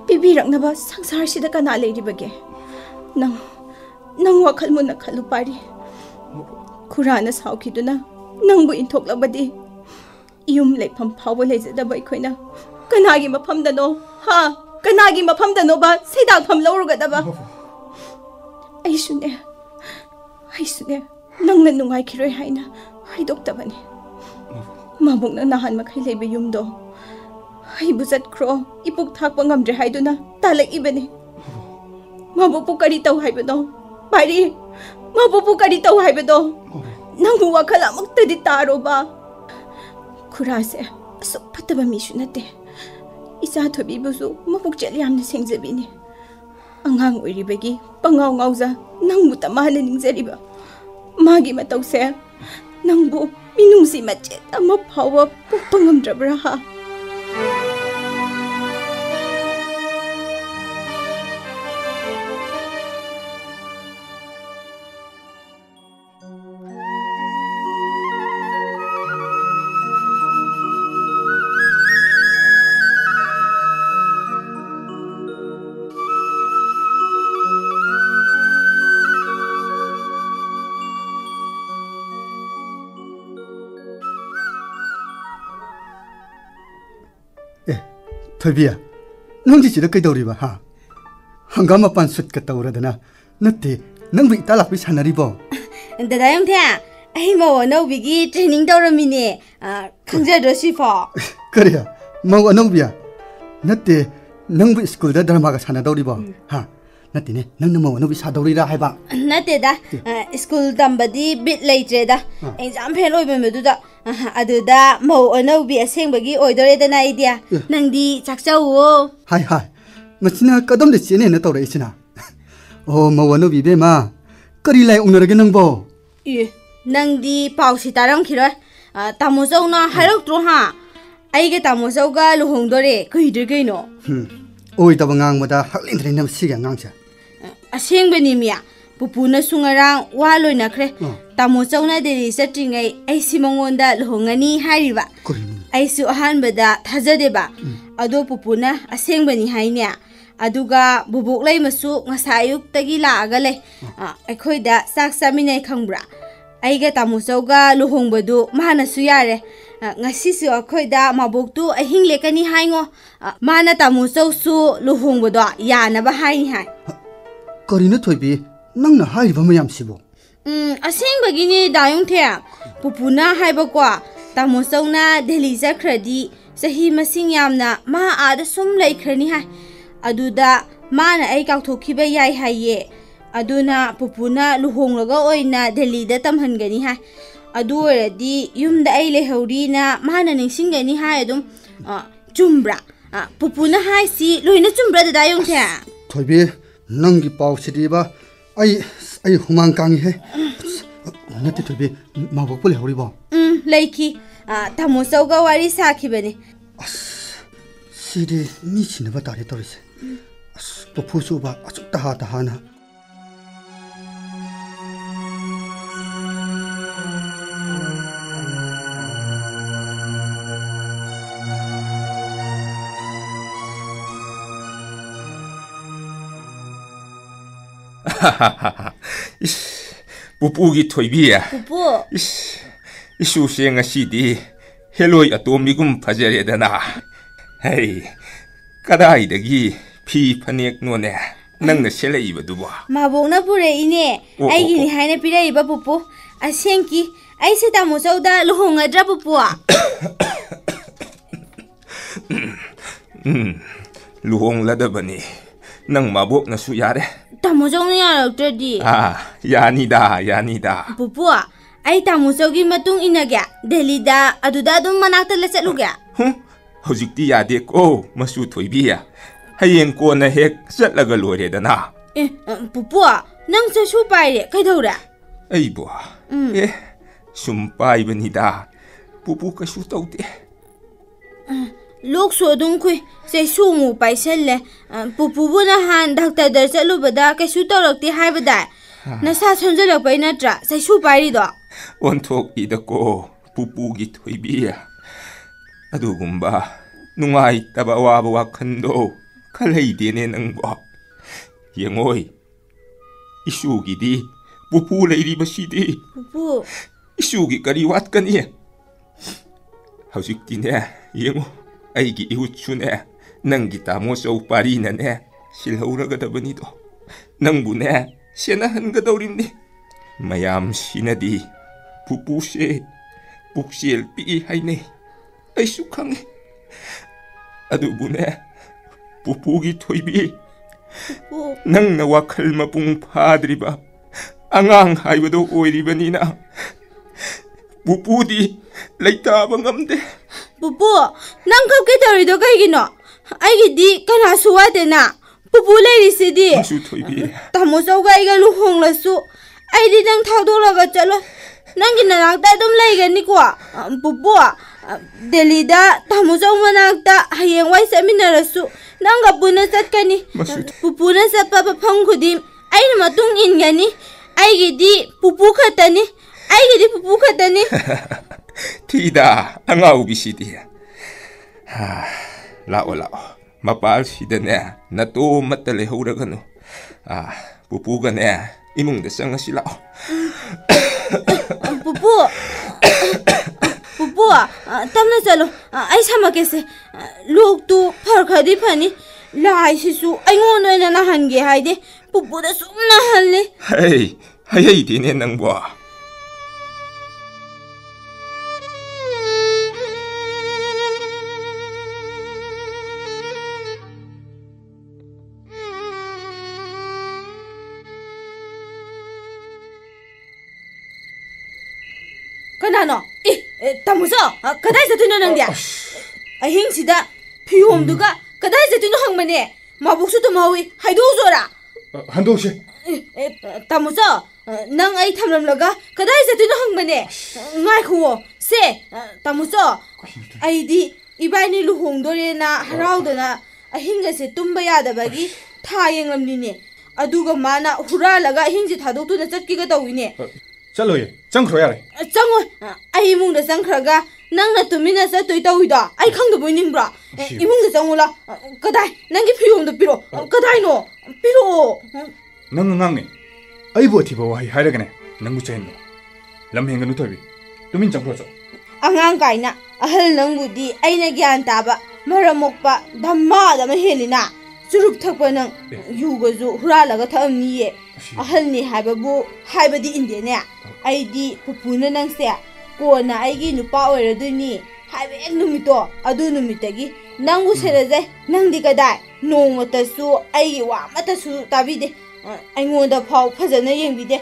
पिबिरकनबा संसारसिदा कना लेरिबगे नंग वखल मुना खलु पारी खुराना साउखिदुना नंगबु इंथोकलबदी युम लेफम फाउबा लेजदबा इखोइना कनागी मफमदनो हा कनागी मफमदनो बा सेदाफम लौरुगदबा आइसुने नंगना नुंगाइखिरोय हाइना हाइदोक्तबनी माबोकना नाहान मखै लेबे युमदो हाइबु चटख्रो इपुक थाकपा ngamdre हाइदुना तालैबनी माबोकपु करी तौ हाइबदो पारी माबोकपु करी तौ हाइबदो नंगु वखल अमक्तदि तारोबा खुरासे असुक फतबा मिसु नते इसा थोबिबुसु मपुक चली यामना सेंजबिनी अंगांग ओइरिबगी पंगाव ngauजा नंगबु तमाहन निंगजरिबा मागी मतौसे नंगबु मिनुंगसी मचेत अमा फावा पोक्पा ngamdrabra ha थोइबिया नंजी चिदा कैदौरिबा हा हंगाम पान सुट का तौरदना नते नंबु इता लापि सानरिबो दादा यंथे आई मो नौबिगी ट्रेनिंग तौरमिने खंजदोसिफो करिया मौ अनौबिया नते नंबु स्कूल दा धर्मा का साना दौरिबो हा ꯅꯠꯇꯦꯅꯦ ꯅꯪꯅ ꯃꯧ ꯑꯅꯧꯕꯤ ꯁꯥꯗꯧꯔꯤꯔꯥ ꯍꯥꯏꯕ ꯅꯠꯇꯦꯗ ꯁ꯭ꯀꯨꯜ ꯇꯝꯕꯗꯤ ꯕꯤꯠ ꯂꯩꯇ꯭ꯔꯦꯗ ꯑꯦꯛꯖꯥꯝ ꯐꯦꯜ ꯑꯣꯏꯕꯗꯨꯗ ꯑꯗꯨꯗ ꯃꯧ ꯑꯅꯧꯕꯤ ꯑꯁꯦꯡꯕꯒꯤ ꯑꯣꯏꯗꯣꯔꯦꯗꯅ ꯑꯩꯗꯤ ꯅꯪꯗꯤ ꯆꯥꯛꯆꯧꯋꯣ ꯍꯥꯏ ꯍꯥꯏ ꯃꯁꯤꯅ ꯀꯗꯣꯝꯗ ꯆꯦꯅꯦꯅ ꯇꯧꯔꯛꯏꯁꯤꯅ ꯑꯣ ꯃꯧ ꯑꯅꯧꯕꯤ ꯏꯕꯦꯝꯃ ꯀꯔꯤ ꯂꯥꯏ ꯎꯅꯔꯒꯦ ꯅꯪꯕꯣ ꯅꯪꯗꯤ ꯄꯥꯎꯁꯤ ꯇꯥꯔꯝꯈꯤꯔꯣꯏ ꯇꯥꯃꯣꯆꯧꯅ ꯍꯥꯏꯔꯛꯇ꯭ꯔꯣ ꯍꯥ ꯑꯩꯒ ꯇꯥꯃꯣꯆꯧꯒ ꯂꯨꯍꯣꯡꯗꯣꯔꯦ ꯀꯨꯏꯗ꯭ꯔꯦ ꯀꯩꯅꯣ ꯑꯣꯏꯗꯕ ꯉꯥꯡꯕꯗ ꯍꯛꯂꯤꯟꯗ꯭ꯔꯦꯅ ꯃꯁꯤꯒꯤ ꯑꯉꯥꯡꯁꯦ ꯑꯁꯦꯡꯕꯅꯤ ꯃꯤꯌꯥ ꯄꯨꯄꯨꯅꯁꯨ ꯉꯔꯥꯡ ꯋꯥ ꯂꯣꯏꯅꯈ꯭ꯔꯦ ꯇꯥꯃꯣꯆꯧꯅ ꯗꯦꯜꯂꯤ ꯆꯠꯇ꯭ꯔꯤꯉꯩ ꯑꯩꯁꯤ ꯃꯉꯣꯟꯗ ꯂꯨꯍꯣꯡꯉꯅꯤ ꯍꯥꯏꯔꯤꯕ ꯑꯩꯁꯨ ꯑꯍꯥꯟꯕꯗ ꯊꯥꯖꯗꯦꯕ ꯑꯗꯣ ꯄꯨꯄꯨꯅ ꯑꯁꯦꯡꯕꯅꯤ ꯍꯥꯏꯅꯦ ꯑꯗꯨꯒ ꯕꯨꯕꯣꯛ ꯂꯩꯃꯁꯨ ꯉꯁꯥꯏ ꯑꯌꯨꯛꯇꯒꯤ ꯂꯥꯛꯑꯒ ꯂꯩ ꯑꯩꯈꯣꯏꯗ ꯆꯥꯛ ꯆꯥꯃꯤꯟꯅꯩ ꯈꯪꯕ꯭ꯔꯥ ꯑꯩꯒ ꯇꯥꯃꯣꯆꯧꯒ ꯂꯨꯍꯣꯡꯕꯗꯨ ꯃꯥꯅꯁꯨ ꯌꯥꯔꯦ ngasi su akhoi da mabok tu ahing lekani haingo mana tamuchau su luhong bodo ya na ba hai hai karina thoibi nangna hai ba mayam sibo asing bagini dayung the pupuna hai ba kwa tamuchau na delhi ja khradi sahi masing yamna ma ada sum lai khrani hai aduda mana ai kaw thokhi ba yai hai ye aduna pupuna luhong laga oina delhi da tamhangani hai adu oradi yumda ai lehori na mana ningsingani hai adum chumbra pupuna hai si loina chumbra da dayong the thoibi nangi paw sidiba ai humang kangi he nati thoibi mabok pul hori ba leiki tamo sauga wari sakhi bane sidi ni chinaba tare torise pupu suba achuk ta hana Pupugi thoibiya pupu isu senga sidi heloi atomigum phajare dana hey kadai dagi phi phanek no ne nangna selai baduba mabongna pure ine ai gi ni haina pirai ba pupu asenki ai se tamo sauda lohongadra pupu luhong ladabani nang mabok na su yare Tamuchau na yaraktradi yanida pupu ai tamuchau gi matung inagya Delhi da aduda adum manakta la chatluga hojikti yade ko masu thoibiya hayeng ko na hek chatlaga lore dana pupu nang cha su paire kaidora ai bo sum pai banida pupu ka su taude lok so dum khoi sei su mu paiselle pupu bu na han doctor dar chalu bada ka su torakti haibada na sa sonjala pai natra sei su pairi do on thok ida ko pupu gi thoibiya adugumba nungai taba waba wakhando khalai dene nangbo yengoi isu gi di pupu leiri basidi pupu isu gi kari wat kani hauzik tine yengo aigi ihuchune nangi tamo so pari na ne silhauraga dabani do nangbu ne sena hanga daurimni mayam sinadi pupu se puksel pi haine ai su khange adubu ne pupu gi thoibi nang na wakhal mapung phadriba angang haibado oiribani na pupu di leita bangamde pupu nang kap ke torido kaigino aigi di kana suwate na pupu leiri sidi su thoibi tamo sauga aiga luhong lasu aidi nang thaudoraga chalo nangi nanakta dum leigani ko pupu Delhi da tamo sau manakta hayeng wai seminarasu nanga puna chatkani pupu na sappa phang khudim aina matung ingani aigi di pupu khatani aigi di pupu khatani Tida angau bisidi lao mapal sidane nato matale huragano pupu gane imung da sanga sila pupu pupu tamna chalo ai sama kese lok tu phar khadi phani lai sisu aingon oina na hange haide pupu da sumna halle hey dine nangbo Kanano? Tamuso, kadai sa tuno nang dia. Ahing sida, piyom duga, kadai sa tuno hang mane. Mabuksu tumawi, haidu zora. Handose. Tamuso, nang ay tamlam laga, kadai sa tuno hang mane. Ngai ko, se, tamuso. Ay di, iba ni luhong dore na haraw do na. Ahing se tumba yada bagi, tayang lam ni. Aduga mana hura laga ahing si thadok tu na chatki ga tawine. Chalo ye, changkhro yare. Chango, ai imung da changkhraga, nang na tumina sa toi tawida. Ai khang da boining bra. Imung da changula. Kadai, nangi phiyom da piro. Kadai no, piro. Nang ngang ni. Ai bo thi bo hai haira gane. Nang mu chen no. Lam heng nu thobi. Tumin changkhro cho. Angang kaina, ahal nang budi ai na gyan taba. Maramokpa dhamma da ma helina. Surup thakpa nang yuga zu hura laga thamni ye. Ahal ni haibabu haibadi inde ne. Ai di pupuna nang se. Ko na ai gi nupa oiraduni. Haibe ek numito adu numitagi nangu seraje nang di kadai nongmata su ai wa mata su tabide. Ai ngonda phau phajana yengbide.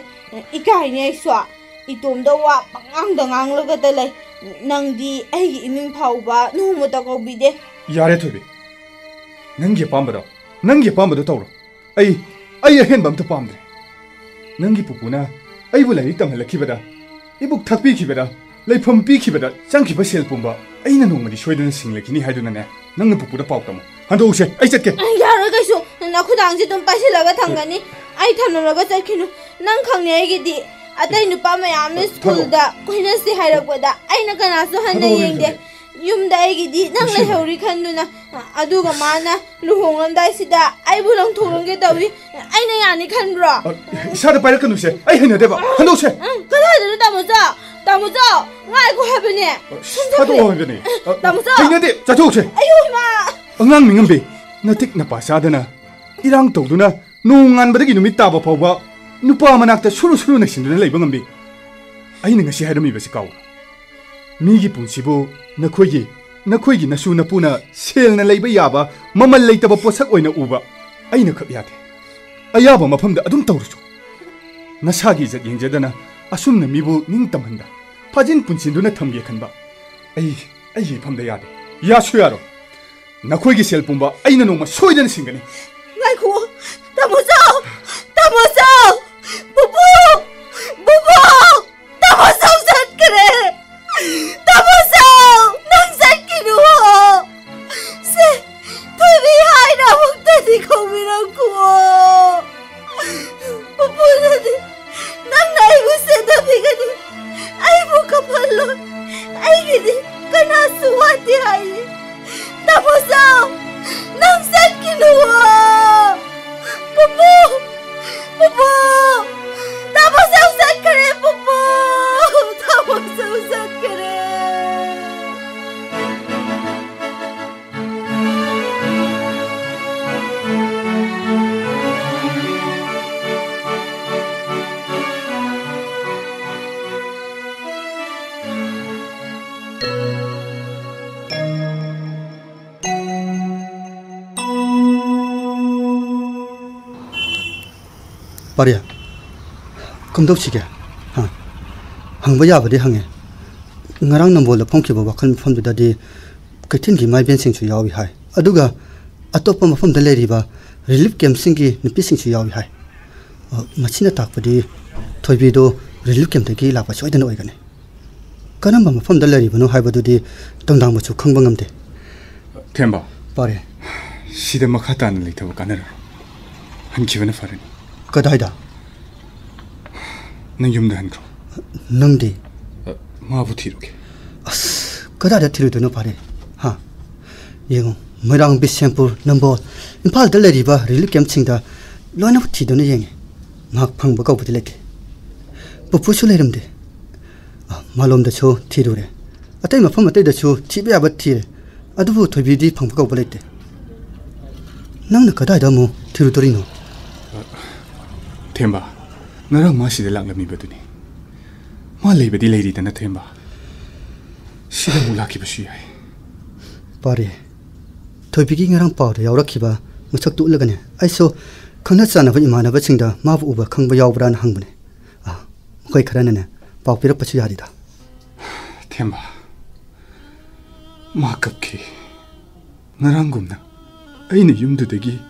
Ikai ne swa itomda wa pangang dangang laga talai. Nang di ai gi iming phau ba nongmata ko bide. Yare thobi. Nangi pambado. Nangi pambado tawro. Ai hen bam to pamdre. Nangi pupuna ai bu lai tam halakibada. Ibuk thakpi kibada. Lai phampi kibada. Changki ba sel pumba. Ai na nongmadi shoidana singlekini haiduna ne. Nang pupuna pauk tamo. Hando use ai chatke. Yara gaisu na khudang ji tum pasilaga thangani. Ai thamnalaga chakhinu. Nang khangni ai gi di atai nupa mayam school da koina si hairakpada. Ai na kana su hanna yengde. Yum da ai gi di nang lai hauri khanduna. Aduga mana luhonglam dai sida ai bulang thorongge dawi. Ai na yani khanbro. Sada pairak kanu se. Ai hena deba. Hando use. Kada da tamuza. Tamuza. Ngai ko habene. Hado habene. Tamuza. Hena de chathok se. Ayo ma. Angang mingambe. Natik na pasadana. Irang tawduna nongan badagi numit taba phawba. Nupa manakta suru na sinduna leiba ngambe. Ai na ngasi haidami basi kaw. Migi punsibu nakhoi gi nasu napuna sel na leiba yaba mamal leitaba posak oina uba. Ai na khak yate. Ayaba mafamda adum tawruchu. Nasagi jat yengjadana asumna mibu ningtamhanda. Phajin punsinduna thamge khanba. Ai famda yade. Yasu yaro. Nakhoi gi sel pumba aina noma soidana singani. Ngai ko. Tamuza. Bubu. Tamuza sat kare. Tamuza. Nang sat kinu ho. Se. Tubi hai na mukta di ko mirang ko. Bubu nadi. Nang nai ko se dabi gani. Ai mo kapalo. Ai gidi. Kana suwati hai. Tamuza. Nang sat kinu ho. Bubu. Tamuza sat kare bubu. Tamuza sat kare. Paria. Kumdok chige. Hangba yabadi hange. Ngarang nambola phongkiba wakhan mafamdu dadi kaithin gi mai ben singchu yawi hai. Aduga atopa mafamda leriba relief camp singi nipi singchu yawi hai. Machina takpadi thoibi do relief camp dagi lakpa soidana oigane. Kanamba mafamda leribano haibadudi tangdang machu khangba ngamde. Themba. Pare. Sida makhatan leithabu kanara. Hankibana farani. Kadaida. Nang yumda hankro. Nangdi. Mabu thiruke. Kadada thirudono pare. Ha. Yengo Moirang Bisampur number Impal da leriba relief camp singda loina thidono yenge. Mak phangba ka budileke. Pupu su lerimde. Malom da cho thirure. Atai mafam atai da cho thibe aba thire. Adubu thobidi phangba ka bulete. Nangna kadaida mo thirudorino. Themba. Nara masida laklami baduni. Ma leibadi leiri dana Themba. Sida mulaki basu yai. Pare. Thoibigi ngarang pawda yawrakiba musak tu ulagane. Aiso khana chana ba imana ba singda mabu uba khangba yawbran hangbane. Mokoi kharana ne pawpira pachu yarida. 템바 마깝게 나랑곰나 아이네 윰드대기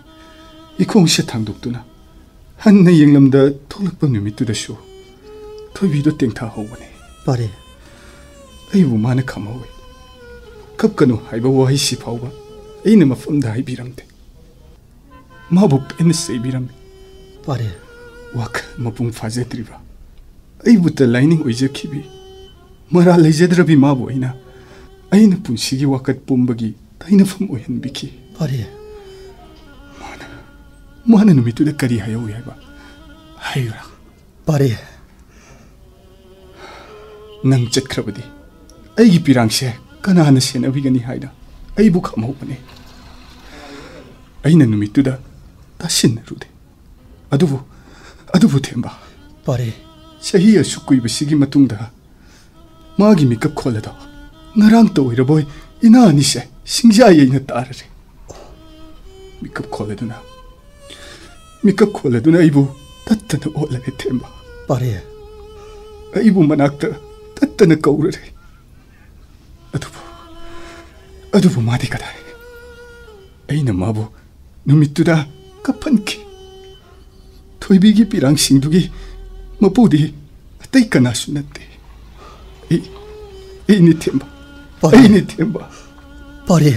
이콩시 탕독두나 한내 잉람다 톨락방 누미뚜다쇼 토비도 땡타하오네 바리 아이부 마네 카마오이 갑가노 하이바 와이시 파오바 아이네 마품다 하이비람데 마부 뺀네 세이비람데 바리 와카 마풍 파제드리바 아이부터 라이닝 오이제키비 마라 레제드라비 마부 아이나 아이네 분시기 와kat 뽐바기 다이네 품 오현비키 바리 마나 누미뚜다 까리 하야오이 하이바 하이라 바리 năng ꯆꯠꯈ꯭ꯔꯕꯗꯤ ꯑꯩꯒꯤ ꯄꯤꯔꯥꯡꯁꯦ ꯀꯅꯥꯅ ꯁꯦꯟꯅꯕꯤꯒꯅꯤ ꯍꯥꯏꯅ ꯑꯩꯕꯨ ꯈꯪꯍꯧꯕꯅꯤ ꯑꯩꯅ ꯅꯨꯃꯤꯠꯇꯨꯗ ꯇꯥꯁꯤꯟꯅꯔꯨꯗꯦ ꯑꯗꯨꯕꯨ ꯊꯦꯝꯕ 바리 ꯆꯍꯤ ꯑꯁꯨꯛ ꯀꯨꯏꯕꯁꯤꯒꯤ ꯃꯇꯨꯡꯗ ꯃꯥꯒꯤ ꯃꯤꯀꯞ ꯈꯣꯜꯂꯗ ꯉꯔꯥꯡꯇ ꯑꯣꯏꯔꯕꯣꯏ ꯏꯅꯥ ꯑꯅꯤꯁꯦ ꯁꯤꯡꯖꯥ ꯌꯩꯅ ꯇꯥꯔꯔꯦ ꯃꯤꯀꯞ ꯈꯣꯜꯂꯗꯨꯅ ꯑꯩꯕꯨ ꯇꯠꯇꯅ ꯑꯣꯠꯂꯔꯦ ꯊꯦꯝꯕ 바리 ꯑꯩꯕꯨ ꯃꯅꯥꯛꯇ ꯇꯠꯇꯅ ꯀꯧꯔꯔꯦ ꯑꯗꯨꯕꯨ ꯃꯥꯗꯤ ꯀꯗꯥꯏ ꯑꯩꯅ ꯃꯥꯕꯨ ꯅꯨꯃꯤꯠꯇꯨꯗ ꯀꯞꯍꯟꯈꯤ ꯊꯣꯏꯕꯤꯒꯤ ꯄꯤꯔꯥꯡꯁꯤꯡꯗꯨꯒꯤ ꯃꯄꯨꯗꯤ ꯑꯇꯩ ꯀꯅꯥꯁꯨ ꯅꯠꯇꯦ ꯑꯩꯅꯤ ꯊꯦꯝꯕ 바리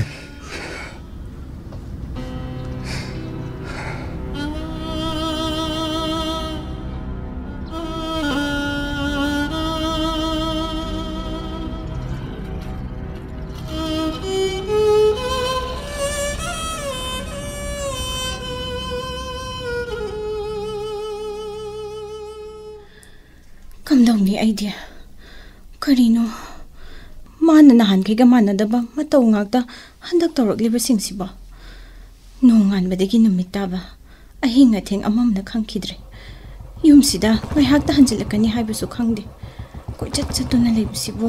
ꯀꯝꯗꯧꯅꯤ ꯑꯩꯗꯤ ꯀꯔꯤꯅꯣ ꯃꯥꯅ ꯅꯍꯥꯟꯈꯩꯒ ꯃꯥꯟꯅꯗꯕ ꯃꯇꯧ ꯉꯥꯛꯇ ꯍꯟꯗꯛ ꯇꯧꯔꯛꯂꯤꯕꯁꯤꯡꯁꯤꯕꯣ ꯅꯣꯡꯉꯥꯟꯕꯗꯒꯤ ꯅꯨꯃꯤꯠ ꯇꯥꯕ ꯑꯍꯤꯡ ꯑꯊꯦꯡ ꯑꯃꯝꯅ ꯈꯪꯈꯤꯗ꯭ꯔꯦ ꯌꯨꯝꯁꯤꯗ ꯉꯥꯏꯍꯥꯛꯇ ꯍꯟꯖꯤꯜꯂꯛꯀꯅꯤ ꯍꯥꯏꯕꯁꯨ ꯈꯪꯗꯦ ꯀꯣꯏꯆꯠ ꯆꯠꯇꯨꯅ ꯂꯩꯕꯁꯤꯕꯨ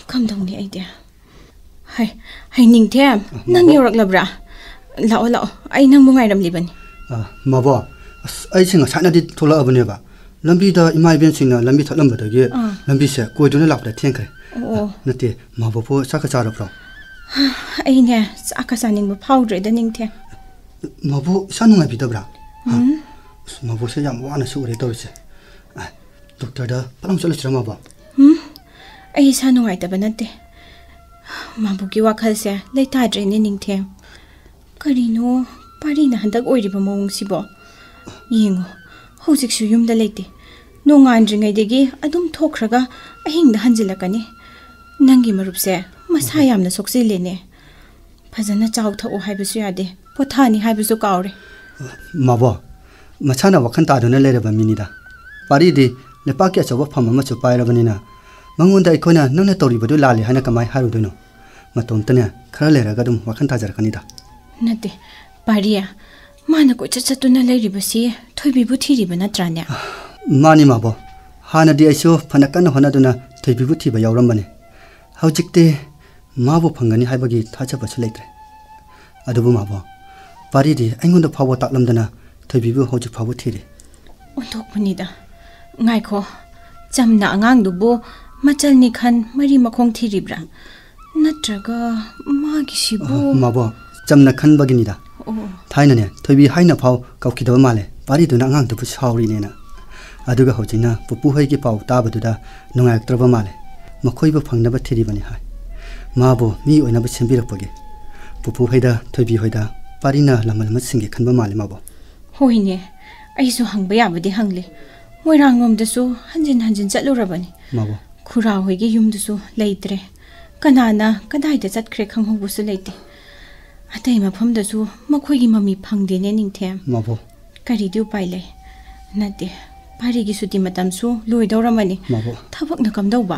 ꯀꯝꯗꯧꯅꯤ ꯑꯩꯗꯤ ꯍꯩꯅꯤꯡꯊꯦꯝ ꯅꯪ ꯌꯧꯔꯛꯂꯕ꯭ꯔꯥ ꯂꯥꯛꯑꯣ ꯑꯩ ꯅꯪꯕꯨ ꯉꯥꯏꯔꯝꯂꯤꯕꯅꯤ 마보 ꯑꯩꯁꯦ ꯉꯁꯥꯏꯅꯗꯤ ꯊꯣꯛꯂꯛꯑꯕꯅꯦꯕ ꯂꯝꯕꯤꯗ ꯏꯃꯥ ꯏꯕꯦꯟꯁꯤꯡꯅ ꯂꯝꯕꯤ ꯊꯠꯂꯝꯕꯗꯒꯤ ꯂꯝꯕꯤꯁꯦ ꯀꯣꯏꯗꯨꯅ ꯂꯥꯛꯄꯗ ꯊꯦꯡꯈ꯭ꯔꯦ ꯅꯠꯇꯦ ꯃꯥꯕꯣꯕꯨ ꯆꯥꯛꯀ ꯆꯥꯔꯕ꯭ꯔꯣ ꯑꯩꯅꯦ ꯆꯥꯛꯀ ꯆꯥꯅꯤꯡꯕ ꯐꯥꯎꯗ꯭ꯔꯦꯗ ꯅꯤꯡꯊꯦꯝ ꯃꯥꯕꯣ ꯏꯁꯥ ꯅꯨꯡꯉꯥꯏꯕꯤꯗꯕ꯭ꯔꯥ ꯃꯥꯕꯣꯁꯦ ꯌꯥꯝ ꯋꯥꯅꯁꯨ ꯎꯔꯦ ꯇꯧꯔꯤꯁꯦ ꯗꯣꯛꯇꯔꯗ ꯄꯂꯝ ꯆꯠꯂꯨꯁꯤꯔ ꯃꯥꯕꯣ ꯑꯩ ꯏꯁꯥ ꯅꯨꯡꯉꯥꯏꯇꯕ ꯅꯠꯇꯦ ꯃꯥꯕꯨꯒꯤ ꯋꯥꯈꯜꯁꯦ ꯂꯩꯇꯥꯗ꯭ꯔꯦꯅꯦ ꯅꯤꯡꯊꯦꯝ ꯀꯔꯤꯅꯣ ꯄꯥꯔꯤꯅ ꯍꯟꯗꯛ ꯑꯣꯏꯔꯤꯕ ꯃꯑꯣꯡꯁꯤꯕꯣ ꯌꯦꯡꯉꯣ ꯍꯧꯖꯤꯛꯁꯨ ꯌꯨꯝꯗ ꯂꯩꯇꯦ ꯅꯣꯡꯉꯥꯟꯗ꯭ꯔꯤꯉꯩꯗꯒꯤ ꯑꯗꯨꯝ ꯊꯣꯛꯈ꯭ꯔꯒ ꯑꯍꯤꯡꯗ ꯍꯟꯖꯤꯜꯂꯛꯀꯅꯤ ꯅꯪꯒꯤ ꯃꯔꯨꯞꯁꯦ ꯃꯁꯥ ꯌꯥꯝꯅ ꯁꯣꯛꯆꯤꯜꯂꯦꯅꯦ ꯐꯖꯅ ꯆꯥꯎ ꯊꯛꯑꯣ ꯍꯥꯏꯕꯁꯨ ꯌꯥꯗꯦ ꯄꯣꯊꯥꯅꯤ ꯍꯥꯏꯕꯁꯨ ꯀꯥꯎꯔꯦ ꯃꯥꯕꯣ ꯃꯁꯥꯅ ꯋꯥꯈꯜ ꯇꯥꯗꯨꯅ ꯂꯩꯔꯕ ꯃꯤꯅꯤꯗ ꯄꯥꯔꯤꯗꯤ ꯂꯩꯄꯥꯛꯀꯤ ꯑꯆꯧꯕ ꯐꯝ ꯑꯃꯁꯨ ꯄꯥꯏꯔꯕꯅꯤꯅ ꯃꯉꯣꯟꯗ ꯑꯩꯈꯣꯏꯅ ꯅꯪꯅ ꯇꯧꯔꯤꯕꯗꯨ ꯂꯥꯜꯂꯤ ꯍꯥꯏꯅ ꯀꯃꯥꯏ ꯍꯥꯏꯔꯨꯗꯣꯏꯅꯣ ꯃꯇꯣꯝꯇꯅꯦ ꯈꯔ ꯂꯩꯔꯒ ꯑꯗꯨꯝ ꯋꯥꯈꯜ ꯇꯥꯖꯔꯛꯀꯅꯤꯗ ꯅꯠꯇꯦ ꯄꯥꯔꯤꯌꯥ ꯃꯥꯅ ꯀꯣꯏꯆꯠ ꯆꯠꯇꯨꯅ ꯂꯩꯔꯤꯕꯁꯤ ꯊꯣꯏꯕꯤꯕꯨ ꯊꯤꯔꯤꯕ ꯅꯠꯇ꯭ꯔꯥꯅꯦ ꯃꯥꯅꯤ ꯃꯥꯕꯣ ꯍꯥꯟꯅꯗꯤ ꯑꯩꯁꯨ ꯐꯅ ꯀꯟꯅ ꯍꯣꯠꯅꯗꯨꯅ ꯊꯣꯏꯕꯤꯕꯨ ꯊꯤꯕ ꯌꯥꯎꯔꯝꯕꯅꯤ ꯍꯧꯖꯤꯛꯇꯤ ꯃꯥꯕꯨ ꯐꯪꯒꯅꯤ ꯍꯥꯏꯕꯒꯤ ꯊꯥꯖꯕꯁꯨ ꯂꯩꯇ꯭ꯔꯦ ꯑꯗꯨꯕꯨ ꯃꯥꯕꯣ ꯄꯥꯔꯤꯗꯤ ꯑꯩꯉꯣꯟꯗ ꯐꯥꯎꯕ ꯇꯥꯛꯂꯝꯗꯅ ꯊꯣꯏꯕꯤꯕꯨ ꯍꯧꯖꯤꯛ ꯐꯥꯎꯕ ꯊꯤꯔꯤ ꯑꯣꯟꯊꯣꯛꯄꯅꯤꯗ ꯉꯥꯏꯈꯣ ꯆꯝꯅ ꯑꯉꯥꯡꯗꯨꯕꯨ ꯃꯆꯜꯅꯤ ꯈꯟ ꯃꯔꯤ ꯃꯈꯣꯡ ꯊꯤꯔꯤꯕ꯭ꯔꯥ ꯅꯠꯇ꯭ꯔꯒ ꯃꯥꯒꯤꯁꯤꯕꯨ ꯃꯥꯕꯣ ꯆꯝꯅ ꯈꯟꯕꯒꯤꯅꯤꯗ थाइनने थोबी हाइना फाव कौखिदब माले पारीदुना अंगांगदुबु सावरिनेना अदुगा हौजिना पुपु होइगी पाव ताबदुदा नुंगायक्त्रबा माले मखोइबु फंगनबा थिरिबनि हाय माबो मी ओइनाबु सेंबिरपगे पुपु होइदा थोबी होइदा पारीना लमलम सिंगे खनबा माले माबो होइने आइसु हंगबा याबदि हंगले मोइरांगोमदसु हंजिन हंजिन चलुरबनि माबो खुरा होइगी युमदसु लेइत्रे कनाना कदाइदा चतख्रे खंगहोबुसु लेइते अतै मफमदसु मखोइगी ममी फंगदेने निंगथेम माबो करिदि उपाय ले नते पारीगी सुति मतमसु लोइदौरमनि माबो थबकना कमदौबा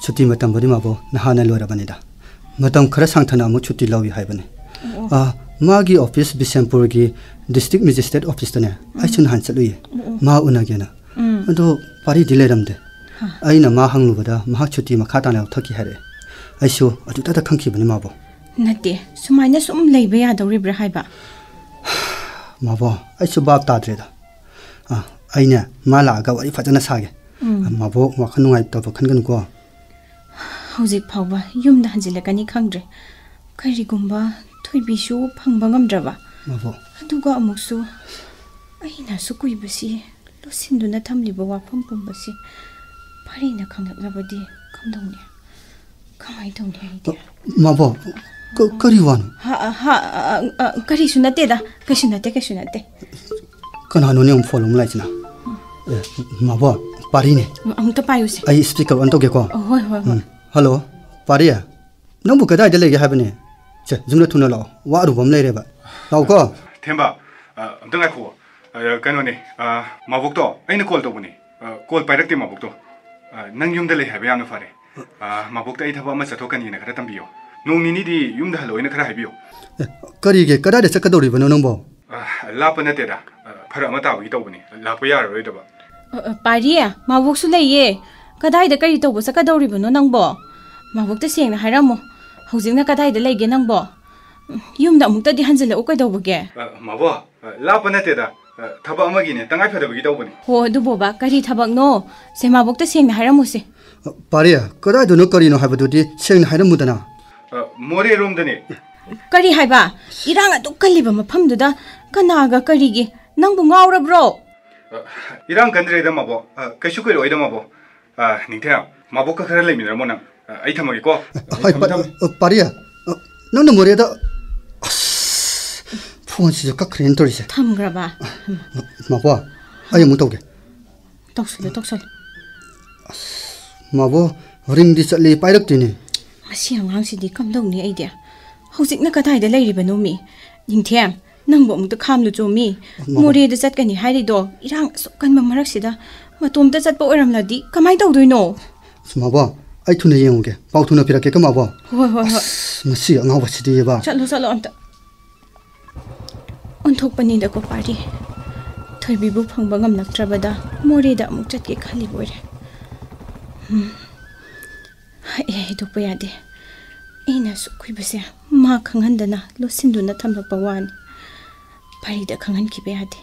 छुट्टी मतम बदि माबो नहाना लोरबनिदा मतम खरा सांथना मु छुट्टी लौइ हाइबने मागी ऑफिस बिशेमपुर की डिस्ट्रिक्ट मजिस्ट्रेट ऑफिस तने आइसुन हान चलुइ मा उनागेना अदो पारी दिलेरमदे आइना मा हंगलुबदा मा छुट्टी मखा ताना थकी हारे आइसु अदुता खंखिबनि माबो नते सुमाइना सुम लेबे यादौरिब्रा हाइबा माबो आइसु बाप ताद्रेदा आइना मा लागा वरि फजना सागे 마보 와칸 누가있다고 칸간고 Hauzik phauba yumda hanjilakani khangdre. Karigumba thoibishu phangba ngamdraba. 마보 Aduga amuksu aina su kuibasi losinduna thamliba wafam pumbasi parina khanglaklabadi kamdongni. Kamai dongni aidi. 마보 거리완 Kari sunateda kashunate. 그나노니 폴롱 라이지나 마보 파리네 Amukta payusi. 아이 스피커 안토게고 Hoi. 할로 파리야 너무 그다이데 레게 하버네 자 좀더 투나 라오 와루 범 레레바 라오고 템바 amta ngai kho kano ne mabok to aina call to bani call pairak te mabok to nang yum da le ha ba yang fare mabok ta ai thaba ma chathokani na khara tambiyo nong ni di yum da halo ina khara haibiyo 거리게 그다이데 섞어도리버노 넘보 lapa na te da phara ma ta wi to bani lapa ya roi da ba Pariya, mabuksu leye. Kadayda kari tawbo sa kadawribano nangbo. Mabukta siyang na haramo. Hausing na kadayda lege nangbo. Yumda amukta di hanzala ukay dawboge. mabo lapa na te da thaba amagi ne tangai phada bi to bani Ho, dubo ba, kari tabak no. Se mabukta siyang na haramo si. 파리야 그다이도 너 거리노 하버도디 생 하는 무다나 more room da ne Kari haiba, irang atuk kaliba mapamduda. Kanaga karigi. Nangbo ngawra bro. irang kandre da mabo kashu ko roi da mabo ningte mabo ka khara le mi mo nang ai thamagi ko 하이 파리야 너는 뭐래다 폰 진짜 깎으린 돌이세 Tamgraba. 마보 아이 못오게 Toksol. 마보 링디 짤리 파이럭티니 Masiyang hangsidi kamdong ni idea. Hausik na kadayda layribano mi. Ningtiam. Nangbo amukta khamlu jomi. More da chatkani hairido. Irang sokan mamaraksida. Matomta chatpa oiramladi. Kamay tawdoino? 마보 아이 투네 예옹게 바우투나 피라케 그 마보 Hoi. 마시 angawasi디 바 Chalo amta. Onthokpanida ko pari. Thoibibu phangba ngamlaktrabada. More da amuk chatke khali boire. Hidupa yade. Ina sukuibase. Ma khanghandana losinduna thamlakpa wani. Parida khangan kibe yade.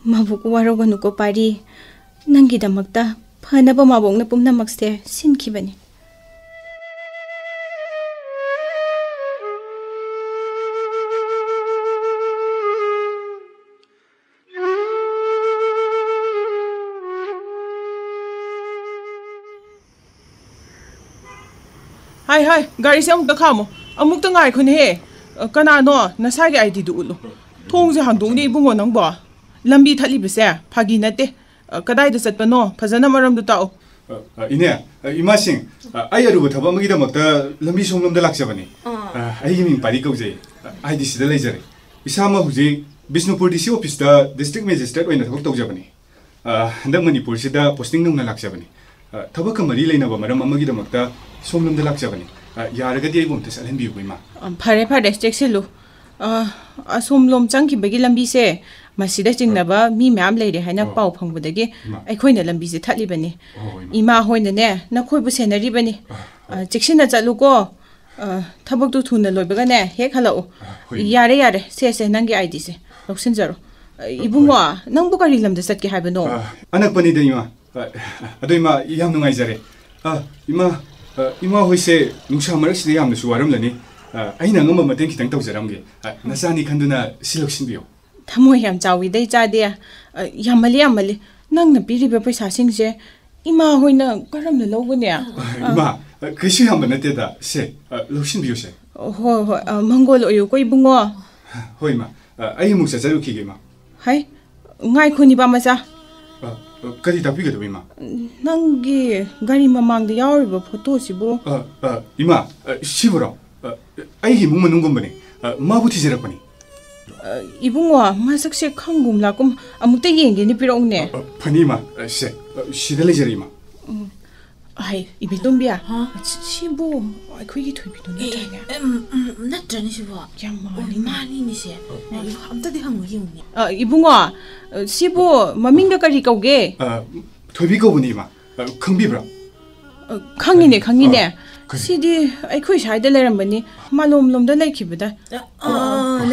Mabuk waroganu ko pari. Nangidamakta phanaba mabok na pumnamakse sinkibani. Hai, gari se amukta khamo. Amukta ngai khune he. Kana no nasai ge ID du ulu. Thong je hangdong ni bungo nang ba. Lambi thali bise phagi nate. Kadai da satpa no phajana maram du tao. ine imasing ai aruba thaba magi da makta lambi somlom da laksa bani ai gi min pari kauje ai di sida lejare isama huji bisnupur dc office da district magistrate oina thok tawja bani handa manipur sida posting nung na laksa bani thaba kamari leina ba maram amagi da makta somlom da laksa bani yaraga di ai bom ta salhen bi buima Phare cheksilu. Asomlom changki bagi lambi se masida jingnaba mi myam leire haina pau phangbudagi aikhoina lambi se thatli bani. Ima hoina ne nakhoi bu senari bani. Cheksina chatluko thabak tu thuna loibaga ne hek halau. Yare se nangi ID se. Loksin jaro. Ibungo nangbu kari lamda satki haibano. anak pani da ima adoima yam nungai jare ima hoise nungsa marak sida yam na suwaram lani aina ngamba mateng kitang tawjaramge nasani khanduna siloksin biyo Thamoy yam chawi dai cha de yamali nang na piriba paisa singje ima hoina karam na logune ima kishi hamba nateda se loksin biyo se ho mangol oyu koi bungo hoi ma ai muksa charu khige ma hai ngai khuni ba macha kari tapi ga ima nangi gari mamang de yauriba photo sibo ima shiburo ai hi mung manung gombane mabu thijera pani ibungo masakse khangum lakum amukta yenge ni pirongne pani ma se shidale jeri ma ai ibilumbia sibo akhoi gi thoibido na tanga Natrani sibo. yamani Mani ni se. Amta di hangu yuni. ibungo sibo mamingda kari kauge thoibi ko buni ma khangbi bra ꯈꯪꯉꯤꯅꯦ ꯈꯪꯉꯤꯅꯦ ꯁꯤꯗꯤ ꯑꯩꯈꯣꯏ ꯁ꯭ꯋꯥꯏꯗ ꯂꯩꯔꯝꯕꯅꯤ ꯃꯥꯂꯣꯝꯂꯣꯝꯗ ꯂꯩꯈꯤꯕꯗ 이마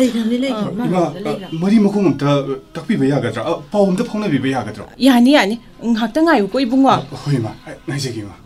머리 먹고 먹다 딱비배 야가더라. 파움도 펑나비배 야가더라. 야니 야니 ngakta ngayuko ibungwa 호이마 나이제기마.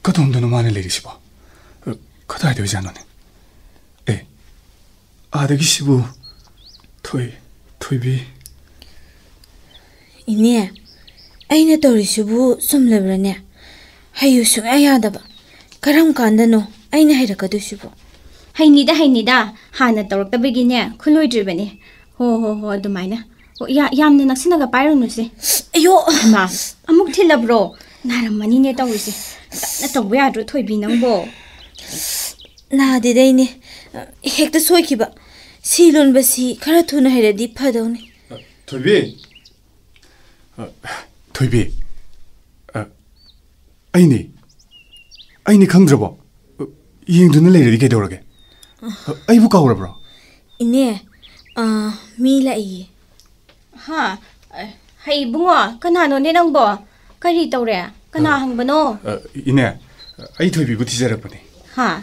그동안도 많이 내리시고 그다이 되지 않노네. 에 아들기 시부 토이비 이네 아이네 떠리시부 숨레브라네 하유 숨야야다바 그럼 간다노 아이네 하이라카도시부 하이니다 하나 떠럭다베기네 쿨로이드르베니 호호호 어두마이나 야암나 낙스나가 빠이르노세 아요 마 아묵 틸라브로 나람마니네 떠우시 나 떠부 야드로 토이비 낭보 나데데이네 헥다 소이키바 시론바시 카라 투나 헤레디 파도네 토이비 아이니 강드러버 이행두는 레이디 게도록게 아이부 가오라브라 이네 미라이 하 하이 붕어 그나노네 낭보 까리 떠우래 그나 항바노 이네 아이 토이비부 티자라보네 하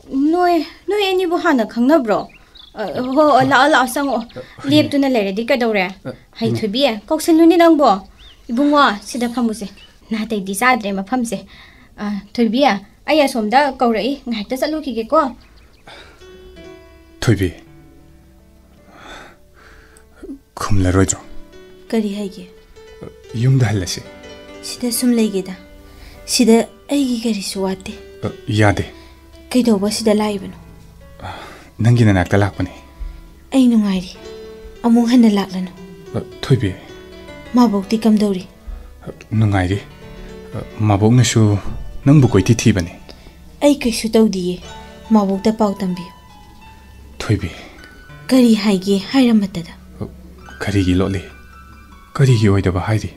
노에 애니부 하나 강나브로 호 라 상어 립두나 레디 까도래 하이 토비에 koksellu니 낭보 이붕어 시다 파무세 나데 디자드레 마팜세 토비야 아야 솜다 거우레이 ngakta 살루키게고 토이비 컴라로이죠 까리 하이게 윰다 할라시 시다 숨레게다 시다 아이기 가리수 와테 야데 그이도바 시다 라이브노 낭기나 낙다 락바네 아이 누가이리 아무 하나 락라노 토이비 마복디 감도리 누가이리 마복나슈 낭부 거이티 티바네 아이 그이수 떠우디예 마복다 파우 담비요 토이비 까리 하이게 하이람마따다 가리기 로리 가리기 오이다바 하이리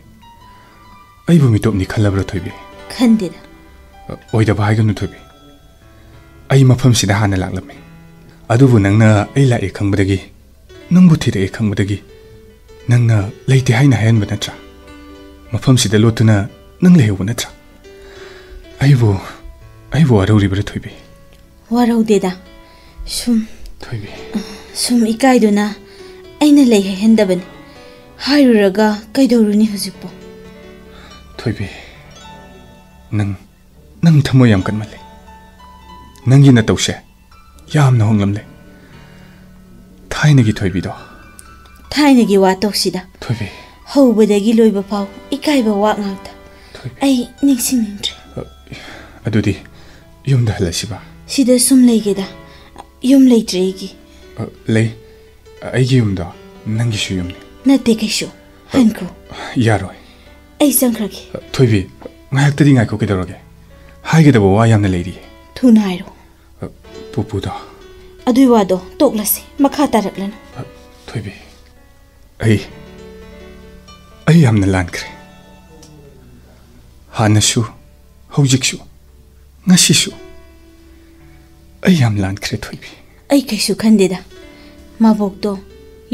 아이부 미톱니 칼라브라 토이비 칸데다 오이다바 하이가누 토이비 아이 마팜시다 하나 락라메 아두부 낭나 아이 라이 캉바다기 낭부 티레 캉바다기 낭나 레이티 하이나 하얀바 나트라 마팜시다 로트나 낭 레헤우 나트라 아이부 아라우리브라 토이비 와라우데다 숨 토이비 숨 이까이두나 아이나 레이해 핸다바니 하이루라가 까이도루니 후지뽀 토이비 낭 타모 얌 깐말레 낭기나 떠우셰 얌나 홍람레 타이네기 토이비도 타이네기 와 떡시다 토이비 호우바다기 로이바 파우 이까이바 와 ngakta 아이 닝싱닝드레 아두디 윰다 할라시바 시다 숨 레이게다 윰 레이드레이기 레이 아이기 윰다 낭기슈 윰네 나테 카이쇼 한크로 야로이 아이 상크라기 토이비 ngayaktadi ngayko kedoroge haigedabo wa yamna leiri 투나 하이로 pupuda 아두이 와도 똑라시 마카 따락라노 토이비 아이 yamna lankre 하나슈 호직슈 나시슈 yam lankre 토이비 아이 카이쇼 칸데다 마복도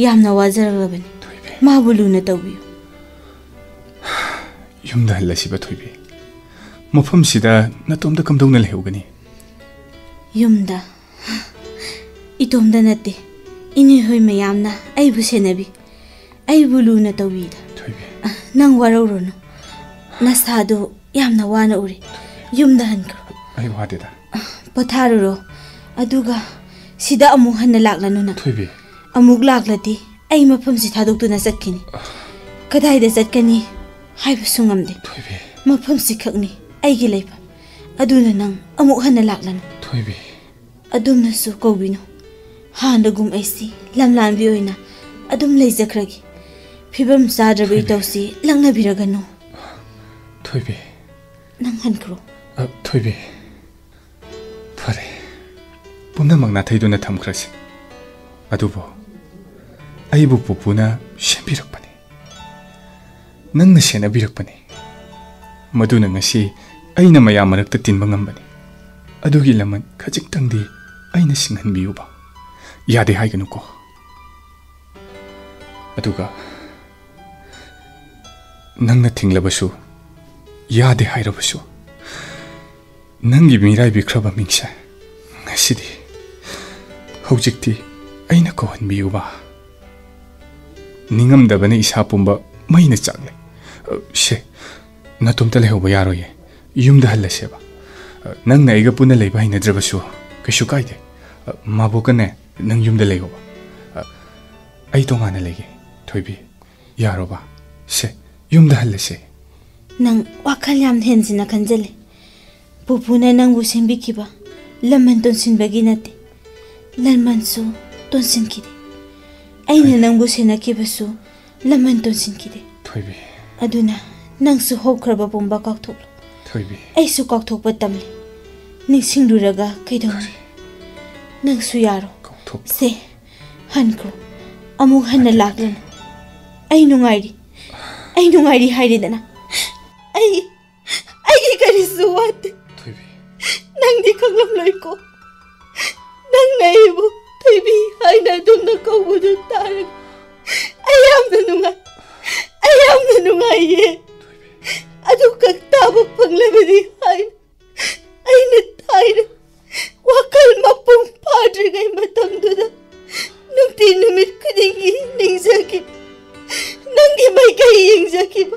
얌나 와자라바니 마불루나 떠비요 윰다 할라시바 토이비 모팜시다 나톰다 감동나 레우가니 윰다 이톰다 나테 이니 호이 마얌나 아이부 세나비 아이부 루나 떠비다 토이비 낭 와라우로노 나사도 얌나 와나 우리 윰다 한크로 아이 와데다 포타루로 아두가 시다 아무 한나 락라노나 토이비 अमुक लाग्लती आई मफमसी थादोक्तुना चटकिनी कदाइदा चटकनी हाइबा सुंगमदे 토이비 मफमसी खकनी आइगी लेपा अदुना नंग अमुक हन्ना लाग्लानु 토이비 अदुमनसु कौबिनो हानदगुम आइसी लमलानबी ओइना अदुम लेजखरगी फिबम साद्रबी तौसी लंगनबिरगनु 토이비 नंग हनक्रो 토이비 फरे पुनमक नाथैदुना थमख्रसि अदुबो ꯑꯩꯕꯨ ꯄꯨꯄꯨꯅ ꯁꯦꯝꯕꯤꯔꯛꯄꯅꯤ ꯅꯪꯅ ꯁꯦꯟꯅꯕꯤꯔꯛꯄꯅꯤ ꯃꯗꯨꯅ ꯉꯁꯤ ꯑꯩꯅ ꯃꯌꯥꯝ ꯃꯔꯛꯇ ꯇꯤꯟꯕ ꯉꯝꯕꯅꯤ ꯑꯗꯨꯒꯤ ꯂꯃꯟ ꯈꯖꯤꯛꯇꯪꯗꯤ ꯑꯩꯅ ꯁꯤꯡꯍꯟꯕꯤꯌꯨꯕ ꯌꯥꯗꯦ ꯍꯥꯏꯒꯅꯨꯀꯣ ꯑꯗꯨꯒ ꯅꯪꯅ ꯊꯤꯡꯂꯕꯁꯨ ꯌꯥꯗꯦ ꯍꯥꯏꯔꯕꯁꯨ ꯅꯪꯒꯤ ꯃꯤꯔꯥꯏꯕꯤꯈ꯭ꯔꯕ ꯃꯤꯡꯁꯦ ꯉꯁꯤꯗꯤ ꯍꯧꯖꯤꯛꯇꯤ ꯑꯩꯅ ꯀꯧꯍꯟꯕꯤꯌꯨꯕ ꯅꯤꯡꯉꯝꯗꯕꯅ ꯏꯁꯥ ꯄꯨꯝꯕ ꯃꯩꯅ ꯆꯥꯛꯂꯦ ꯁꯦ ꯅꯇꯣꯝꯇ ꯂꯩꯍꯧꯕ ꯌꯥꯔꯣꯏꯌꯦ ꯌꯨꯝꯗ ꯍꯜꯂꯁꯦꯕ ꯅꯪꯅ ꯑꯩꯒ ꯄꯨꯟꯅ ꯂꯩꯕ ꯍꯩꯅꯗ꯭ꯔꯕꯁꯨ ꯀꯩꯁꯨ ꯀꯥꯏꯗꯦ ꯃꯥꯕꯣꯛꯀꯅꯦ ꯅꯪ ꯌꯨꯝꯗ ꯂꯩꯍꯧꯕ ꯑꯩ ꯇꯣꯉꯥꯟꯅ ꯂꯩꯒꯦ ꯊꯣꯏꯕꯤ ꯌꯥꯔꯣꯕ ꯁꯦ ꯌꯨꯝꯗ ꯍꯜꯂꯁꯦ ꯅꯪ ꯋꯥꯈꯜ ꯌꯥꯝ ꯍꯦꯟꯖꯤꯟꯅ ꯈꯟꯖꯜꯂꯦ ꯄꯨꯄꯨꯅ ꯅꯪꯕꯨ ꯁꯦꯝꯕꯤꯈꯤꯕ ꯂꯃꯟ ꯇꯣꯟꯁꯤꯟꯕꯒꯤ ꯅꯠꯇꯦ ꯂꯃꯟꯁꯨ ꯇꯣꯟꯁꯤꯟꯈꯤꯗꯦ ꯑꯩꯅ ꯅꯪꯕꯨ ꯁꯦꯟꯅꯈꯤꯕꯁꯨ ꯂꯃꯟ ꯇꯣꯟꯁꯤꯟꯈꯤꯗꯦ ꯊꯣꯏꯕꯤ ꯑꯗꯨꯅ ꯅꯪꯁꯨ ꯍꯧꯈ꯭ꯔꯕ ꯄꯨꯝꯕ ꯀꯥꯎꯊꯣꯛꯂꯣ ꯊꯣꯏꯕꯤ ꯑꯩꯁꯨ ꯀꯥꯎꯊꯣꯛꯄ ꯇꯝꯂꯤ ꯅꯤꯡꯁꯤꯡꯂꯨꯔꯒ ꯀꯩꯗꯧꯅꯤ ꯅꯪꯁꯨ ꯌꯥꯔꯣ ꯁꯦ ꯍꯟꯈ꯭ꯔꯣ ꯑꯃꯨꯛ ꯍꯟꯅ ꯂꯥꯛꯂꯅꯨ ꯑꯩ ꯅꯨꯡꯉꯥꯏꯔꯤ ꯍꯥꯏꯔꯦꯗꯅ ꯑꯩꯒꯤ ꯀꯔꯤꯁꯨ ꯋꯥꯠꯇꯦ ꯅꯪꯗꯤ ꯈꯪꯂꯝꯂꯣꯏꯀꯣ ꯅꯪꯅ ꯑꯩꯕꯨ ꯊꯣꯏꯕꯤ ꯍꯥꯏꯅ ꯑꯗꯨꯝꯅ ꯀꯧꯕꯗꯨ ꯇꯥꯔꯒ ꯑꯩ ꯌꯥꯝꯅ ꯅꯨꯡꯉꯥꯏꯌꯦ ꯑꯗꯨ ꯈꯛ ꯇꯥꯕ ꯐꯪꯂꯕꯗꯤ ꯍꯥꯏꯅ ꯑꯩꯅ ꯊꯥꯏꯅ ꯋꯥꯈꯜ ꯃꯄꯨꯡ ꯐꯥꯗ꯭ꯔꯤꯉꯩ ꯃꯇꯝꯗꯨꯗ ꯅꯨꯡꯇꯤ ꯅꯨꯃꯤꯠ ꯈꯨꯗꯤꯡꯒꯤ ꯅꯤꯡꯖꯈꯤꯕ ꯅꯪꯒꯤ ꯃꯥꯏꯀꯩ ꯌꯦꯡꯖꯈꯤꯕ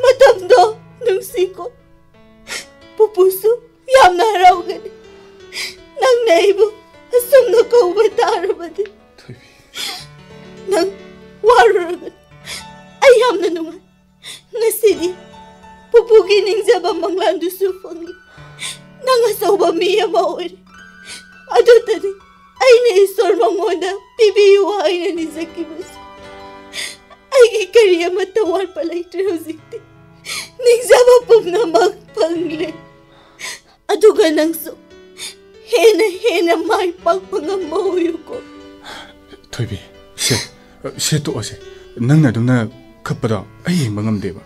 ꯃꯇꯝꯗꯣ ꯅꯨꯡꯁꯤꯀꯣ ꯄꯨꯄꯨꯁꯨ ꯌꯥꯝꯅ ꯍꯔꯥꯎꯒꯅꯤ ꯅꯪꯅ ꯑꯩꯕꯨ ꯑꯁꯨꯝꯅ ꯀꯧꯕ ꯇꯥꯔꯕꯗꯤ ꯅꯪ ꯋꯥꯔꯨꯔꯒꯅꯤ ꯑꯩ ꯌꯥꯝꯅ ꯅꯨꯡꯉꯥꯏ ꯉꯁꯤꯗꯤ ꯄꯨꯄꯨꯒꯤ ꯅꯤꯡꯖꯕ ꯃꯪꯂꯥꯟꯗꯨꯁꯨ ꯐꯪꯉꯤ ꯅꯪ ꯑꯆꯧꯕ ꯃꯤ ꯑꯃ ꯑꯣꯏꯔꯦ ꯑꯗꯨꯗꯅꯤ ꯑꯩꯅ ꯏꯁꯣꯔ ꯃꯉꯣꯟꯗ ꯄꯤꯕꯤꯌꯨ ꯍꯥꯏꯅ ꯅꯤꯖꯈꯤꯕꯁꯨ ꯑꯩꯒꯤ ꯀꯔꯤ ꯑꯃꯠꯇ ꯋꯥꯠꯄ ꯂꯩꯇ꯭ꯔꯦ ꯍꯧꯖꯤꯛꯇꯤ ꯅꯤꯡꯖꯕ ꯄꯨꯝꯅꯃꯛ ꯐꯪꯂꯦ ꯑꯗꯨꯒ ꯅꯪꯁꯨ ꯍꯦꯟꯅ ꯃꯥꯏ ꯄꯥꯛꯄ ꯉꯝꯕ ꯑꯣꯏꯌꯨꯀꯣ ꯊꯣꯏꯕꯤ ꯁꯦ ꯇꯣꯛꯑꯁꯦ ꯅꯪꯅ ꯑꯗꯨꯝꯅ ꯈꯞꯄꯗꯣ ꯑꯩ ꯌꯦꯡꯕ ꯉꯝꯗꯦꯕ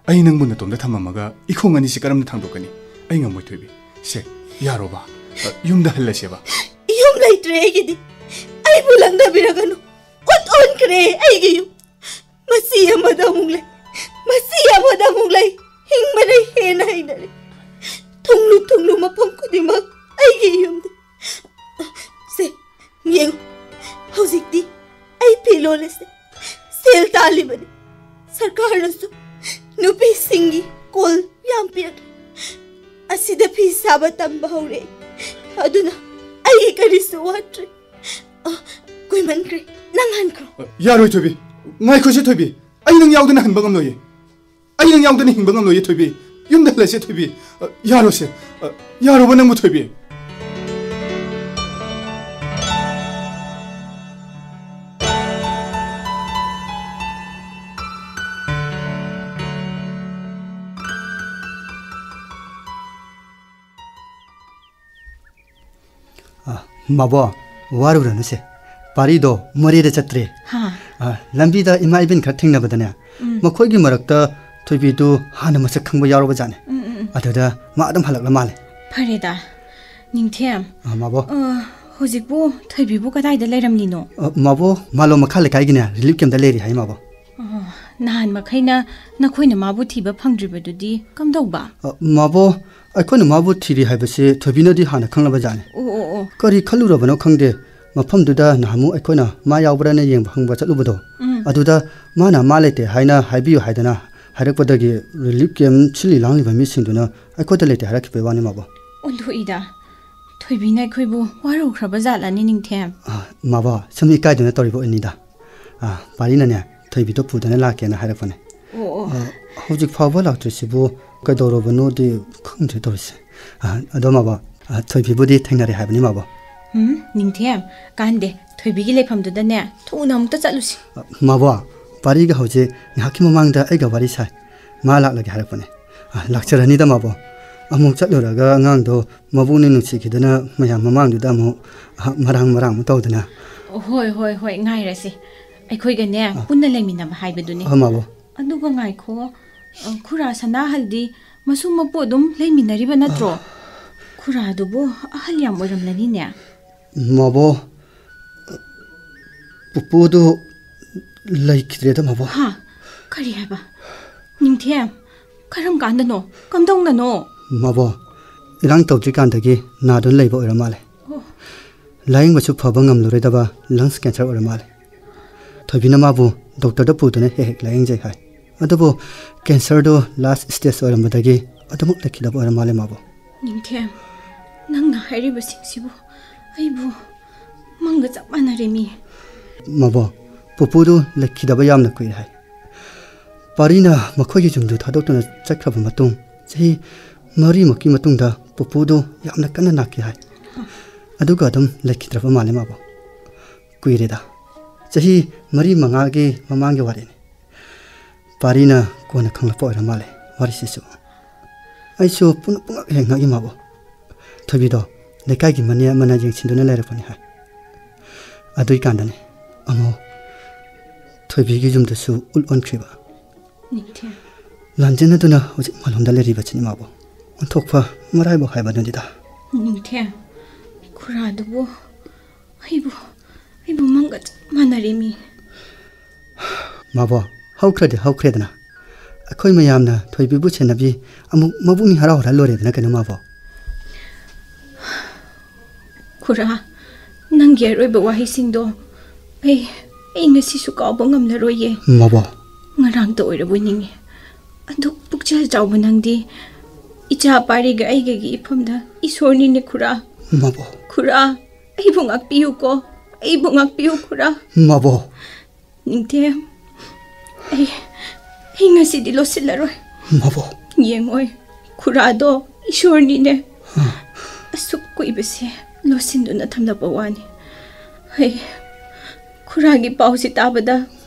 ꯑꯩ ꯅꯪꯕꯨ ꯅꯇꯣꯝꯗ ꯊꯝꯃꯝꯃꯒ ꯏꯈꯣꯡ ꯑꯅꯤꯁꯤ ꯀꯔꯝꯅ ꯊꯥꯡꯗꯣꯛꯀꯅꯤ ꯑꯩ ꯉꯝꯃꯣꯏ ꯊꯣꯏꯕꯤ ꯁꯦ ꯌꯥꯔꯣꯕ ꯌꯨꯝꯗ ꯍꯜꯂꯁꯦꯕ ꯌꯨꯝ ꯂꯩꯇ꯭ꯔꯦ ꯑꯩꯒꯤꯗꯤ ꯑꯩꯕꯨ ꯂꯪꯗꯕꯤꯔꯒꯅꯨ ꯑꯣꯟꯈ꯭ꯔꯦ ꯑꯩꯒꯤ ꯌꯨꯝ ꯃꯁꯤ ꯑꯃꯗ ꯑꯃꯨꯛ ꯂꯩ ꯍꯤꯡꯕꯅ ꯍꯦꯟꯅ ꯍꯩꯅꯔꯦ ꯊꯨꯡꯂꯨ ꯃꯐꯝ ꯈꯨꯗꯤꯡꯃꯛ ꯑꯩꯒꯤ ꯌꯨꯝꯗ ꯁꯦ ꯌꯦꯡꯉꯨ ꯍꯧꯖꯤꯛꯇꯤ ꯑꯩ ꯐꯤ ꯂꯣꯜꯂꯦꯁꯦ ꯁꯦꯜ ꯇꯥꯜꯂꯤꯕꯅꯤ ꯁꯔꯀꯥꯔꯅꯁꯨ ꯅꯨꯄꯤꯁꯤꯡꯒꯤ ꯀꯣꯜ ꯌꯥꯝ ꯄꯤꯔꯛꯂꯦ ꯑꯁꯤꯗ ꯐꯤ ꯁꯥꯕ ꯇꯝꯕ ꯍꯧꯔꯦ ꯑꯗꯨꯅ ꯑꯩꯒꯤ ꯀꯔꯤꯁꯨ ꯋꯥꯠꯇ꯭ꯔꯦ ꯀꯨꯏꯃꯟꯈ꯭ꯔꯦ ꯅꯪ ꯍꯟꯈ꯭ꯔꯣ ꯌꯥꯔꯣꯏ ꯊꯣꯏꯕꯤ ꯉꯥꯏꯈꯣꯁꯦ ꯊꯣꯏꯕꯤ ꯑꯩ ꯅꯪ ꯌꯥꯎꯗꯅ ꯍꯟꯕ ꯉꯝꯂꯣꯏꯌꯦ ꯑꯩ ꯅꯪ ꯌꯥꯎꯗꯅ ꯍꯤꯡꯕ ꯉꯝꯂꯣꯏꯌꯦ ꯊꯣꯏꯕꯤ ꯌꯨꯝꯗ ꯍꯜꯂꯁꯦ ꯊꯣꯏꯕꯤ ꯌꯥꯔꯣꯁꯦ ꯌꯥꯔꯣꯕ ꯅꯪꯕꯨ ꯊꯣꯏꯕꯤ माबो वारुरनुसे पारीदो मरेदे चत्रे लंबीदा इमा इबिन खर थिंगनबदने मखोयगी मरक्ता थोइबिदु हाना मसक खंगबा यारोबा जाने अददा मा अदम हलकला माले फरेदा निंथेम माबो होजिकबो थोइबिबु कदाइदा लेरमनिनो माबो मालो मखा लेखाइगिने रिलीफ केमदा लेरि हाय माबो नाहन मखैना नखोइना माबु थिबा फंद्रिबदुदी कमदौबा माबो अखोन माबु थिरि हाइबसे थोबिनोदि हाना खंगलबा जाने ओ करी खलुरबनो खंगदे मफमदुदा नामु अखोना मा यावब्राने येंग हंगबा चलुबदो अदुदा माना मालेते हाइना हाइबियु हाइदना हाइरकपदगी रिलीफ केम छिलि लांलिबा मिसिंदुना अखोदा लेते हारखिबे वानि माबो ओन्थुइदा थोइबिना खैबु वारुख्रबा जालानि निंथेम माबा समी काइदुना तरिबो अनिदा पारिनाने थोइबितो पुदना लाकेना हारकपने हौजिक फावबा लाक्ट्रिसिबु कदौरबनोदि खंथे तोरसे अदो माबा थोइबिबुदि थेंनारे हाबनि माबा निंथेम कांदे थोइबिगी लेफमदुदने थुना अमुक्ता चलुसि माबा पारिगा हौजे ꯉꯍꯥꯛꯀꯤ ꯃꯃꯥꯡꯗ ꯑꯩꯒ ꯋꯥꯔꯤ ꯁꯥꯏ ꯃꯥ ꯂꯥꯛꯂꯒꯦ ꯍꯥꯏꯔꯛꯄꯅꯦ ꯂꯥꯛꯆꯔꯅꯤꯗ ꯃꯥꯕꯣ ꯑꯃꯨꯛ ꯆꯠꯂꯨꯔꯒ ꯑꯉꯥꯡꯗꯣ ꯃꯕꯨꯛꯅ ꯅꯨꯡꯁꯤꯈꯤꯗꯅ ꯃꯌꯥꯝ ꯃꯃꯥꯡꯗꯨꯗ ꯑꯃꯨꯛ ꯃꯔꯥꯡ ꯇꯧꯗꯅ ꯍꯣꯏ ꯍꯣꯏ ꯍꯣꯏ ꯉꯥꯏꯔꯁꯤ ꯑꯩꯈꯣꯏꯒꯅꯦ ꯄꯨꯟꯅ ꯂꯩꯃꯤꯟꯅꯕ ꯍꯥꯏꯕꯗꯨꯅꯤ ꯃꯥꯕꯣ ꯑꯗꯨꯒ ꯉꯥꯏꯈꯣ ꯈꯨꯔꯥ ꯁꯅꯥꯍꯜꯗꯤ ꯃꯁꯨ ꯃꯄꯨ ꯑꯗꯨꯝ ꯂꯩꯃꯤꯟꯅꯔꯤꯕ ꯅꯠꯇ꯭ꯔꯣ ꯈꯨꯔꯥꯗꯨꯕꯨ ꯑꯍꯜ ꯌꯥꯝ ꯑꯣꯏꯔꯝꯂꯅꯤꯅꯦ ꯃꯥꯕꯣ ꯄꯨꯄꯨꯗꯨ ꯂꯩꯈꯤꯗ꯭ꯔꯦꯗ ꯃꯥꯕꯣ ꯍꯥ ꯀꯔꯤ ꯍꯥꯏꯕ ꯅꯤꯡꯊꯦꯝ ꯀꯔꯝ ꯀꯥꯟꯗꯅꯣ ꯀꯝꯗꯧꯅꯅꯣ ꯃꯥꯕꯣ ꯏꯔꯥꯡ ꯇꯧꯗ꯭ꯔꯤꯀꯥꯟꯗꯒꯤ ꯅꯥꯗꯨꯅ ꯂꯩꯕ ꯑꯣꯏꯔ ꯃꯥꯜꯂꯦ ꯂꯥꯌꯦꯡꯕꯁꯨ ꯐꯕ ꯉꯝꯂꯔꯣꯏꯗꯕ ꯂꯪꯁ ꯀꯦꯟꯁꯔ ꯑꯣꯏꯔ ꯃꯥꯜꯂꯦ ꯊꯣꯏꯕꯤꯅ ꯃꯥꯕꯨ ꯗꯣꯛꯇꯔꯗ ꯄꯨꯗꯨꯅ ꯍꯦꯛ ꯍꯦꯛ ꯂꯥꯌꯦꯡꯖꯩ ꯍꯥꯏ ꯑꯗꯨꯕꯨ ꯀꯦꯟꯁꯔꯗꯨ ꯂꯥꯁ ꯁ꯭ꯇꯦꯖ ꯑꯣꯏꯔꯝꯕꯗꯒꯤ ꯑꯗꯨꯃꯛ ꯂꯩꯈꯤꯗꯕ ꯑꯣꯏꯔ ꯃꯥꯜꯂꯦ ꯃꯥꯕꯨ ꯅꯤꯡꯊꯦꯝ ꯅꯪꯅ ꯍꯥꯏꯔꯤꯕꯁꯤꯡꯁꯤꯕꯨ ꯑꯩꯕꯨ ꯃꯪꯒ ꯆꯞ ꯃꯥꯟꯅꯔꯦꯃꯤ ꯃꯥꯕꯣ ꯄꯨꯄꯨꯗꯨ ꯂꯩꯈꯤꯗꯕ ꯌꯥꯝꯅ ꯀꯨꯏꯔꯦ ꯍꯥꯏ ꯄꯥꯔꯤꯅ ꯃꯈꯣꯏꯒꯤ ꯌꯨꯝꯗꯨ ꯊꯥꯗꯣꯛꯇꯨꯅ ꯆꯠꯈ꯭ꯔꯕ ꯃꯇꯨꯡ ꯆꯍꯤ 4ꯃꯨꯛꯀꯤ ꯃꯇꯨꯡꯗ ꯄꯨꯄꯨꯗꯨ ꯌꯥꯝꯅ ꯀꯟꯅ ꯅꯥꯈꯤ ꯍꯥꯏ ꯑꯗꯨꯒ ꯑꯗꯨꯝ ꯂꯩꯈꯤꯗ꯭ꯔꯕ ꯃꯥꯜꯂꯦ ꯃꯥꯕꯣ ꯀꯨꯏꯔꯦꯗ ꯆꯍꯤ 4-5ꯒꯤ ꯃꯃꯥꯡꯒꯤ ꯋꯥꯔꯤꯅꯤ ꯄꯥꯔꯤꯅ ꯀꯣꯟꯅ ꯈꯪꯂꯛꯄ ꯑꯣꯏꯔ ꯃꯥꯜꯂꯦ ꯋꯥꯔꯤꯁꯤꯁꯨ ꯑꯩꯁꯨ ꯄꯨꯡꯉꯛ ꯍꯦꯛ ꯉꯛꯏ ꯃꯥꯕꯣ ꯊꯣꯏꯕꯤꯗꯣ ꯂꯩꯀꯥꯏꯒꯤ ꯃꯅꯦ ꯑꯃꯅ ꯌꯦꯡꯁꯤꯟꯗꯨꯅ ꯂꯩꯔꯛꯄꯅꯤ ꯍꯥꯏ ꯑꯗꯨꯏꯀꯥꯟꯗꯅꯤ ꯑꯃꯨꯛ ꯊꯣꯏꯕꯤꯒꯤ ꯌꯨꯝꯗꯁꯨ ꯎꯜ ꯑꯣꯟꯈ꯭ꯔꯤꯕ ꯅꯤꯡꯊꯦꯝ ꯂꯥꯟꯖꯦꯟꯅꯗꯨꯅ ꯍꯧꯖꯤꯛ ꯃꯥꯂꯣꯝꯗ ꯂꯩꯔꯤꯕꯁꯤꯅꯤ ꯃꯥꯕꯣ ꯑꯣꯟꯊꯣꯛꯄ ꯃꯔꯥꯏꯕꯛ ꯍꯥꯏꯕꯗꯨꯅꯤꯗ ꯅꯤꯡꯊꯦꯝ ꯈꯨꯔꯥꯗꯨꯕꯨ ꯑꯩꯕꯨ ꯃꯪꯒ ꯆꯞ ꯃꯥꯟꯅꯔꯦꯃꯤ ꯃꯥꯕꯣ ꯍꯧꯈ꯭ꯔꯗꯤ ꯍꯧꯈ꯭ꯔꯦꯗꯅ ꯑꯩꯈꯣꯏ ꯃꯌꯥꯝꯅ ꯊꯣꯏꯕꯤꯕꯨ ꯁꯦꯟꯅꯕꯤ ꯑꯃꯨꯛ ꯃꯕꯨꯛꯅꯤꯡ ꯍꯔꯥꯎ ꯍꯔꯥ ꯂꯣꯏꯔꯦꯗꯅ ꯀꯩꯅꯣ ꯃꯥꯕꯣ ꯈꯨꯔꯥ ꯅꯪꯒꯤ ꯑꯔꯣꯏꯕ ꯋꯥꯍꯩꯁꯤꯡꯗꯣ ꯑꯩ ꯉꯁꯤꯁꯨ ꯀꯥꯎꯕ ꯉꯝꯂꯔꯣꯏꯌꯦ ꯃꯥꯕꯣ ꯉꯔꯥꯡꯇ ꯑꯣꯏꯔꯕꯣꯏ ꯅꯤꯡꯉꯤ ꯑꯗꯨ ꯄꯨꯛꯆꯦꯜ ꯆꯥꯎꯕ ꯅꯪꯗꯤ ꯏꯆꯥ ꯄꯥꯔꯤꯒ ꯑꯩꯒꯒꯤ ꯏꯐꯝꯗ ꯏꯁꯣꯔꯅꯤꯅꯦ ꯈꯨꯔꯥ ꯃꯥꯕꯣ ꯈꯨꯔꯥ ꯑꯩꯕꯨ ꯉꯥꯛꯄꯤꯌꯨꯀꯣ ꯑꯩꯕꯨ ꯉꯥꯛꯄꯤꯌꯨ ꯈꯨꯔꯥ ꯃꯥꯕꯣ ꯅꯤꯡꯊꯦꯝ ꯑꯩ ꯉꯁꯤꯗꯤ ꯂꯣꯠꯁꯤꯜꯂꯔꯣꯏ ꯃꯥꯕꯣ ꯌꯦꯡꯉꯣꯏ ꯈꯨꯔꯥꯗꯣ ꯏꯁꯣꯔꯅꯤꯅꯦ ꯑꯁꯨꯛ ꯀꯨꯏꯕꯁꯦ ꯂꯣꯠꯁꯤꯟꯗꯨꯅ ꯊꯝꯂꯛꯄ ꯋꯥꯅꯤ ꯈꯨꯔꯥꯒꯤ ꯄꯥꯎꯁꯤ ꯇꯥꯕꯗ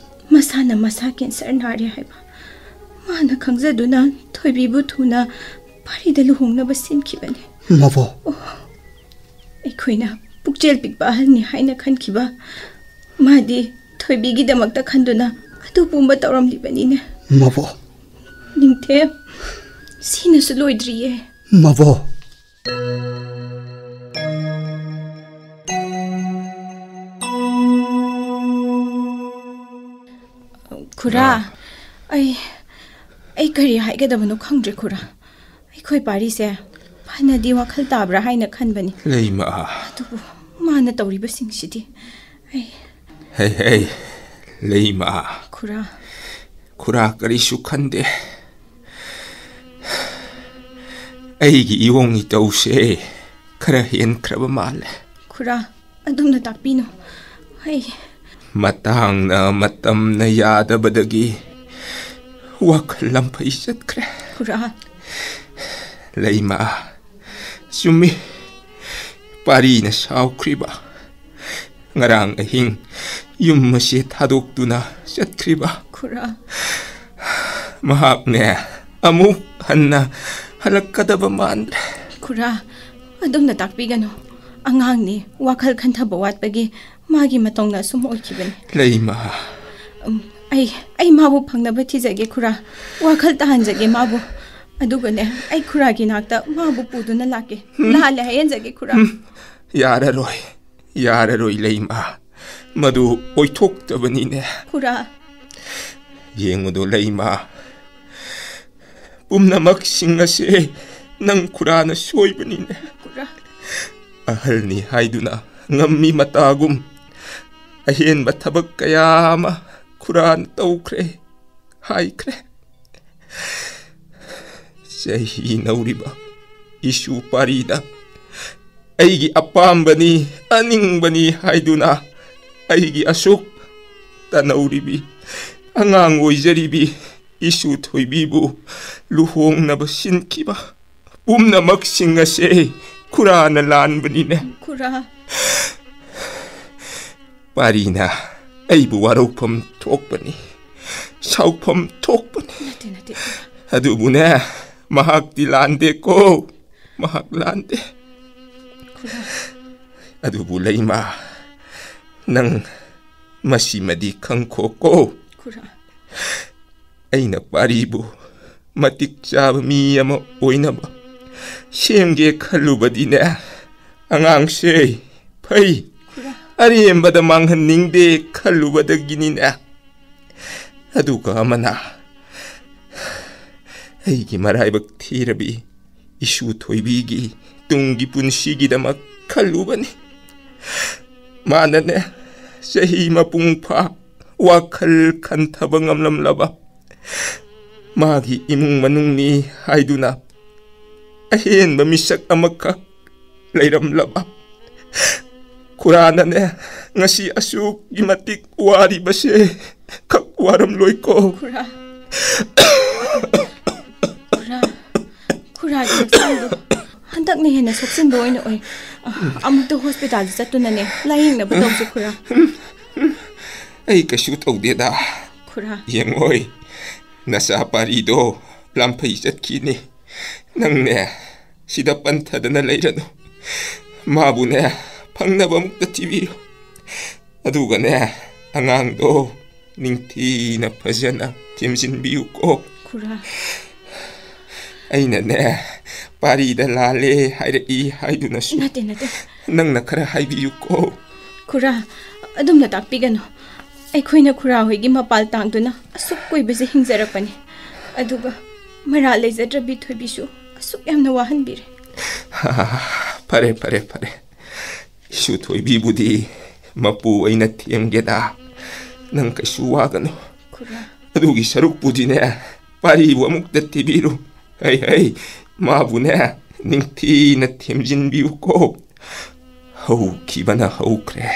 ꯃꯁꯥꯅ ꯃꯁꯥ ꯀꯦꯟꯁꯔ ꯅꯥꯔꯦ ꯍꯥꯏꯕ ꯃꯥꯅ ꯈꯪꯖꯗꯨꯅ ꯊꯣꯏꯕꯤꯕꯨ ꯊꯨꯅ ꯄꯥꯔꯤꯗ ꯂꯨꯍꯣꯡꯅꯕ ꯁꯤꯟꯈꯤꯕꯅꯤ ꯃꯥꯕꯣ ꯑꯩꯈꯣꯏꯅ ꯄꯨꯛꯆꯦꯜ ꯄꯤꯛꯄ ꯑꯍꯜꯅꯤ ꯍꯥꯏꯅ ꯈꯟꯈꯤꯕ ꯃꯥꯗꯤ ꯊꯣꯏꯕꯤꯒꯤꯗꯃꯛꯇ ꯈꯟꯗꯨꯅ ꯑꯗꯨ ꯄꯨꯝꯕ ꯇꯧꯔꯝꯂꯤꯕꯅꯤꯅꯦ ꯃꯥꯕꯣ ꯅꯤꯡꯊꯦꯝ ꯁꯤꯅꯁꯨ ꯂꯣꯏꯗ꯭ꯔꯤꯌꯦ ꯃꯥꯕꯣ ꯈꯨꯔꯥ ꯑꯩ ꯀꯔꯤ ꯍꯥꯏꯒꯗꯕꯅꯣ ꯈꯪꯗ꯭ꯔꯦ ꯈꯨꯔꯥ ꯑꯩꯈꯣꯏ ꯄꯥꯔꯤꯁꯦ ꯐꯅꯗꯤ ꯋꯥꯈꯜ ꯇꯥꯕ꯭ꯔꯥ ꯍꯥꯏꯅ ꯈꯟꯕꯅꯤ ꯂꯩꯃ ꯑꯗꯨꯕꯨ ꯃꯥꯅ ꯇꯧꯔꯤꯕꯁꯤꯡꯁꯤꯗꯤ ꯍꯩ ꯂꯩꯃ ꯈꯨꯔꯥ ꯀꯔꯤꯁꯨ ꯈꯟꯗꯦ ꯑꯩꯒꯤ ꯏꯌꯣꯡ ꯏꯇꯧꯁꯦ ꯈꯔ ꯍꯦꯟꯈ꯭ꯔꯕ ꯃꯥꯜꯂꯦ ꯈꯨꯔꯥ ꯑꯗꯨꯝꯅ ꯇꯥꯛꯄꯤꯅꯨ ꯃꯇꯥꯡꯅ ꯃꯇꯝꯅ ꯌꯥꯗꯕꯗꯒꯤ ꯋꯥꯈꯜ ꯂꯝꯐꯩ ꯆꯠꯈ꯭ꯔꯦ ꯈꯨꯔꯥ ꯂꯩꯃ ꯆꯨꯝꯃꯤ ꯄꯥꯔꯤꯅ ꯁꯥꯎꯈ꯭ꯔꯤꯕ ꯉꯔꯥꯡ ꯑꯍꯤꯡ ꯌꯨꯝ ꯑꯁꯤ ꯊꯥꯗꯣꯛꯇꯨꯅ ꯆꯠꯈ꯭ꯔꯤꯕ ꯈꯨꯔꯥ ꯃꯍꯥꯛꯅꯦ ꯑꯃꯨꯛ ꯍꯟꯅ ꯍꯜꯂꯛꯀꯗꯕ ꯃꯥꯟꯗ꯭ꯔꯦ ꯈꯨꯔꯥ ꯑꯗꯨꯝꯅ ꯇꯥꯛꯄꯤꯒꯅꯨ ꯑꯉꯥꯡꯅꯤ ꯋꯥꯈꯜ ꯈꯟꯊꯕ ꯋꯥꯠꯄꯒꯤ ꯃꯥꯒꯤ ꯃꯇꯧꯅ ꯑꯁꯨꯝ ꯑꯣꯏꯈꯤꯕꯅꯤ ꯂꯩꯃ ꯑꯩ ꯃꯥꯕꯨ ꯐꯪꯅꯕ ꯊꯤꯖꯒꯦ ꯈꯨꯔꯥ ꯋꯥꯈꯜ ꯇꯥꯍꯟꯖꯒꯦ ꯃꯥꯕꯨ ꯑꯗꯨꯒꯅꯦ ꯑꯩ ꯈꯨꯔꯥꯒꯤ ꯅꯥꯛꯇ ꯃꯥꯕꯨ ꯄꯨꯗꯨꯅ ꯂꯥꯛꯀꯦ ꯂꯥꯜꯂꯦ ꯍꯥꯏꯍꯟꯖꯒꯦ ꯈꯨꯔꯥ ꯌꯥꯔꯔꯣꯏ ꯂꯩꯃ ꯃꯗꯨ ꯑꯣꯏꯊꯣꯛꯇꯕꯅꯤꯅꯦ ꯈꯨꯔꯥ ꯌꯦꯡꯉꯨꯗꯣ ꯂꯩꯃ ꯄꯨꯝꯅꯃꯛꯁꯤꯡ ꯑꯁꯦ ꯅꯪ ꯈꯨꯔꯥꯅ ꯁꯣꯏꯕꯅꯤꯅꯦ ꯈꯨꯔꯥ ꯑꯍꯜꯅꯤ ꯍꯥꯏꯗꯨꯅ ꯉꯝꯃꯤ ꯃꯇꯥꯒꯨꯝ ꯑꯍꯦꯟꯕ ꯊꯕꯛ ꯀꯌా ꯑꯃ ꯈꯨꯔꯥꯅ ꯇꯧꯈ꯭ꯔꯦ ꯍꯥꯏꯈ꯭ꯔꯦ ꯆꯍꯤ ꯅꯧꯔꯤꯕ ꯏꯁꯨ ꯄꯥꯔꯤꯗ ꯑꯩꯒꯤ ꯑꯄꯥꯝꯕꯅꯤ ꯑꯅꯤꯡꯕꯅꯤ ꯍꯥꯏꯗꯨꯅ ꯑꯩꯒꯤ ꯑꯁꯨꯛ ꯇꯅꯧꯔꯤꯕꯤ ꯑꯉꯥꯡ ꯑꯣꯏꯖꯔꯤꯕꯤ ꯏꯁꯨ ꯊꯣꯏꯕꯤꯕꯨ ꯂꯨꯍꯣꯡꯅꯕ ꯁꯤꯟꯈꯤꯕ ꯄꯨꯝꯅꯃꯛꯁꯤꯡ ꯑꯁꯦ ꯈꯨꯔꯥꯅ ꯂꯥꯟꯕꯅꯤꯅꯦ ꯈꯨꯔꯥ ꯄꯥꯔꯤꯅ ꯑꯩꯕꯨ ꯋꯥꯔꯧꯐꯝ ꯊꯣꯛꯄꯅꯤ ꯁꯥꯎꯐꯝ ꯊꯣꯛꯄꯅꯤ ꯅꯠꯇꯦ ꯑꯗꯨꯕꯨꯅꯦ ꯃꯍꯥꯛꯇꯤ ꯂꯥꯟꯗꯦꯀꯣ ꯃꯍꯥꯛ ꯂꯥꯟꯗꯦ ꯈꯨꯔꯥ ꯑꯗꯨꯕꯨ ꯂꯩꯃ Nang masimadi khangkhoko. Khura. Aina paribu matik chaba mi ama oinaba. Semge khalubadine angang se phai. Arembada manghaningde khalubadaginine. Aduga amana. Aigi maraibak thirabi isu thoibigi tungi punsigidamak khalubani. Manane sahi mapungpa wakhal khantaba ngamlamlaba. Magi imung manungni haiduna ahenba misak amakak layramlaba. Kuranane ngasi asuk imatik wari base kakwaram loiko. Kura. Kura gisangdo. Handak ni hena soksin boy na oy. Amto hospital satunane laying na butaw si Kura. Ay kasut ogdeda. Kura. Yengoy. Nasa parido lampay satkini. Nang ne sida pantada na layrano. Mabune pangnabamukta tibiyo. Aduga ne angangdo ningti na pazana timsinbiyo ko. Kura. Aina ne parida lale haidai haiduna su. Nate. Nang nakara haibiyo ko. Kura, adum na takpigano. Aikoina Kura hoigi mapal tangduna asuk koibase hingzarakpani. Aduga mara leizadrabi thoibisu asuk yamna wahanbire. Pare. Isu thoibibudi mapu aina thiemgeda. Nang kasu wagano. Kura. Adugi saruk pudine paribu amukta tibiru. Hey, mabune ningti na thiemjinbiyo ko. Hau kibana hau kre.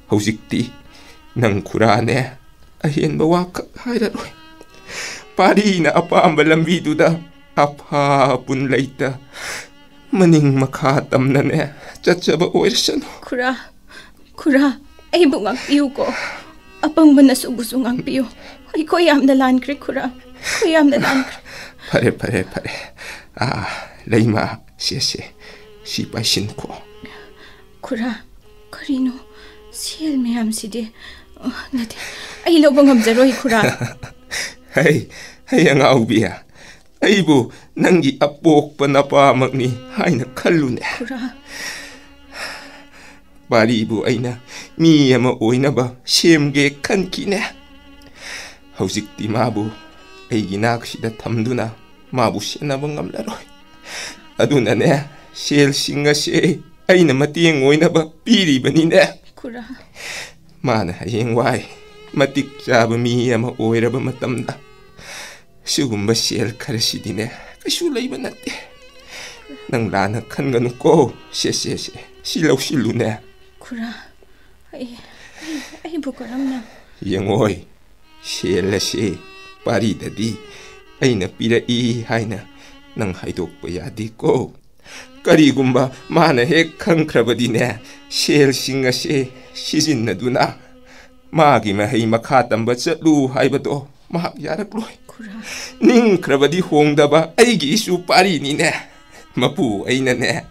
Hauzikti nang Kurane ahenba wakak hairaroi. Pari na apamba lambiduda apa pun laita. Maning makatam na ne chachaba oirsano. Kura, ay bungang piyo ko. Apang manasubuso ngang piyo. Ay ko yam na lankre, Kura. Ko yam na lankre. Pare. Layma, siya. Sipasin ko. Kura, karino, siyal mayam sidi. Nade, ay lobang hamzaroy, Kura. Hey, ang aubiya. Aybo, nanggi apok pa napamak ni hayna kalune. Kura. Paribo ay na, miya maoy na ba, siyemge kankine. Hausik ti mabo, ay ginaksida tamduna, mabo siya na bang amlaroy. Aduna ne, siyel singa siya, ay na matiyangoy na ba, piri ba ni ne? Kura. Mana hayeng way, matik saba miya maoy ra ba matamda. Sugumba siyel karasi din kasulay ba nati? Nang lana kan ganun ko, siya, silaw ne. Kura, ay bukaram na. Yangoy, siyela siya, parida di, ay napira hay na, nang haidok pa yadi ko. Karigumba, mana hek kang krabadi na, siyel singa siya, sizin na duna. Magi mahay makatamba sa luhay ba to, mahakyarak loy. Kura. Ning krabadi hongda ba, ay giisu pari ni na. Mapu ay na ne,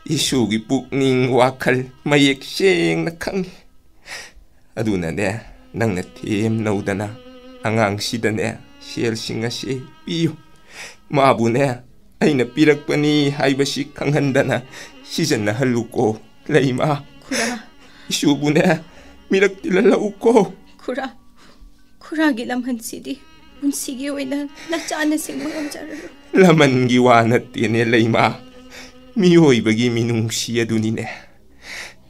isu gipuk ning wakal, mayek siyeng nakang. Aduna ne, nang natim nauda na, angang sida ne, siyel singa siya, piyo. Mabu ne, ay napirak pa ni haibasi kang handa na, sisan na haluko, layma. Kura. Isubo ne, mirak tilalau ko. Kura gilamhan sidi. Unsigi way na nachaan na sing mga jararo. Laman giwanat tine layma. Miyoy bagi minung siya dunine.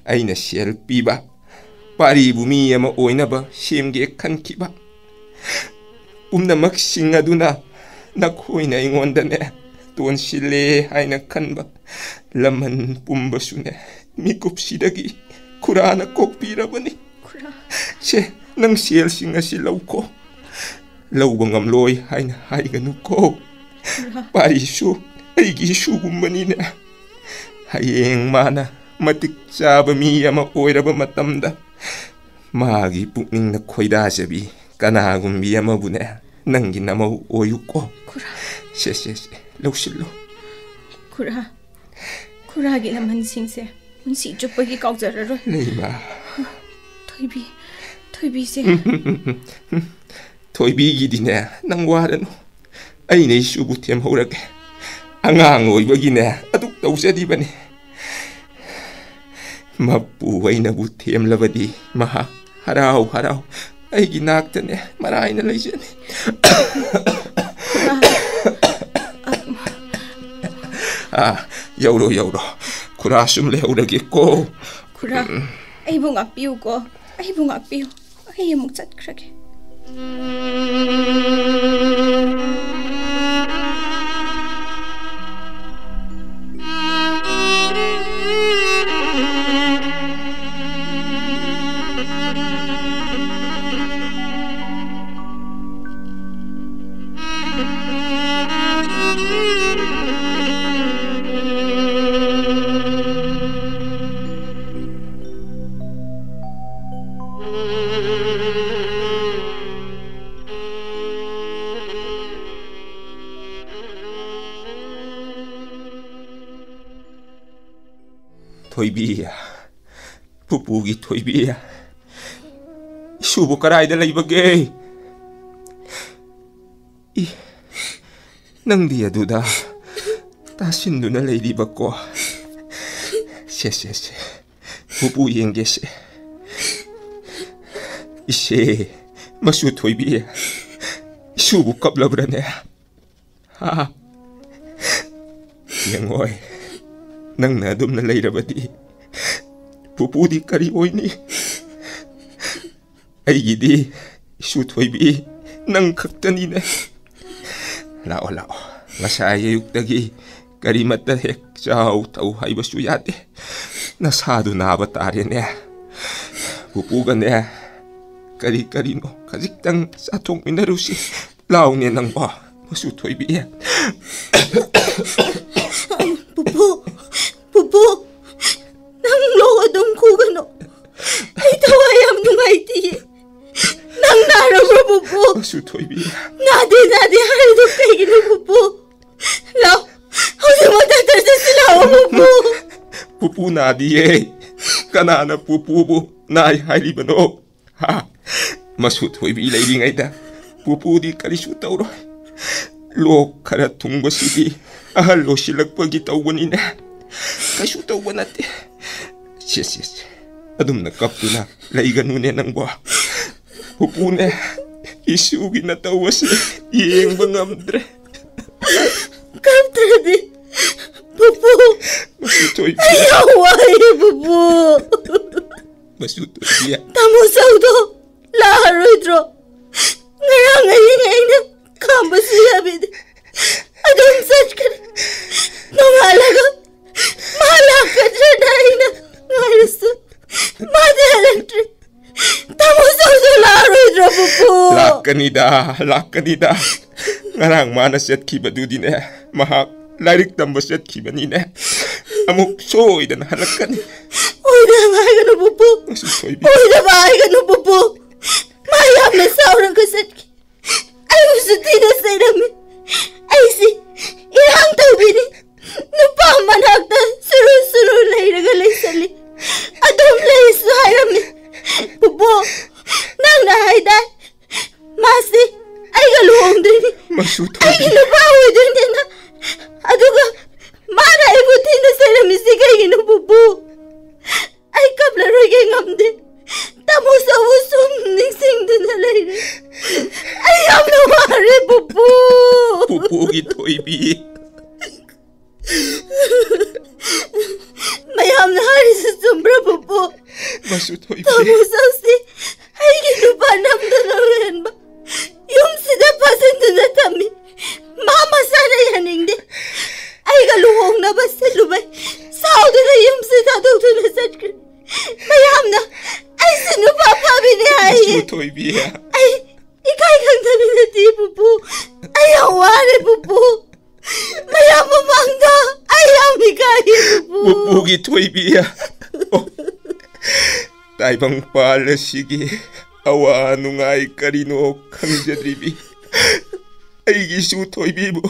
Ay na siyel piba. Pari bumiya maoy na ba siyemge kan kiba. Maksing aduna. Nakoy na ingonda ne. Tuwan sile ay na kan ba. Laman pumbasu ne. Mikup sidagi. Kura na kopira ba ni. Kura. Siya nang siyel singa silaw ko. Lawang amloy hay na hay ganu ko. Parisu ay gisugum manina. Hayeng mana matik saba miya maoy ra ba matamda. Magi pukning na koyda sabi kanagum miya mabuna nang ginamaw oyu ko. Kura. Siya. Lawsilo. Kura gilaman singse. Unsi jup pagi kau jararo. Layma. Thoibise. Thoibigidine nang warano. Aine isubu temhorage. Angang oibagine aduk tawsadibani. Mapu aina bu temlabadi maha harau aigi naktane maraina leijani. Yauro kura sum leurage ko. Kura ai bu ngakpiu ko. Ai bu ngakpiu. Ai amuk chatkrage. Thoibia, pupugi thoibia. Subo karay da laibage. Nang dia duda, tasin duna lady bako. Se. Pupu yenge se. Ise, masu thoibia. Subo kablabra ne. Ha. Yangoy. Nang nadum na layrabadi pupudi kari oini ay gidi isu thoibi nang khaktani ne lao ngasaya yuktagi kari mata hek chau tau haibasu yate nasadu na batare ne pupuga ne kari no kajiktang sathong minarusi lao ne nang ba masu thoibi Pupu, nang loka dong kugano. Ay tawayam numaiti. Nang narabra pupu. Masu thoibi. Nade haridok kay gino pupu. Lao, hause mo tatarsa sila o pupu. Pupu nadi kanana pupu bu nai hairibano. Ha, masu thoibi lady ngaida. Pupu di karisu tauro. Lok kara tungbasidi ahal lo silakpagi tawganina. Kasu tawgan natin. Yes. Adum na kaptuna. Laiganune ng buha. Pupune. Isugi na tawas iyeng bangamdre. Kaptra di. Pupu. Masutoy biya. Ayaw ay, pupu. Masutoy biya. Tamusaw do. Laharoy dro. Ngayon na. Kambasu yabid. Adum sach ka. Nungalaga. Malaka dranayna ngayusu made electric tamu so laro dropu lakanida ngarang mana set kibadu dine mahak larik tamba set kibani ne amuk soy dan halakan oida bai ganu pupu mayam na saurang ka set ay usuti na sayrami ay si irang tawbini nupa managda suru layraga laysali adum laysu hayrami pupu nang nahayda masi ay galuhong din ay ginubawi din na aduga mana ibutin na sarami sigay ginu pupu ay kablaroy kay ngamdi tamo sa usong ningsing din na layra ay am na mare pupu gito'y bi Mayam na hari sa sombra pupu. Masutoy Tamusaw si ay ginupanam na naman ba? Yung sinapasan na natami. Mama sana yaning di. Ay galuhong na ba sa lumay? Sao na yung sinatong tunasad ko. Mayam na ay sinupapabi ni ay. Masutoy biya. Ay ikay kang tabi na di pupu. Ay awari pupu. Mayam mamangda. Ayaw mi kayo pupu. Pupugi to'y biya. Taibang pala sige. Awa nungay karino kang jadribi. Ay gisu to'y bibo.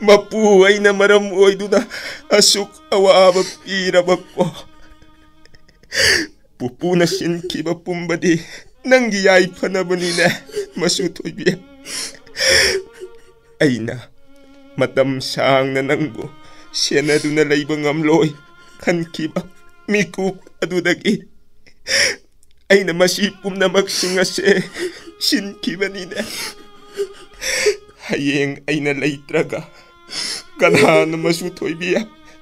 Mapuhay na maramoy doon na asuk awa mapira ko. ꯄꯨꯄꯨꯅ ꯁꯤꯟꯈꯤꯕ ꯄꯨꯝꯕꯗꯤ ꯅꯪꯒꯤ ꯌꯥꯏꯐꯅꯕꯅꯤꯅꯦ ꯃꯁꯨ ꯊꯣꯏꯕꯤ ꯑꯩꯅ ꯃꯇꯝ ꯁꯥꯡꯅ ꯅꯪꯕꯨ ꯁꯦꯟꯅꯗꯨꯅ ꯂꯩꯕ ꯉꯝꯂꯣꯏ ꯈꯟꯈꯤꯕ ꯃꯤꯀꯨꯞ ꯑꯗꯨꯗꯒꯤ ꯑꯩꯅ ꯃꯁꯤ ꯄꯨꯝꯅꯃꯛꯁꯤꯡ ꯑꯁꯦ ꯁꯤꯟꯈꯤꯕꯅꯤꯅꯦ ꯍꯌꯦꯡ ꯑꯩꯅ ꯂꯩꯇ꯭ꯔꯒ ꯀꯅꯥꯅ ꯃꯁꯨ ꯊꯣꯏꯕꯤ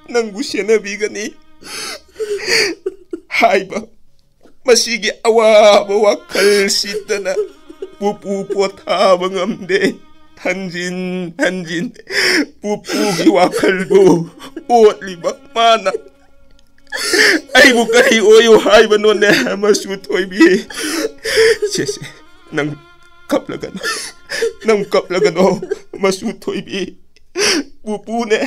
ꯅꯪꯕꯨ ꯁꯦꯟꯅꯕꯤꯒꯅꯤ ꯍꯥꯏꯕ ꯃꯁꯤꯒꯤ ꯑꯋꯥꯕ ꯋꯥꯈꯜꯁꯤꯗꯅ ꯄꯨꯄꯨ ꯄꯣꯊꯥꯕ ꯉꯝꯗꯦ ꯍꯟꯖꯤꯟ ꯍꯟꯖꯤꯟ ꯄꯨꯄꯨꯒꯤ ꯋꯥꯈꯜꯕꯨ ꯑꯣꯠꯂꯤꯕ ꯃꯥꯅ ꯑꯩꯕꯨ ꯀꯔꯤ ꯑꯣꯏꯌꯨ ꯍꯥꯏꯕꯅꯣꯅꯦ ꯃꯁꯨ ꯊꯣꯏꯕꯤ ꯁꯦ ꯅꯪ ꯀꯞꯂꯒꯅꯣ ꯃꯁꯨ ꯊꯣꯏꯕꯤ ꯄꯨꯄꯨꯅꯦ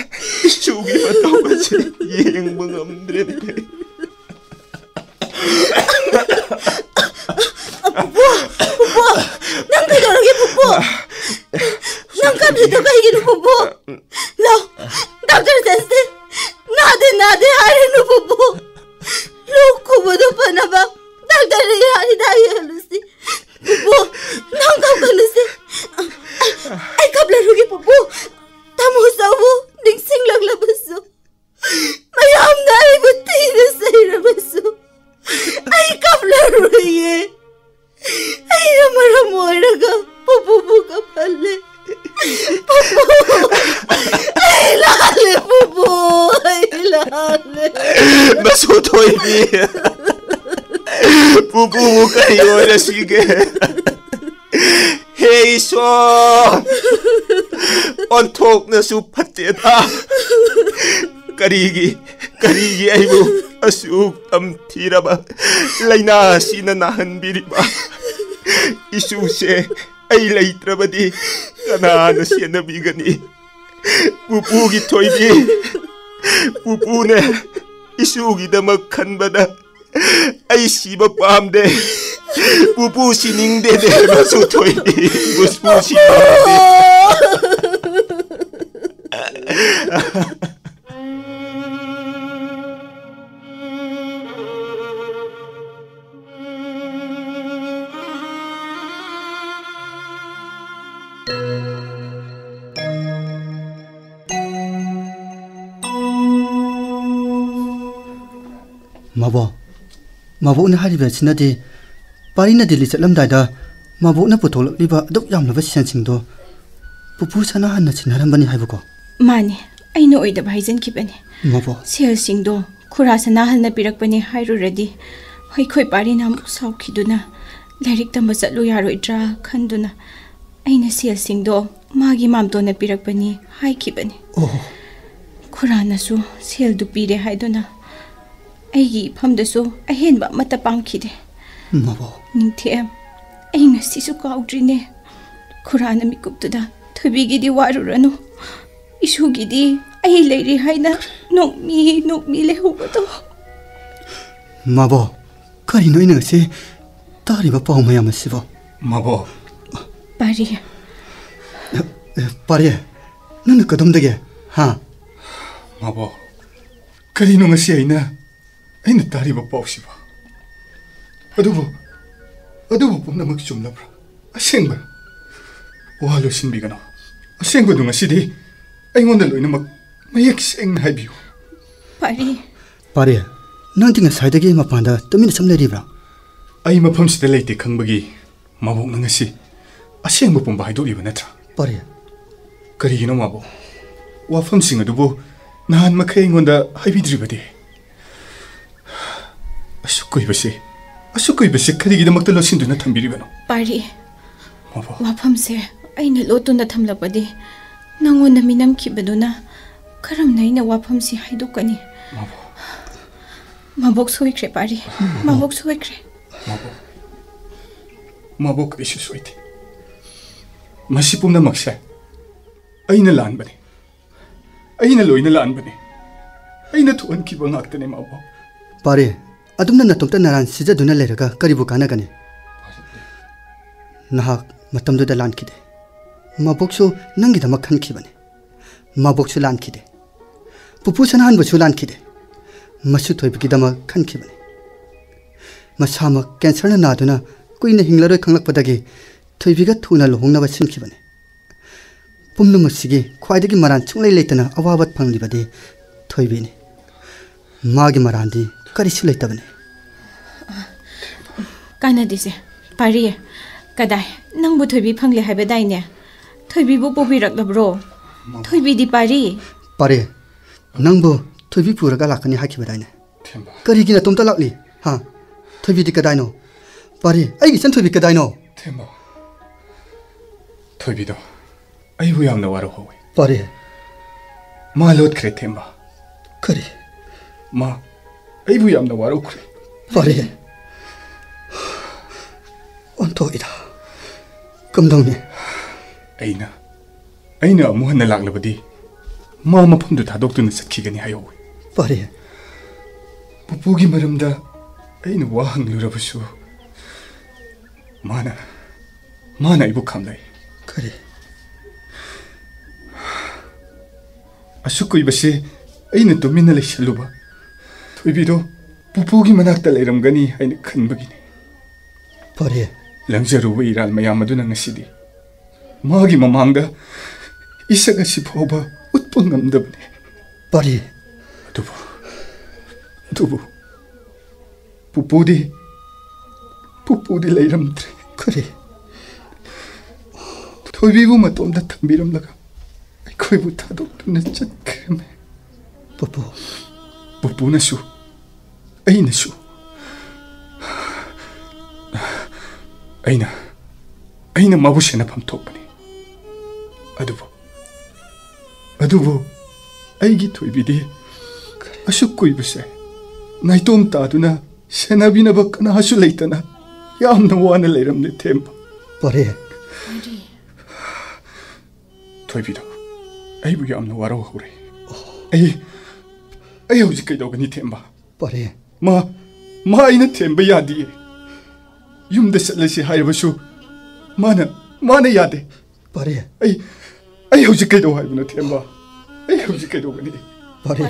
ꯏꯁꯨꯒꯤ ꯃꯇꯧ ꯑꯁꯤ ꯌꯦꯡꯕ ꯉꯝꯗ꯭ꯔꯦꯅꯦ Pupu, nang kailangan pupu. Nang kapito kayo pupu. Lo, Dr. Teste, nade hari no pupu. Lo kubodo pa na ba? Dr. Hari dahil halusi. Pupu, nang kalusi. Ay kapla rugi pupu. Tamo sa wo, ding sing laglabaso. Mayam na ibuti na sa irabaso. Ay kapla rugi. Ay naman ka, pupu ka pala. Pupu! Ay lale, pupu! Ay lale! Masu Thoibi! Pupu mo kayo na sige! Hey, so! Ontok na supatita! Karigi ay mo asuk tira ba? Layna sinanahan biri ba? Isuse ay laytra ba di? Kanana siya nabigani. Pupugi Thoibi. Pupune isugi da magkan ba na? Ay siba pamde. Pupu siningde de Masu Thoibi. Puspu siningde. Mabuk na hariba sinadi pari na dili chatlamdaida mabuk na putholakliba aduk yamlaba siansingdo pupu sanahan na sinarambani haibako mani aina oidaba haijankibani mabo sel singdo khura sanahan na pirakpani hairuradi hoikhoi pari nam saukhiduna lairik tamba chatlu yaroidra khanduna aina sel singdo magi mamto na pirakpani haikibani khura nasu sel du pire haiduna Aigi famdasu ahenba mata pangkhide mabo ningthe ai ngasi su kaudrine khurana mikuptuda thobigidi waruranu isugidi ai leiri haina nokmi lehubato mabo kari no ina se tariba pau mayam sibo mabo pari nanu kadumdage ha mabo kari no ngasi aina aina tariba pausiba adubu pumnamak chumlabra asengba walo sinbigano asengba dunga sidi aingonda loinamak mayek seng haibiu pari nantinga saidagi mapanda tumina samleribra ai mafam sida leite khangbagi mabok na ngasi asengba pumba haidoriba natra pari karigino mabo wafam sing adubu nahan makhai aingonda haibidribadi Asukoi basi kari gida magtalo sindu na thambiri bano. Pari, wafam se aina loto na thamlapadi nangon na minam kibaduna karam na ina wafam si haidukani. Mabok soikre pari, mabok soikre. Mabok isu soiti. Masipum na magsay. Aina laan bani. Aina loina laan bani. Aina tuan kibang akta ni mabok. Pari. Adumna natomta naran sijaduna leraga karibu kanagani nahak matamduda lankide maboksu nangidama khankibani maboksu lankide pupu sanahan busu lankide masu thoibigidama khankibani masamak cancer na naduna kuina hinglaroi khanglakpadagi thoibiga thuna lohongnaba simkhibani pumnumasigi khwaidagi maran chunglei leitana awabat phanglibadi thoibini magi marandi karisu leitabani kana dise pari kadai nangbu thoibi phangle haibadaine thoibi bu pobirakdabro thoibi di pari pare nangbu thoibi puraga lakani hakibadaine karigina tumta lakli ha thoibi di kadaino pare ai gisan thoibi kadaino themba thoibi do ai bu yamna waro howe pare ma lot khre themba kari ma ai bu yamna waro khre pare onto ida kamdongni aina amuhanna laklabadi ma mafamdu thadoktu sakhigani hayo pare pupugi maramda aina wa hanglurabasu mana ibu khamlai kari asukoi base aina tumina leishaluba thoibido pupugi manakta leiramgani aina khanbagini pare langjaruba iral mayam aduna ngasidi magi mamangda isaga sipoba utpungamdabne pare tubu pupudi leiramtre kari thoibibu matomda thambiramlaga aikhoibu thadoktuna chatkrame pupunasu ainasu aina mabu senafam thokpani adubu aigi thoibidi asuk koibuse naitom taduna senabinaba kanasu leitana yamna wana leiramne themba pare thoibido aibu yamna waro hore ai hojik kaidogani themba pare ma aina themba yadi yumda chatlasi haibasu mana yade pare ai hojik kaido haibuna themba ai hojik kaidogani pare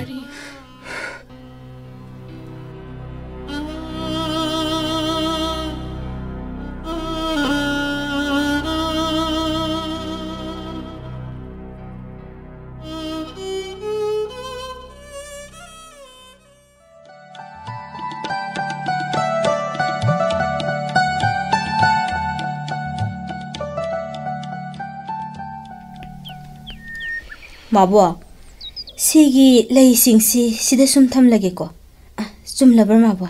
Mabo, sigi lay singsi sida sum tham lagi ko. Sum labar mabo.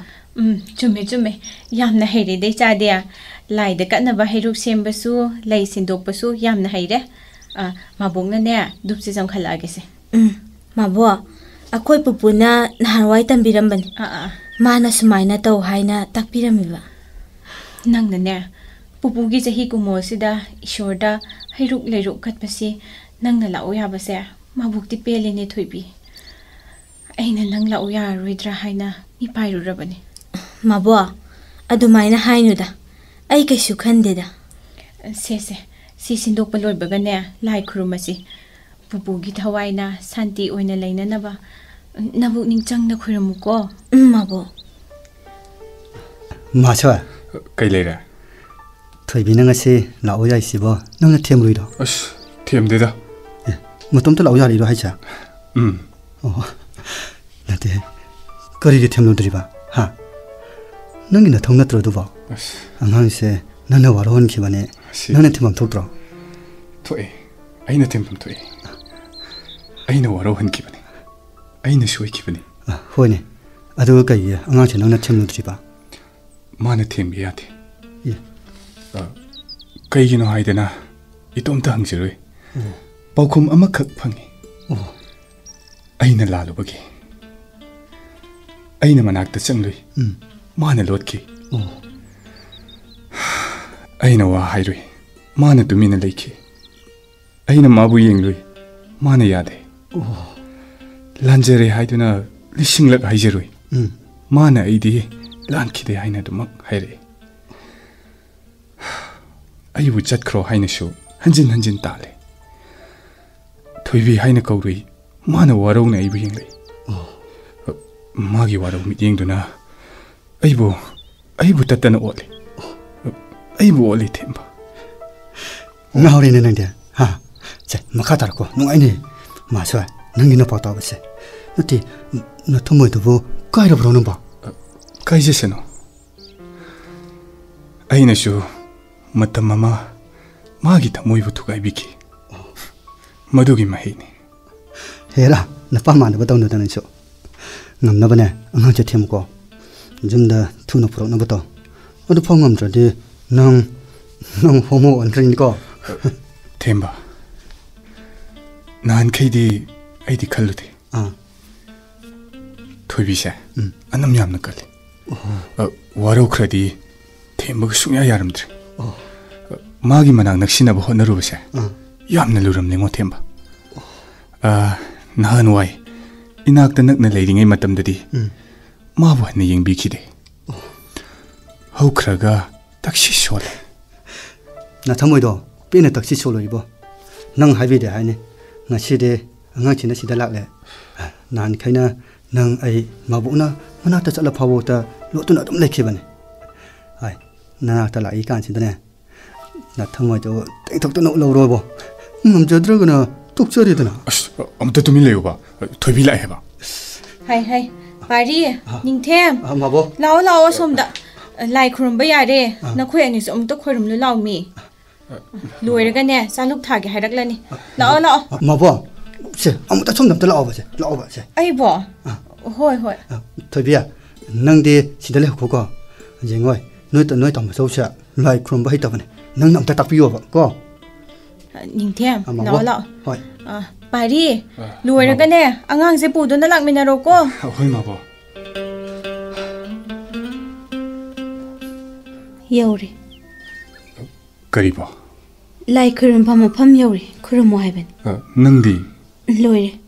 Chume. Yamna haire de chadea. Lai de katna ba hairuk sembasu, lay sindokpasu yamna haire. Mabongna ne dupsi jam khala agese. Mabo, akoy pupuna naharwai tambiramban. Mana sumaina taw haina takpiramiba. Nangna ne pupugi jahi kumo sida ishorda hairuk leiruk katpasi nangna lau yabase mabukti pelene thoibi aina nang lau ya ruidra haina mi pairu rabani Mabo, adumaina hainuda. Ai kaisu khandeda. Se si sindokpa loibaga ne lai khurumasi pupugi thawaina santi oina leinanaba nabuk ningchangna khuramuko Mabo. macha kai leira thoibi nangase lao yai sibo nangna themruido themdeda matomta lao yari ro haicha oh nate kari ri themlodriba ha nangi na thongna tro duba angang se nana waron khibane nana themam thokro thoe aina themam thoe aina waron khibane aina soi khibane hoine adu kai angang se nangna themlodriba mana thembi yate kaigino haidena itomta hangseroi paukhum amakhak phangi aina lalubagi aina manakta changloi mana lotki aina wa hairoi mana tumina leiki aina mabu yengloi mana yade lanjere haiduna lishinglak haijeroi mana aidi lankhide haina dumak haire aibu chatkro haina shu hanjin tale thoibi haina kaurui mana warona aibu yenglei magi warau mit yengduna aibu ꯑꯩꯕꯨ ꯇꯠꯇꯅ ꯑꯣꯠꯂꯤ ꯑꯩꯕꯨ ꯑꯣꯠꯂꯤ ꯊꯦꯝꯕ ꯉꯥꯎꯔꯦꯅꯦ ꯅꯪꯗꯤ ꯍꯥ ꯁꯦ ꯃꯈꯥ ꯇꯥꯔꯛꯀꯣ ꯅꯨꯡꯉꯥꯏꯅꯤ ꯃꯥꯁꯨ ꯅꯪꯒꯤ ꯅꯄꯥꯎ ꯇꯥꯕꯁꯦ ꯅꯠꯇꯦ ꯅꯊꯃꯣꯏꯗꯨꯕꯨ ꯀꯥꯏꯔꯕ꯭ꯔꯣ ꯅꯪꯕꯣ ꯀꯥꯏꯖꯁꯅꯨ ꯑꯩꯅꯁꯨ ꯃꯇꯝ ꯑꯃ ꯃꯥꯒꯤ ꯊꯃꯣꯏꯕꯨ ꯊꯨꯒꯥꯏꯕꯤꯈꯤ ꯃꯗꯨꯒꯤ ꯃꯍꯩꯅꯤ ꯍꯦꯔꯥ ꯅꯄꯥ ꯃꯥꯟꯅꯕ ꯇꯧꯅꯨꯗ ꯅꯪꯁꯨ ꯉꯝꯅꯕꯅꯦ ꯑꯉꯥꯡꯁꯦ ꯊꯦꯝꯃꯨꯀꯣ ꯌꯨꯝꯗ ꯊꯨꯅ ꯄꯨꯔꯛꯅꯕ ꯇꯧ ꯑꯗꯨ ꯐꯥꯎ ꯉꯝꯗ꯭ꯔꯗꯤ ꯅꯪ ꯍꯣꯃꯣ ꯑꯣꯟꯈ꯭ꯔꯅꯤꯀꯣ ꯊꯦꯝꯕ ꯅꯍꯥꯟꯈꯩꯗꯤ ꯑꯩꯗꯤ ꯈꯜꯂꯨꯗꯦ ꯊꯣꯏꯕꯤꯁꯦ ꯑꯅꯝ ꯌꯥꯝꯅ ꯀꯜꯂꯤ ꯋꯥꯔꯧꯈ꯭ꯔꯗꯤ ꯊꯦꯝꯕꯒ ꯁꯨꯡꯌꯥ ꯌꯥꯔꯝꯗ꯭ꯔꯦ ꯃꯥꯒꯤ ꯃꯅꯥꯛ ꯅꯛꯁꯤꯟꯅꯕ ꯍꯣꯠꯅꯔꯨꯕꯁꯦ ꯌꯥꯝꯅ ꯂꯨꯔꯝꯅꯦꯉꯣ ꯊꯦꯝꯕ ꯅꯍꯥꯟꯋꯥꯏ ꯏꯅꯥꯛꯇ ꯅꯛꯅ ꯂꯩꯔꯤꯉꯩ ꯃꯇꯝꯗꯗꯤ 마부 했네 영비키데. 허크라가 딱시 쇼래. 나 타모이도 삐네 딱시 쇼로 입어. 능 하비데 하네. 나 시데 응아치나 시달락래. 난 카이나 능 아이 마부나 나타 잘라 파보다 로트나 좀 내키바네. 아이 나타 라이 간신데네. 나 타모이도 땡톡도 놓으러보. 남자들거나 뚝저리드나. 아무튼 좀 밀래요 봐. 토비라 해 봐. 하이 하이. 바리 닝템. 마보. 라오 라오 솜다. 라이 크롬바 야레. 나 코야니스 엄도 코름루 라오미. 로이르가네 살룩 타게 하락라니. 라오 라오. 마보. 세 아무다 좀 남들 라오 봐세. 라오 봐세. 아이보. 호이 호이. 토비야. 낭디 시달래 고고. 쟁어이. 너희 또 무서우셔. 라이 크롬바 했다버네. 능 남다 딱 비워 봐. 고. 닝템. 라오 라오. 호이. 바리 로이르가네 안강세 보도나 락미나로고. 호이 마보. 여우리. 그리버. 라이 그런 밤에 밤 여우리 그런 뭐 해변. 능디. 로이레.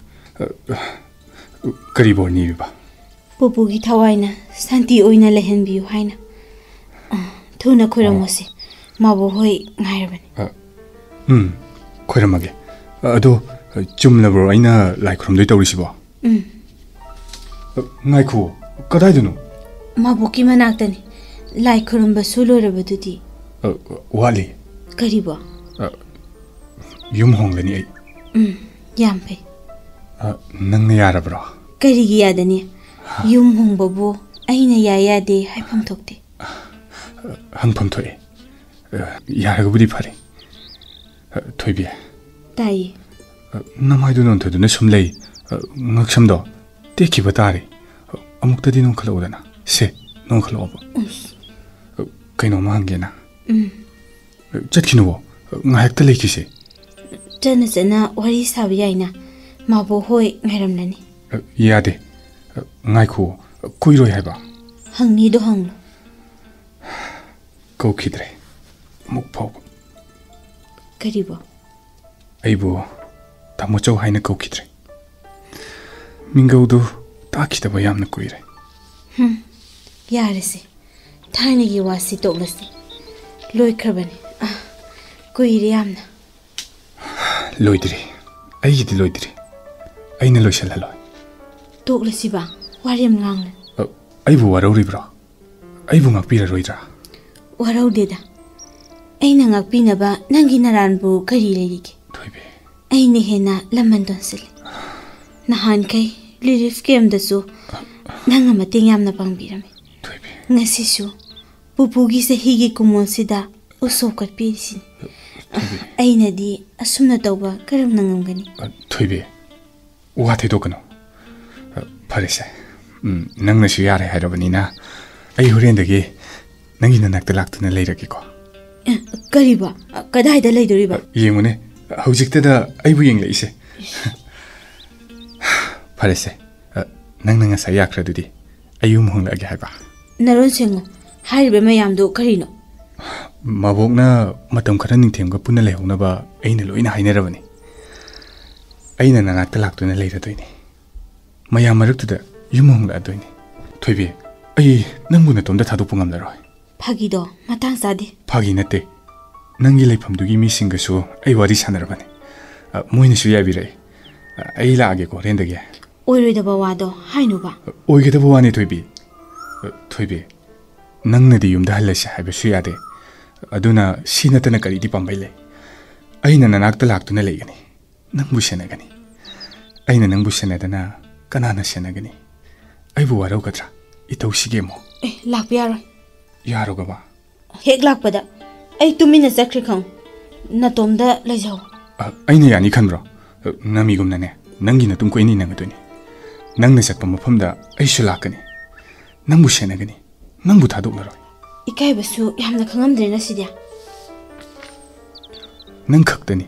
그리버 니비바. 부부기 타와이나 산티 오이나 레헨비유 하이나. 투나 그런 뭐시 마보 호이 나이르변. 코이라마게. 아도 줌나버 아이나 라이 크롬도 떠오르시보. 나이쿠 까다이드노. 마보기 만악다니. 라이 그런 바 술로르버두디. 와리. 그리버. 윰홍라니 아이. 얌페. 능네 야라브라. 그리기 야다니. 윰홍버부 아이나 야야데 하이팜 톡데. 항팜 토에. 야라고부디 파리. 토이비에. 따이. 나마이도 논테도 내 숨레이. ꯉꯛꯁꯝꯗꯣ ꯇꯦꯛꯈꯤꯕ ꯇꯥꯔꯦ. ꯑꯃꯨꯛꯇꯗꯤ ꯅꯣꯡꯈꯠꯂꯛꯎꯗꯅ. ꯁꯦ ꯅꯣꯡꯈꯠꯂꯛꯑꯣꯕ. ꯀꯩꯅꯣꯝꯃ ꯍꯪꯒꯦꯅ. ꯆꯠꯈꯤꯅꯨꯕꯣ. ꯉꯥꯏꯍꯥꯛꯇ ꯂꯩꯈꯤꯁꯦ. ꯆꯅ ꯆꯅ ꯋꯥꯔꯤ ꯁꯥꯕ ꯌꯥꯏꯅ. 마보 호이 ngaramnani. 야데. nga이코 kuiroy haiba. 항니도 항로. 거기드래. 목포. 그리고. 아이보 다모쩌 하이나 거기드래. 민가우도 딱히다 봐 얌나 ku이래. 야르세. 타니기 와시 똑라세. 로이 크바니. ku이리 얌나. 로이드리. 아이기디 로이드리. 아이나 로이샬랄로이. 똑라시바. 와리엄 랑래. 아이보 와라우리브라. 아이보 막비라로이드라. 와라우데다. 아이나 ngakpinaba nangi naranbu kari lerige. 토이베. 아이니 헤나 lamman donsil. 나한 kai relief game dasu nanga mating yamna pangbirame. 토이베. ngasisu pupugi sa higi kumonsida usokat pirisin. 아이나 디 asumna tawba karam nangamgani. 토이베. 와테도 그노. 파리세. 낭나시 야래 하려버니나. 아이 후렌데기 낭이 나낙다 락트나 레이라기고. 그리바. 가다이다 레이더리바. 예문에 hꯧ직때다 아이부 잉레이세. 파리세. 낭낭아 사야크라두디. 아이유 몽라게 하바. 나론 생고. 하이베 마얌도 그리노. 마복나 마tam khara ningthemga punna lehonaba aina loina hainarabani. aina nanakta laktuna leiradoini. mayam maraktuda yumongla adoini. Thoibi ai nangbu natomda thadokpa ngamlaroi. 파기도 마땅 사디. 파기 나tte. nangi leifamdugi misinggasu ai wari sanarabani. moinasu yabirai. ai laageko rendage. 오이르다바 와도 하이노바. 오이게다바 와니 토이비. 토이비. ꯅꯪꯅꯗꯤ ꯌꯨꯝꯗ ꯍꯜꯂꯁꯤ ꯍꯥꯏꯕꯁꯨ ꯌꯥꯗꯦ ꯑꯗꯨꯅ ꯁꯤ ꯅꯠꯇꯅ ꯀꯔꯤꯗꯤ ꯄꯥꯝꯕꯩ ꯂꯩ ꯑꯩꯅ ꯅꯅꯥꯛꯇ ꯂꯥꯛꯇꯨꯅ ꯂꯩꯒꯅꯤ ꯅꯪꯕꯨ ꯁꯦꯟꯅꯒꯅꯤ ꯑꯩꯅ ꯅꯪꯕꯨ ꯁꯦꯟꯅꯗꯅ ꯀꯅꯥꯅ ꯁꯦꯟꯅꯒꯅꯤ ꯑꯩꯕꯨ ꯋꯥꯔꯧꯒꯗ꯭ꯔꯥ ꯏꯇꯧꯁꯤꯒꯦ ꯃꯣ ꯂꯥꯛꯄ ꯌꯥꯔꯣꯏ ꯌꯥꯔꯣꯒꯕ ꯍꯦꯛ ꯂꯥꯛꯄꯗ ꯑꯩ ꯇꯨꯃꯤꯟꯅ ꯆꯠꯈ꯭ꯔꯦ ꯈꯪ ꯅꯇꯣꯝꯗ ꯂꯩꯖꯧ ꯑꯩꯅ ꯌꯥꯅꯤ ꯈꯟꯕ꯭ꯔꯣ ꯅꯃꯤꯒꯨꯝꯅꯅꯦ ꯅꯪꯒꯤ ꯅꯇꯨꯡ ꯀꯣꯏꯅꯤ ꯅꯪꯒꯗꯣꯏꯅꯤ ꯅꯪꯅ ꯆꯠꯄ ꯃꯐꯝꯗ ꯑꯩꯁꯨ ꯂꯥꯛꯀꯅꯤ ꯅꯪꯕꯨ ꯁꯦꯟꯅꯒꯅꯤ ꯅꯪꯕꯨ ꯊꯥꯗꯣꯛꯂꯔꯣꯏ 이까이버수 얌나 강함들이나 시디야 ꯅꯪ ꯈꯛꯇꯅꯤ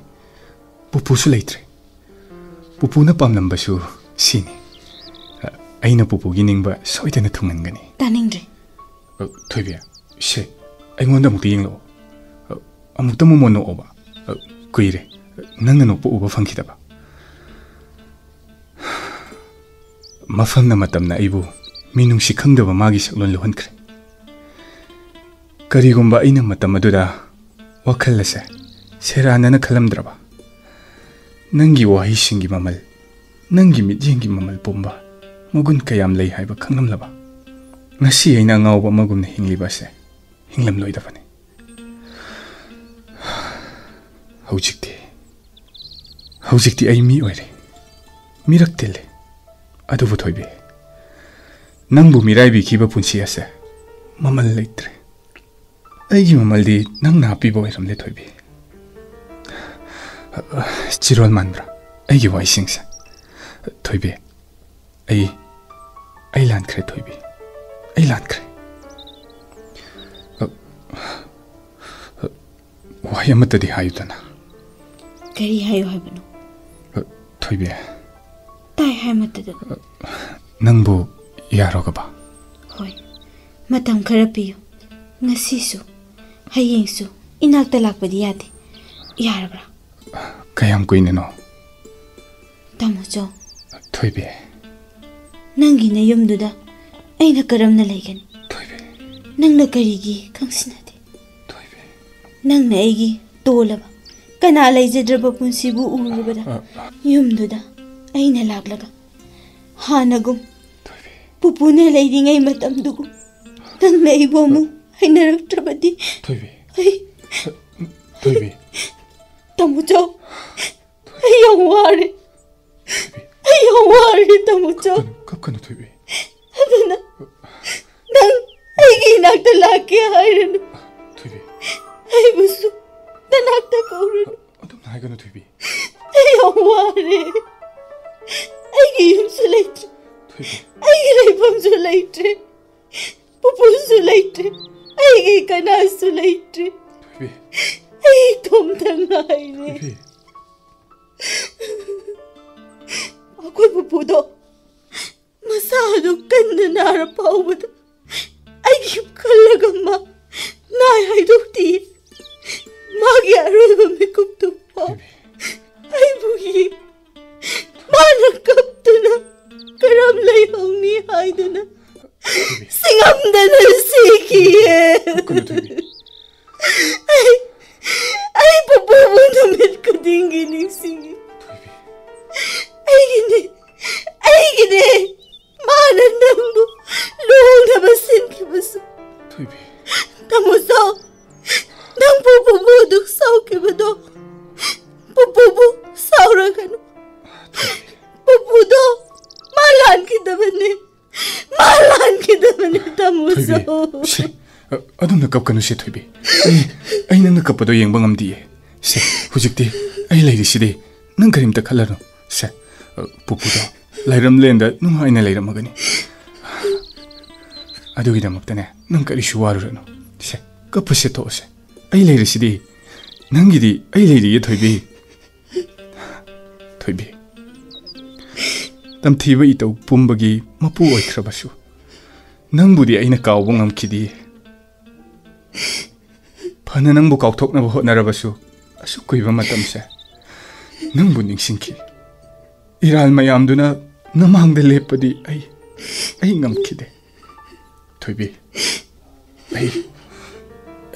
ꯄꯨꯄꯨꯁꯨ ꯂꯩꯇ꯭ꯔꯦ ꯄꯨꯄꯨꯅ ꯄꯥꯝꯂꯝꯕꯁꯨ ꯁꯤꯅꯤ ꯑꯩꯅ ꯄꯨꯄꯨꯒꯤ ꯅꯤꯡꯕ ꯁꯣꯏꯗꯅ ꯊꯨꯡꯍꯟꯒꯅꯤ ꯇꯥꯅꯤꯡꯗ꯭ꯔꯦ ꯊꯣꯏꯕꯤ ꯁꯦ ꯑꯩꯉꯣꯟꯗ ꯑꯃꯨꯛꯇ ꯌꯦꯡꯂꯛꯑꯣ ꯑꯃꯨꯛꯇ ꯃꯣꯃꯣꯟ ꯅꯣꯛꯑꯣꯕ ꯀꯨꯏꯔꯦ ꯅꯪꯅ ꯅꯣꯛꯄ ꯎꯕ ꯐꯪꯈꯤꯗꯕ ꯃꯐꯝꯅ ꯃꯇꯝꯅ ꯑꯩꯕꯨ ꯃꯤꯅꯨꯡꯁꯤ ꯈꯪꯗꯕ ꯃꯥꯒꯤ ꯁꯛꯂꯣꯟ ꯂꯧꯍꯟꯈ꯭ꯔꯦ ꯀꯔꯤꯒꯨꯝꯕ ꯑꯩꯅ ꯃꯇꯝ ꯑꯗꯨꯗ ꯋꯥꯈꯜ ꯑꯁꯦ ꯁꯦꯔꯥꯟꯅꯅ ꯈꯜꯂꯝꯗ꯭ꯔꯕ ꯅꯪꯒꯤ ꯋꯥꯍꯩꯁꯤꯡꯒꯤ ꯃꯃꯜ ꯅꯪꯒꯤ ꯃꯤꯠꯌꯦꯡꯒꯤ ꯃꯃꯜ ꯄꯨꯝꯕ ꯃꯒꯨꯟ ꯀꯌꯥꯝ ꯂꯩ ꯍꯥꯏꯕ ꯈꯪꯂꯝꯂꯕ ꯉꯁꯤ ꯑꯩꯅ ꯑꯉꯥꯎꯕ ꯑꯃꯒꯨꯝꯅ ꯍꯤꯡꯂꯤꯕ ꯑꯁꯦ ꯍꯤꯡꯂꯝꯂꯣꯏꯗꯕꯅꯤ ꯍꯧꯖꯤꯛꯇꯤ ꯑꯩ ꯃꯤ ꯑꯣꯏꯔꯦ ꯃꯤꯔꯛ ꯇꯤꯜꯂꯦ ꯑꯗꯨꯕꯨ ꯊꯣꯏꯕꯤ ꯅꯪꯕꯨ ꯃꯤꯔꯥꯏꯕꯤꯈꯤꯕ ꯄꯨꯟꯁꯤ ꯑꯁꯦ ꯃꯃꯜ ꯂꯩꯇ꯭ꯔꯦ ꯑꯩꯒꯤ ꯃꯃꯜꯗꯤ ꯅꯪꯅ ꯍꯥꯞꯄꯤꯕ ꯑꯣꯏꯔꯝꯂꯦ ꯊꯣꯏꯕꯤ ꯆꯤꯔꯣꯜ ꯃꯥꯟꯕ꯭ꯔꯥ ꯑꯩꯒꯤ ꯋꯥꯍꯩꯁꯤꯡꯁꯦ ꯊꯣꯏꯕꯤ ꯑꯩ ꯂꯥꯟꯈ꯭ꯔꯦ ꯊꯣꯏꯕꯤ ꯑꯩ ꯂꯥꯟꯈ꯭ꯔꯦ ꯋꯥꯍꯩ ꯑꯃꯠꯇꯗꯤ ꯍꯥꯏꯌꯨꯗꯅ ꯀꯔꯤ ꯍꯥꯏꯌꯨ ꯍꯥꯏꯕꯅꯣ ꯊꯣꯏꯕꯤ ꯇꯥꯏ ꯍꯥꯏꯃꯠꯇꯗ ꯅꯪꯕꯨ ꯌꯥꯔꯣꯒꯕ ꯍꯣꯏ ꯃꯇꯝ ꯈꯔ ꯄꯤꯌꯨ ꯉꯁꯤꯁꯨ ꯍꯌꯦꯡꯁꯨ ꯏꯅꯥꯛꯇ ꯂꯥꯛꯄꯗꯤ ꯌꯥꯗꯦ ꯌꯥꯔꯕ꯭ꯔꯥ ꯀꯌꯥꯝ ꯀꯨꯏꯅꯅꯣ ꯇꯥꯃꯣꯆꯧ ꯊꯣꯏꯕꯤ ꯅꯪꯒꯤ ꯅꯌꯨꯝꯗꯨꯗ ꯑꯩꯅ ꯀꯔꯝꯅ ꯂꯩꯒꯅꯤ ꯊꯣꯏꯕꯤ ꯅꯪꯅ ꯀꯔꯤꯒꯤ ꯈꯪꯁꯤꯟꯅꯗꯦ ꯊꯣꯏꯕꯤ ꯅꯪꯅ ꯑꯩꯒꯤ ꯇꯣꯜꯂꯕ ꯀꯅꯥ ꯂꯩꯖꯗ꯭ꯔꯕ ꯄꯨꯟꯁꯤꯕꯨ ꯎꯔꯨꯕꯗ ꯌꯨꯝꯗꯨꯗ ꯑꯩꯅ ꯂꯥꯛꯂꯒ ꯍꯥꯟꯅꯒꯨꯝ ꯄꯨꯄꯨꯅ ꯂꯩꯔꯤꯉꯩ ꯃꯇꯝꯗꯨꯒꯨꯝ ꯅꯪꯅ ꯑꯩꯕꯨ ꯑꯃꯨꯛ ꯍꯩꯅꯔꯛꯇ꯭ꯔꯕꯗꯤ ꯊꯣꯏꯕꯤ ꯇꯥꯃꯣꯆꯧ ꯑꯩ ꯌꯥꯝ ꯋꯥꯔꯦ ꯑꯩ ꯌꯥꯝ ꯋꯥꯔꯦ ꯇꯥꯃꯣꯆꯧ ꯀꯞꯀꯅꯨ ꯊꯣꯏꯕꯤ ꯑꯗꯨꯅ ꯅꯪ ꯑꯩꯒꯤ ꯏꯅꯥꯛꯇ ꯂꯥꯛꯀꯦ ꯍꯥꯏꯔꯅꯨ ꯊꯣꯏꯕꯤ ꯑꯩꯕꯨꯁꯨ ꯅꯅꯥꯛꯇ ꯀꯧꯔꯅꯨ ꯑꯗꯨꯝ ꯍꯥꯏꯒꯅꯨ ꯊꯣꯏꯕꯤ ꯑꯩ ꯌꯥꯝ ꯋꯥꯔꯦ ꯑꯩꯒꯤ ꯌꯨꯝꯁꯨ ꯂꯩꯇ꯭ꯔꯦ ꯑꯩꯒꯤ ꯂꯩꯐꯝꯁꯨ ꯂꯩꯇ꯭ꯔꯦ ꯄꯨꯄꯨꯁꯨ ꯂꯩꯇ꯭ꯔꯦ ꯑꯩꯒꯤ ꯀꯅꯥꯁꯨ ꯂꯩꯇ꯭ꯔꯦ ꯑꯩ ꯏꯇꯣꯝꯇ ꯉꯥꯏꯔꯦ ꯑꯩꯈꯣꯏ ꯄꯨꯄꯨꯗꯣ ꯃꯁꯥꯗꯨ ꯀꯟꯅ ꯅꯥꯔ ꯐꯥꯎꯕꯗ ꯑꯩꯒꯤ ꯈꯜꯂꯒ ꯃꯥ ꯅꯥꯏ ꯍꯥꯏꯗꯣꯛꯇꯤꯌꯦ 마기 아로이바 메컵도 봐. 아이보기 마나 깝두나 그럼 레이홍니 하이드나 싱암다는 시기에 아이 보보보는 맺고 딩기닝 싱이 아이기네 마는 남부 롱나바 생기봤어 나무서 난 보보보도 싸우기보다 보보보 싸우라가노 보보도 말 안 기다만네 말 안 기다만네 나무서 ꯑꯗꯨꯝꯅ ꯀꯞꯀꯅꯨ ꯁꯦ ꯊꯣꯏꯕꯤ ꯑꯩ ꯅꯪꯅ ꯀꯞꯄꯗꯣ ꯌꯦꯡꯕ ꯉꯝꯗꯤꯌꯦ ꯁꯦ ꯍꯧꯖꯤꯛꯇꯤ ꯑꯩ ꯂꯩꯔꯤꯁꯤꯗꯤ ꯅꯪ ꯀꯔꯤꯝꯇ ꯈꯜꯂꯅꯨ ꯁꯦ ꯄꯨꯄꯨꯗꯣ ꯂꯩꯔꯝꯂꯦꯟꯗ ꯅꯨꯡꯉꯥꯏꯅ ꯂꯩꯔꯝꯃꯒꯅꯤ ꯑꯗꯨꯒꯤꯗꯃꯛꯇꯅꯦ ꯅꯪ ꯀꯔꯤꯁꯨ ꯋꯥꯔꯨꯔꯅꯨ ꯁꯦ ꯀꯞꯄꯁꯦ ꯇꯣꯛꯑꯁꯦ ꯑꯩ ꯂꯩꯔꯤꯁꯤꯗꯤ ꯅꯪꯒꯤꯗꯤ ꯑꯩ ꯂꯩꯔꯤꯌꯦ ꯊꯣꯏꯕꯤ ꯊꯣꯏꯕꯤ ꯇꯝꯊꯤꯕ ꯏꯇꯧ ꯄꯨꯝꯕꯒꯤ ꯃꯄꯨ ꯑꯣꯏꯈ꯭ꯔꯕꯁꯨ ꯅꯪꯕꯨꯗꯤ ꯑꯩꯅ ꯀꯥꯎꯕ ꯉꯝꯈꯤꯗꯤꯌꯦ ꯐꯅ ꯅꯪꯕꯨ ꯀꯥꯎꯊꯣꯛꯅꯕ ꯍꯣꯠꯅꯔꯕꯁꯨ ꯑꯁꯨꯛ ꯀꯨꯏꯕ ꯃꯇꯝꯁꯦ ꯅꯪꯕꯨ ꯅꯤꯡꯁꯤꯡꯈꯤ ꯏꯔꯥꯜ ꯃꯌꯥꯝꯗꯨꯅ ꯅꯃꯥꯡꯗ ꯂꯦꯞꯄꯗꯤ ꯑꯩ ꯉꯝꯈꯤꯗꯦ ꯊꯣꯏꯕꯤ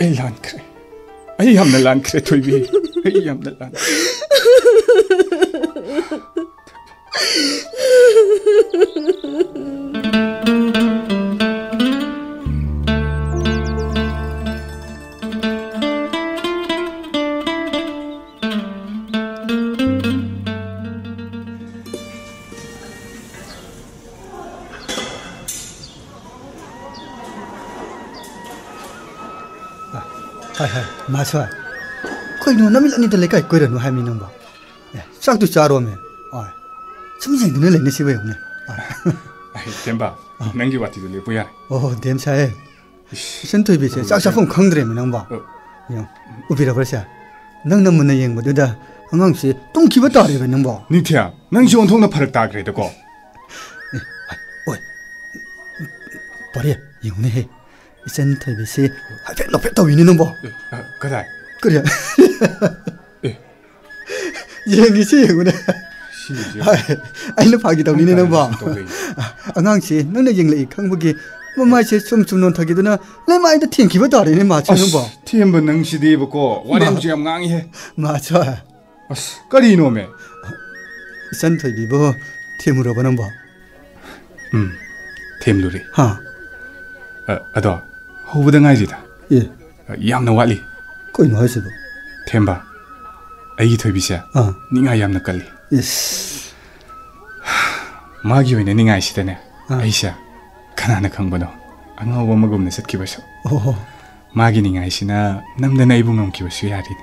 ꯑꯩ ꯂꯥꯟꯈ꯭ꯔꯦ ꯑꯩ ꯌꯥꯝꯅ ꯂꯥꯟꯈ꯭ꯔꯦ ꯊꯣꯏꯕꯤ ꯑꯩ ꯌꯥꯝꯅ ꯂꯥꯟꯈ꯭ꯔꯦ 하이 맞아. 거기는 남일라니들 내가 거이러노 하미는 봐. 싹도 짜로메. 숨쟁이는 내내 시베요네. 템바 낭기 와티도 레보야. 뎀사에. 센터비세 싹싹풍 강드레미 남바. 요. 우비라 벌써. 낭남문의 영모두다 항상시 똥기버 따리베 남바. 니티야. 낭시 온통나 팔을 다 그래도고. 어이. 버리 용네. 센터비세 하페 높에 더 위는 봐. 그래. 그래. 얘기지 이거네. 아이는 파기 더니는 봐. 안강시 너네 영래 강북이 뭐마시 좀좀 논타기도나 내 마인드 팀 기버 다리네 맞추는 봐. 팀버 능시디 보고 와렘지 암강이 해. 맞아. 까리 놈에. 센터비보 팀으로 보는 봐. 팀루리. 하. 아도 호부다 nga이지다. 예. 얌나 와리. 거기 뭐하시고? 템바. 아이 토비샤. 닝아 얌나 깔리. 예스. 마기 오이네 닝아 시대네. 아이샤. 가나나 강번호. 안가워 먹음네 셋기버셔. 마기 닝아 시나 남다나 이붕엄 기버셔 야리네.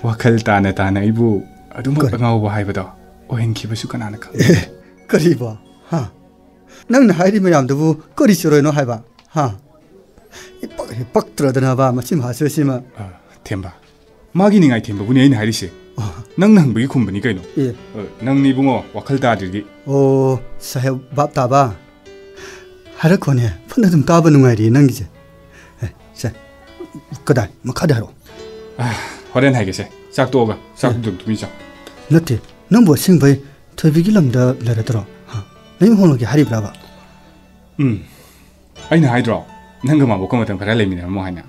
와칼 따나 이부 아두먹 안가워 하이버도 오행 기버셔 가나나 강. 거리 봐. 하. 낭나 하이리 매암도부 거리 쇼로이노 하이바. 하. 빡 들어드나 봐. 마침 하셔시마. 템바. 마기 닝아이 템바 분이 애인 하이리시. 낭나 항복이 콤바니 가이노. 예. 낭니 붕어 와칼 따들기. 사해 밥 따봐. 하르코네 펀드 좀 따보는 거야리 남기지. 자. 그다. 뭐 카드 하러. 호렌 하이게세. 싹도 오가. 싹도 좀 두미죠. 너티. 너뭐 생바이 토비기 람다 레르더라. 님 혼로기 하리 브라바. 아이나 하이드로. 낭가마 보고마던 바랄레미네 뭐 하냐.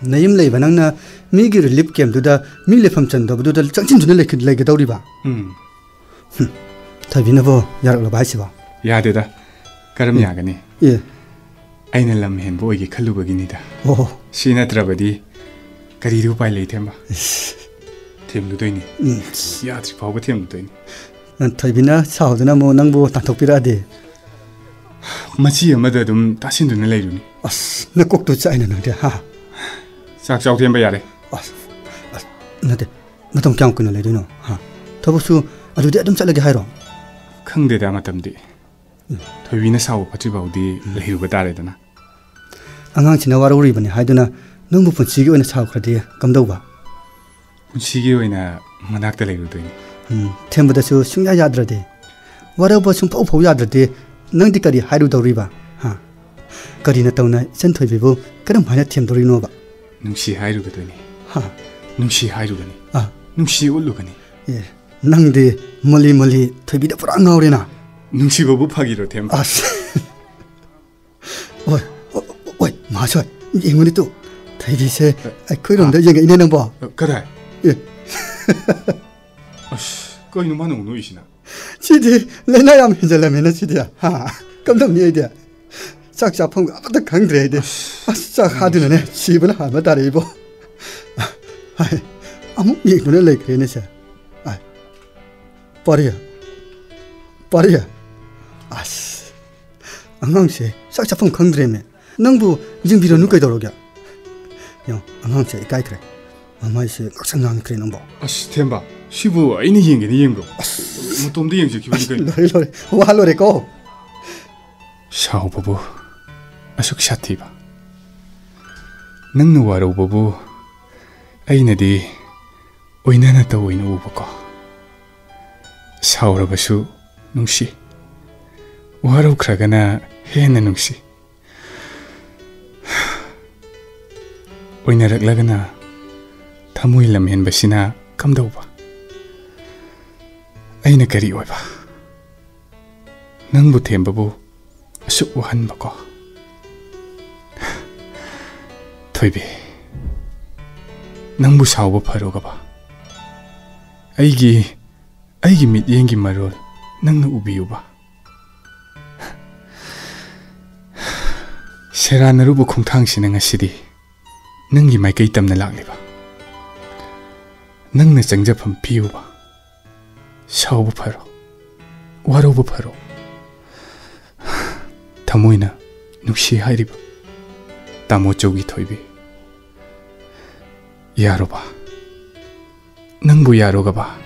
나임 레이바 낭나 미기를 립 게임두다 밀레팜 전도부두다 짱친 주는 레게 더리바. 타비나보 야락로 바시바. 야데다. 그럼 야가니. 예. 아이나 람헨 보이기 칼루버기니다. 시나 드라바디 가리루 파일레이 템바. 템루도이니. 야지 바보 템루도이니. 타비나 사우드나 뭐 낭보 단톡비라데. 마치 아마도 좀 다신두는 레이루니. 나 꼭도 짜이는 너데 하. 싹싹 템바 야래. 나데 나동 꺄고 레이루노. 하. 더보수 아두데 좀 잘라게 하이로. ඛꯪ데다 마tam디. 더위나 사오 받지바우디 레이루가 따레다나. 안강치나 와로리버니 하이드나 너무 분치기 오나 사오 그러디 감도바. 분치기 오이나 만학다 레이루도이니. 템보다수 숭야 야드라데. 와라버 숭포포 야드라데 낭디까리 하이루더리바. 하. 거리나 떠나 센터비부 그럼 마냐 템도리노바. 능시 하이루거더니. 하. 능시 하이루거니. 능시 올루거니. 예. 낭디 멀리 토비다 뿌랑 나오레나. 능시 버부 파기로 템. 어이 맞아. 이문이 또 토비세 그런데 얘가 이내는 봐. 그래. 예. 거기 놈 하는 노이시나. 치디 레나야 menjal라면은 치디야. 하. 깜짝 니에디야. 싹싹 펑 아무도 강드래야 돼. 싹 하드네. 집은 하면 다리고. 아무 얘기는 내 그래네서. 빠리야. 안강시 싹싹 펑 강드래면 낭부 징비로 누가 더러겨. 야, 안강시 이까이 그래. 아마이시 각상강 그래 넘버. 템바. 시부 아이니 yen거. 뭐 톰도 yen지 기분이 로리. 와로레고. 샤오 보부. 아숙 샤티바. 낭누 와로 보부. 아이나디 오이나나 또 오이나 우버거. 샤오라바수 능시. 와로 크라가나 헤나 능시. 오이나락라가나 타무이 람헨 바시나 감다우바. 아이나 가리 오이바. 낭부 템바부 asuk wahan bako. Toibe. Nangbu sawa pharoga ba. Aigi mit yengi marol nangna ubiyu ba. Seranarubu khongthangsina ngasidi nangi maikai tamna lakliba. Nangna changjafam piyu ba. Sawa pharo. Warobu pharo. Tamoina nukshi hairiba. Tamo chogi thoibi 야로바. 능부 야로가바.